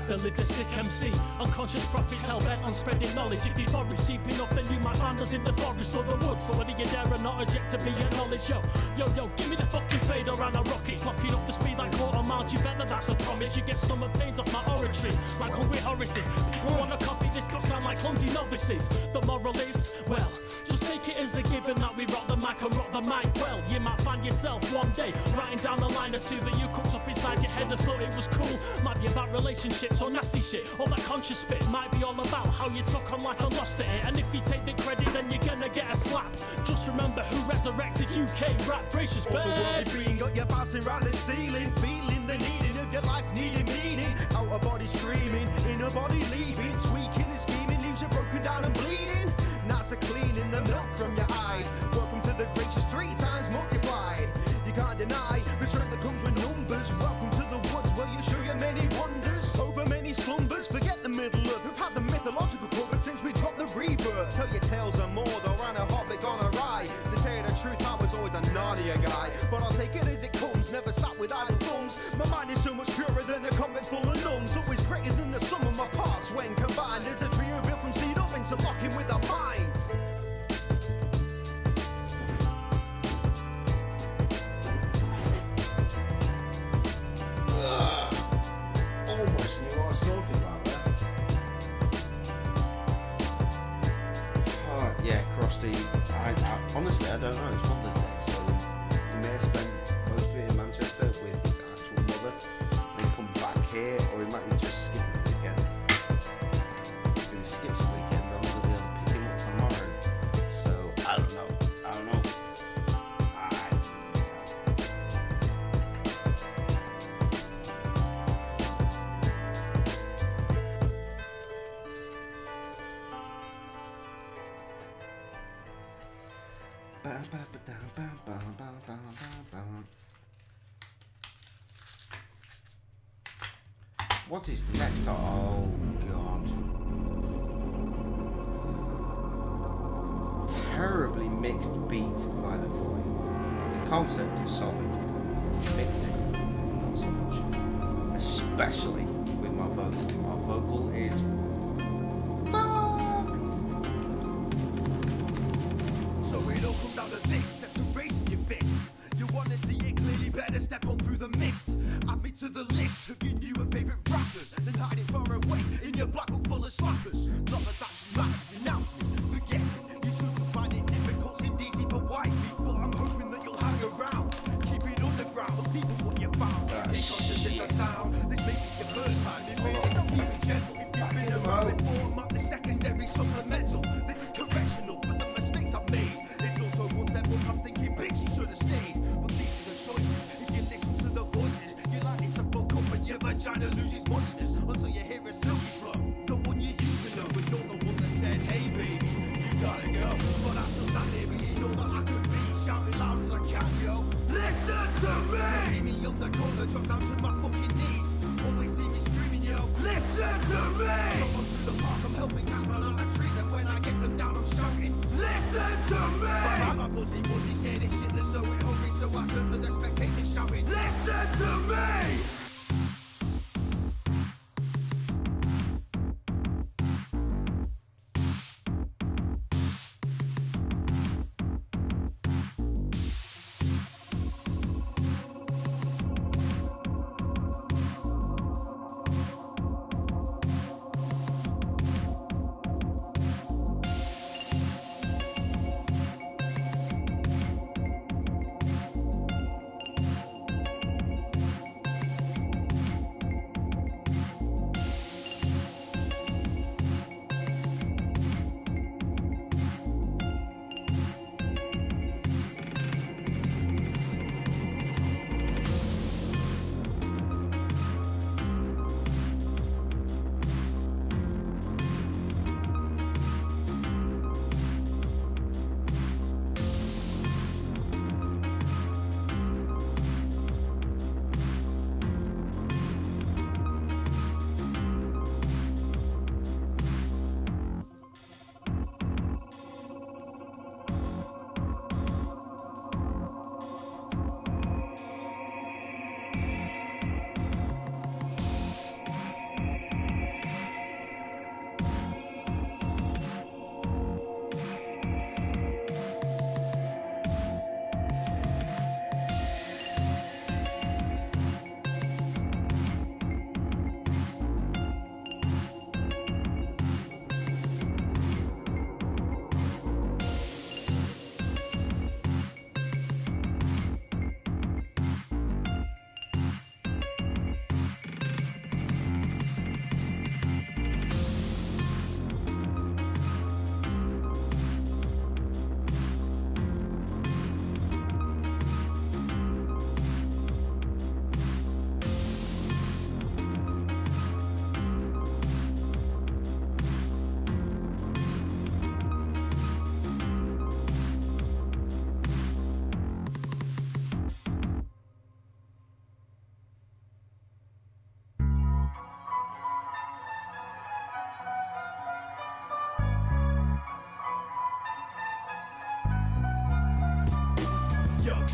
The liquor sick MC, unconscious prophets hell bent on spreading knowledge. If you forage deep enough, then you might find us in the forest or the woods. But whether you're there or not, a jet to be acknowledged. Yo, give me the fucking fader and a rocket, clocking up the speed like quarter miles. You bet that's a promise. You get stomach pains off my oratories, like hungry Horaces. People wanna copy this, but sound like clumsy novices. The moral is, well, just take it as a given that we rock the mic and rock the mic well. You might find yourself one day writing down a line or two that you cooked up inside your head and thought it was cool. Might be about relationships or nasty shit, or that conscious spit might be all about how you took on life and lost it. And if you take the credit, then you're gonna get a slap. Just remember who resurrected UK rap. Gracious All the world is green, got you bouncing round the ceiling, feeling the needing of your life needing meaning. Out of body screaming, inner body leaving, tweaking and scheming, leaves you broken down and bleeding. Not to cleaning the milk from your eyes. Welcome to the gracious 3 times multiplied. You can't deny the strength that comes with numbers. Welcome to the woods where you show you many wonders. Over many slumbers, forget the Middle Earth. We've had the mythological cover since we dropped the rebirth. Tell your tales are more, though ran a hobbit on a ride. To tell you the truth, I was always a Narnia guy. But I'll take it as it comes, never sat with idle thumbs. My mind is so much purer than a convent full of nuns. Always greater than the sum of my parts when combined. There's a trio built from seed up into locking with our minds. Almost knew what I was talking about there. Oh, yeah, Krusty. I honestly, I don't know. It's Mother's Day, so he may have spent most of it in Manchester with his actual mother, then come back here, or he might be just skipping the weekend. If he skips the weekend, then we'll be able to pick him up tomorrow. So, I don't know. What is next? Oh god. Terribly mixed beat by the void. The concept is solid. Mixing, not so much. Especially with my vocal. My vocal is fucked. So it all comes down to this, step to raising your fist. You wanna see it clearly, better step on through the mist. Add me to the list of your newer favourite rappers, then hide it far away in your black book full of slackers. Not that that's matters, renounce me, forget me. You shouldn't find it difficult, seemed easy for white people. I'm hoping that you'll hang around, keep it underground, but people what you found. Get conscious in the sound, this may be your first time. It really is not even gentle. If you've been around before, vagina loses monsters until you hear a silky flow. The one you used to know, but you're the one that said, hey baby, you gotta go. But I still stand here, but you know that I could be shouting loud as I can, yo. Listen to me! You see me on the corner, drop down to my fucking knees. Always see me screaming, yo. Listen to me! Stumble through the park, I'm helping cats run out of trees, and when I get them down, I'm shouting. Listen to me! I'm a pussy, scared and shitless, so we're hungry, so I turn to the spectators shouting. Listen to me!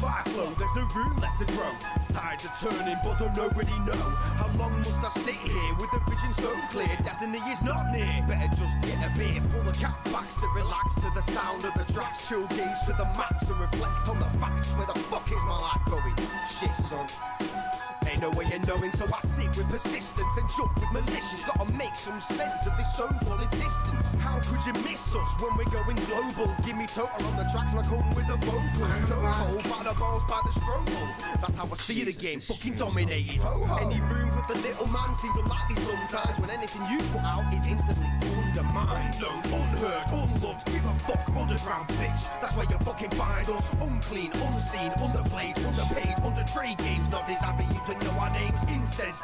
Fire flow, there's no room left to grow. Tides are turning, but don't nobody know. How long must I sit here with the vision so clear? Destiny is not near. Better just get a beer, pull the cap back, sit relax to the sound of the tracks. Chill gauge to the max and reflect on the facts. Where the fuck is my life going? Shit, son. Ain't no way of knowing, so I sit with persistence and jump with malicious. Gotta make some sense of this so-called existence. How could you miss us when we're going global? Give me total on the tracks and I come with the vocals. Total by the balls, by the strobel. That's how I see the game, fucking dominated. Any room for the little man seems unlikely sometimes, when anything you put out is instantly undermined. Unknown, unheard, unloved, give a fuck, underground bitch. That's where you fucking find us. Unclean, unseen, underplayed, underpaid, under trade games. Not designed for you to know our names. Incense,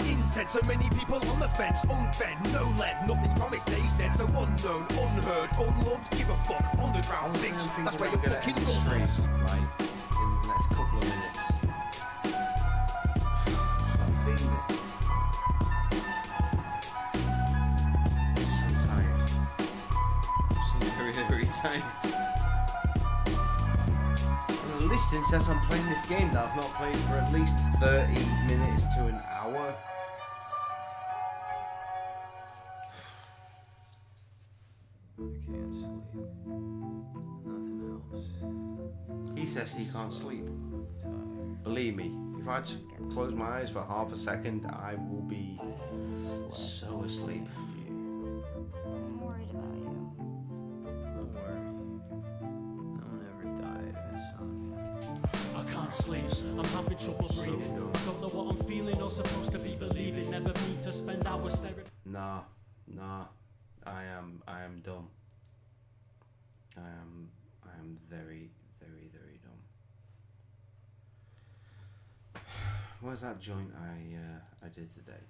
so many people on the fence. Unfed, no lead, nothing's promised, they said. So unknown, unheard, unloved, give a fuck, underground bitch. That's where you fucking goes. Like, in the next couple of minutes. I'm feeling it. I'm so tired. I'm so very, very tired. And the listing says I'm playing this game that I've not played for at least 30 minutes to an hour. I can't sleep. Nothing else. He says he can't sleep. Believe me, if I just close my eyes for half a second, I will be so asleep. I'm worried about you. Don't worry. No one ever died in this song. I can't sleep, I'm having trouble breathing. I don't know what I'm feeling or supposed to be believing. Never mean to spend hours staring. Nah. I am dumb. I am very, very, very dumb. Where's that joint I did today?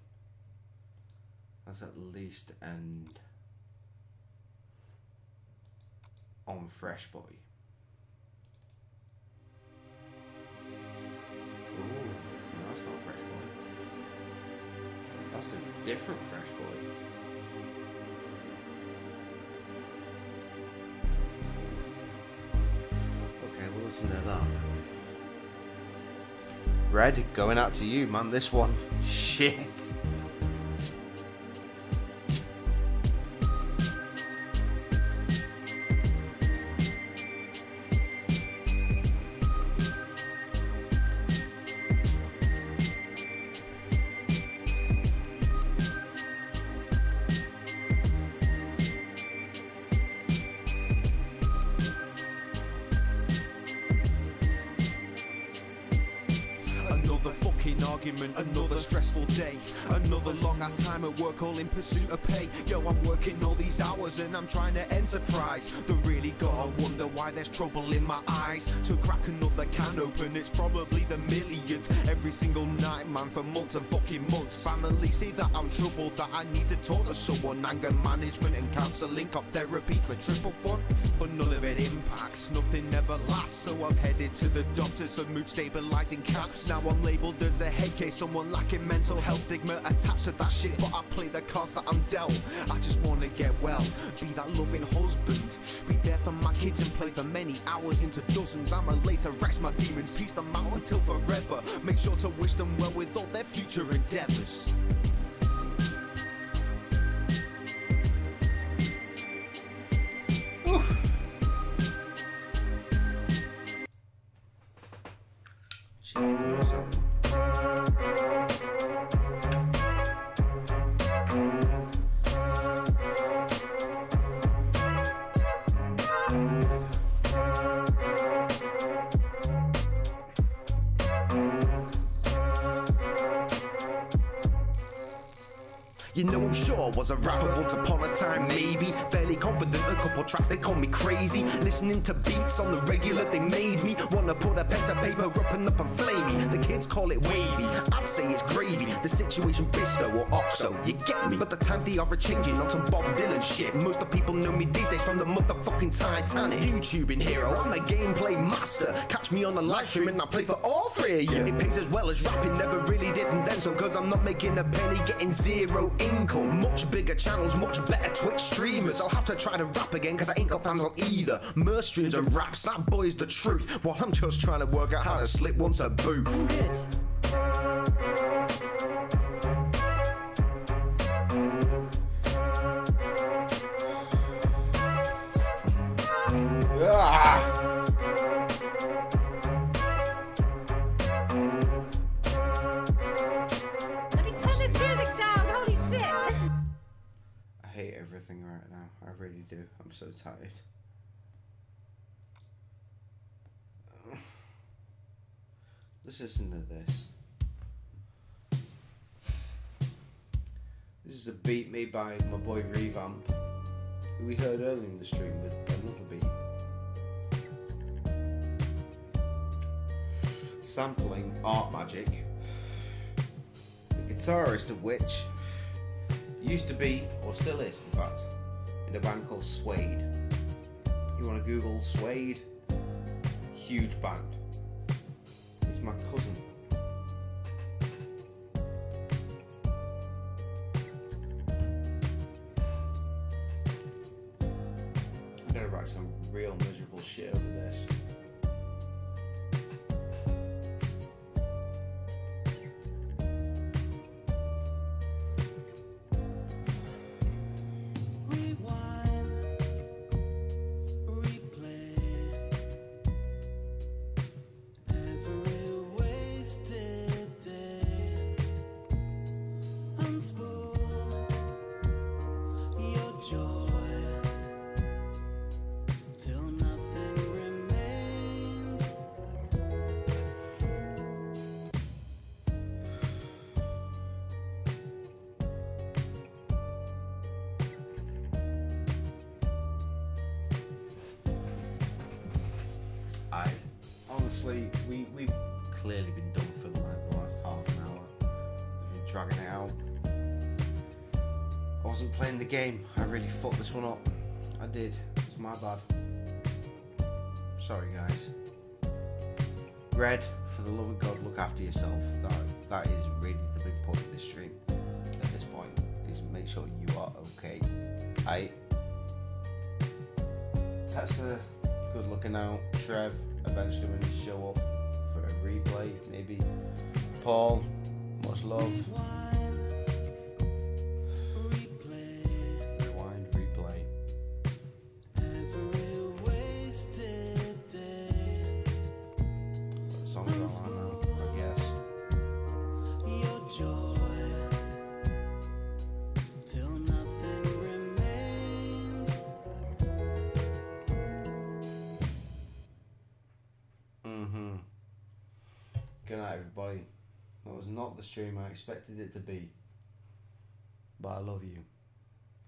Let's at least end on Fresh Boy. Ooh, no, that's not Fresh Boy. That's a different Fresh Boy. Okay, we'll listen to that. Red, going out to you, man. This one, shit. Another stressful day, another long ass time at work, all in pursuit of pay. Yo, I'm working all these hours and I'm trying to enterprise. They really gotta wonder why there's trouble in my eyes. So crack another can open, it's probably the millions every single night, man, for months and fucking months. Family see that I'm troubled, that I need to talk to someone. Anger management and counselling, cop therapy for triple fun, but none of it impacts, nothing ever lasts. So I've headed to the doctors for mood stabilizing caps. Now I'm labelled as a head case, someone lacking mental health, stigma attached to that shit, but I play the cards that I'm dealt. I just wanna get well, be that loving husband, be there for my kids and play for many hours into dozens. I'ma later rest my demons, peace them out until forever. Make sure to wish them well with all their future endeavours. You know I'm sure I was a rapper once upon a time, maybe. Fairly confident, a couple tracks, they call me crazy. Listening to beats on the regular, they made me wanna put a pen to paper up and flamey. The kids call it wavy, I'd say it's gravy. The situation Bisto or Oxo, you get me. But the times they are changing on some Bob Dylan shit. Most of people know me these days from the motherfucking Titanic. YouTubing hero, I'm a gameplay master. Catch me on the live stream and I play for all three of you. It pays as well as rapping, never really did, and then some, cause I'm not making a penny, getting zero income. Much bigger channels, much better Twitch streamers. I'll have to try to rap again cause I ain't got fans on either. Merc streams and raps, that boy's the truth. While I'm just trying to work out how to slip once a booth. Let me turn this music down, holy shit! I hate everything right now. I really do. I'm so tired. Let's listen to this. This is a beat made by my boy Revamp, who we heard earlier in the stream with another beat. Sampling Art Magic, the guitarist of which used to be, or still is in fact, in a band called Suede. You want to Google Suede? Huge band. He's my cousin. I'm gonna write some real miserable shit over this. We've clearly been done for the last half an hour. We've been dragging it out. wasn't playing the game. I really fucked this one up. I did. It's my bad. Sorry, guys. Red, for the love of God, look after yourself. That is really the big point of this stream at this point, is make sure you are okay. Tessa, good looking out. Trev, eventually when you show up for a replay, maybe. Paul, much love. Rewind, replay. That song's on now, I guess. Good night, everybody. That was not the stream I expected it to be. But I love you.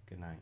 Good night.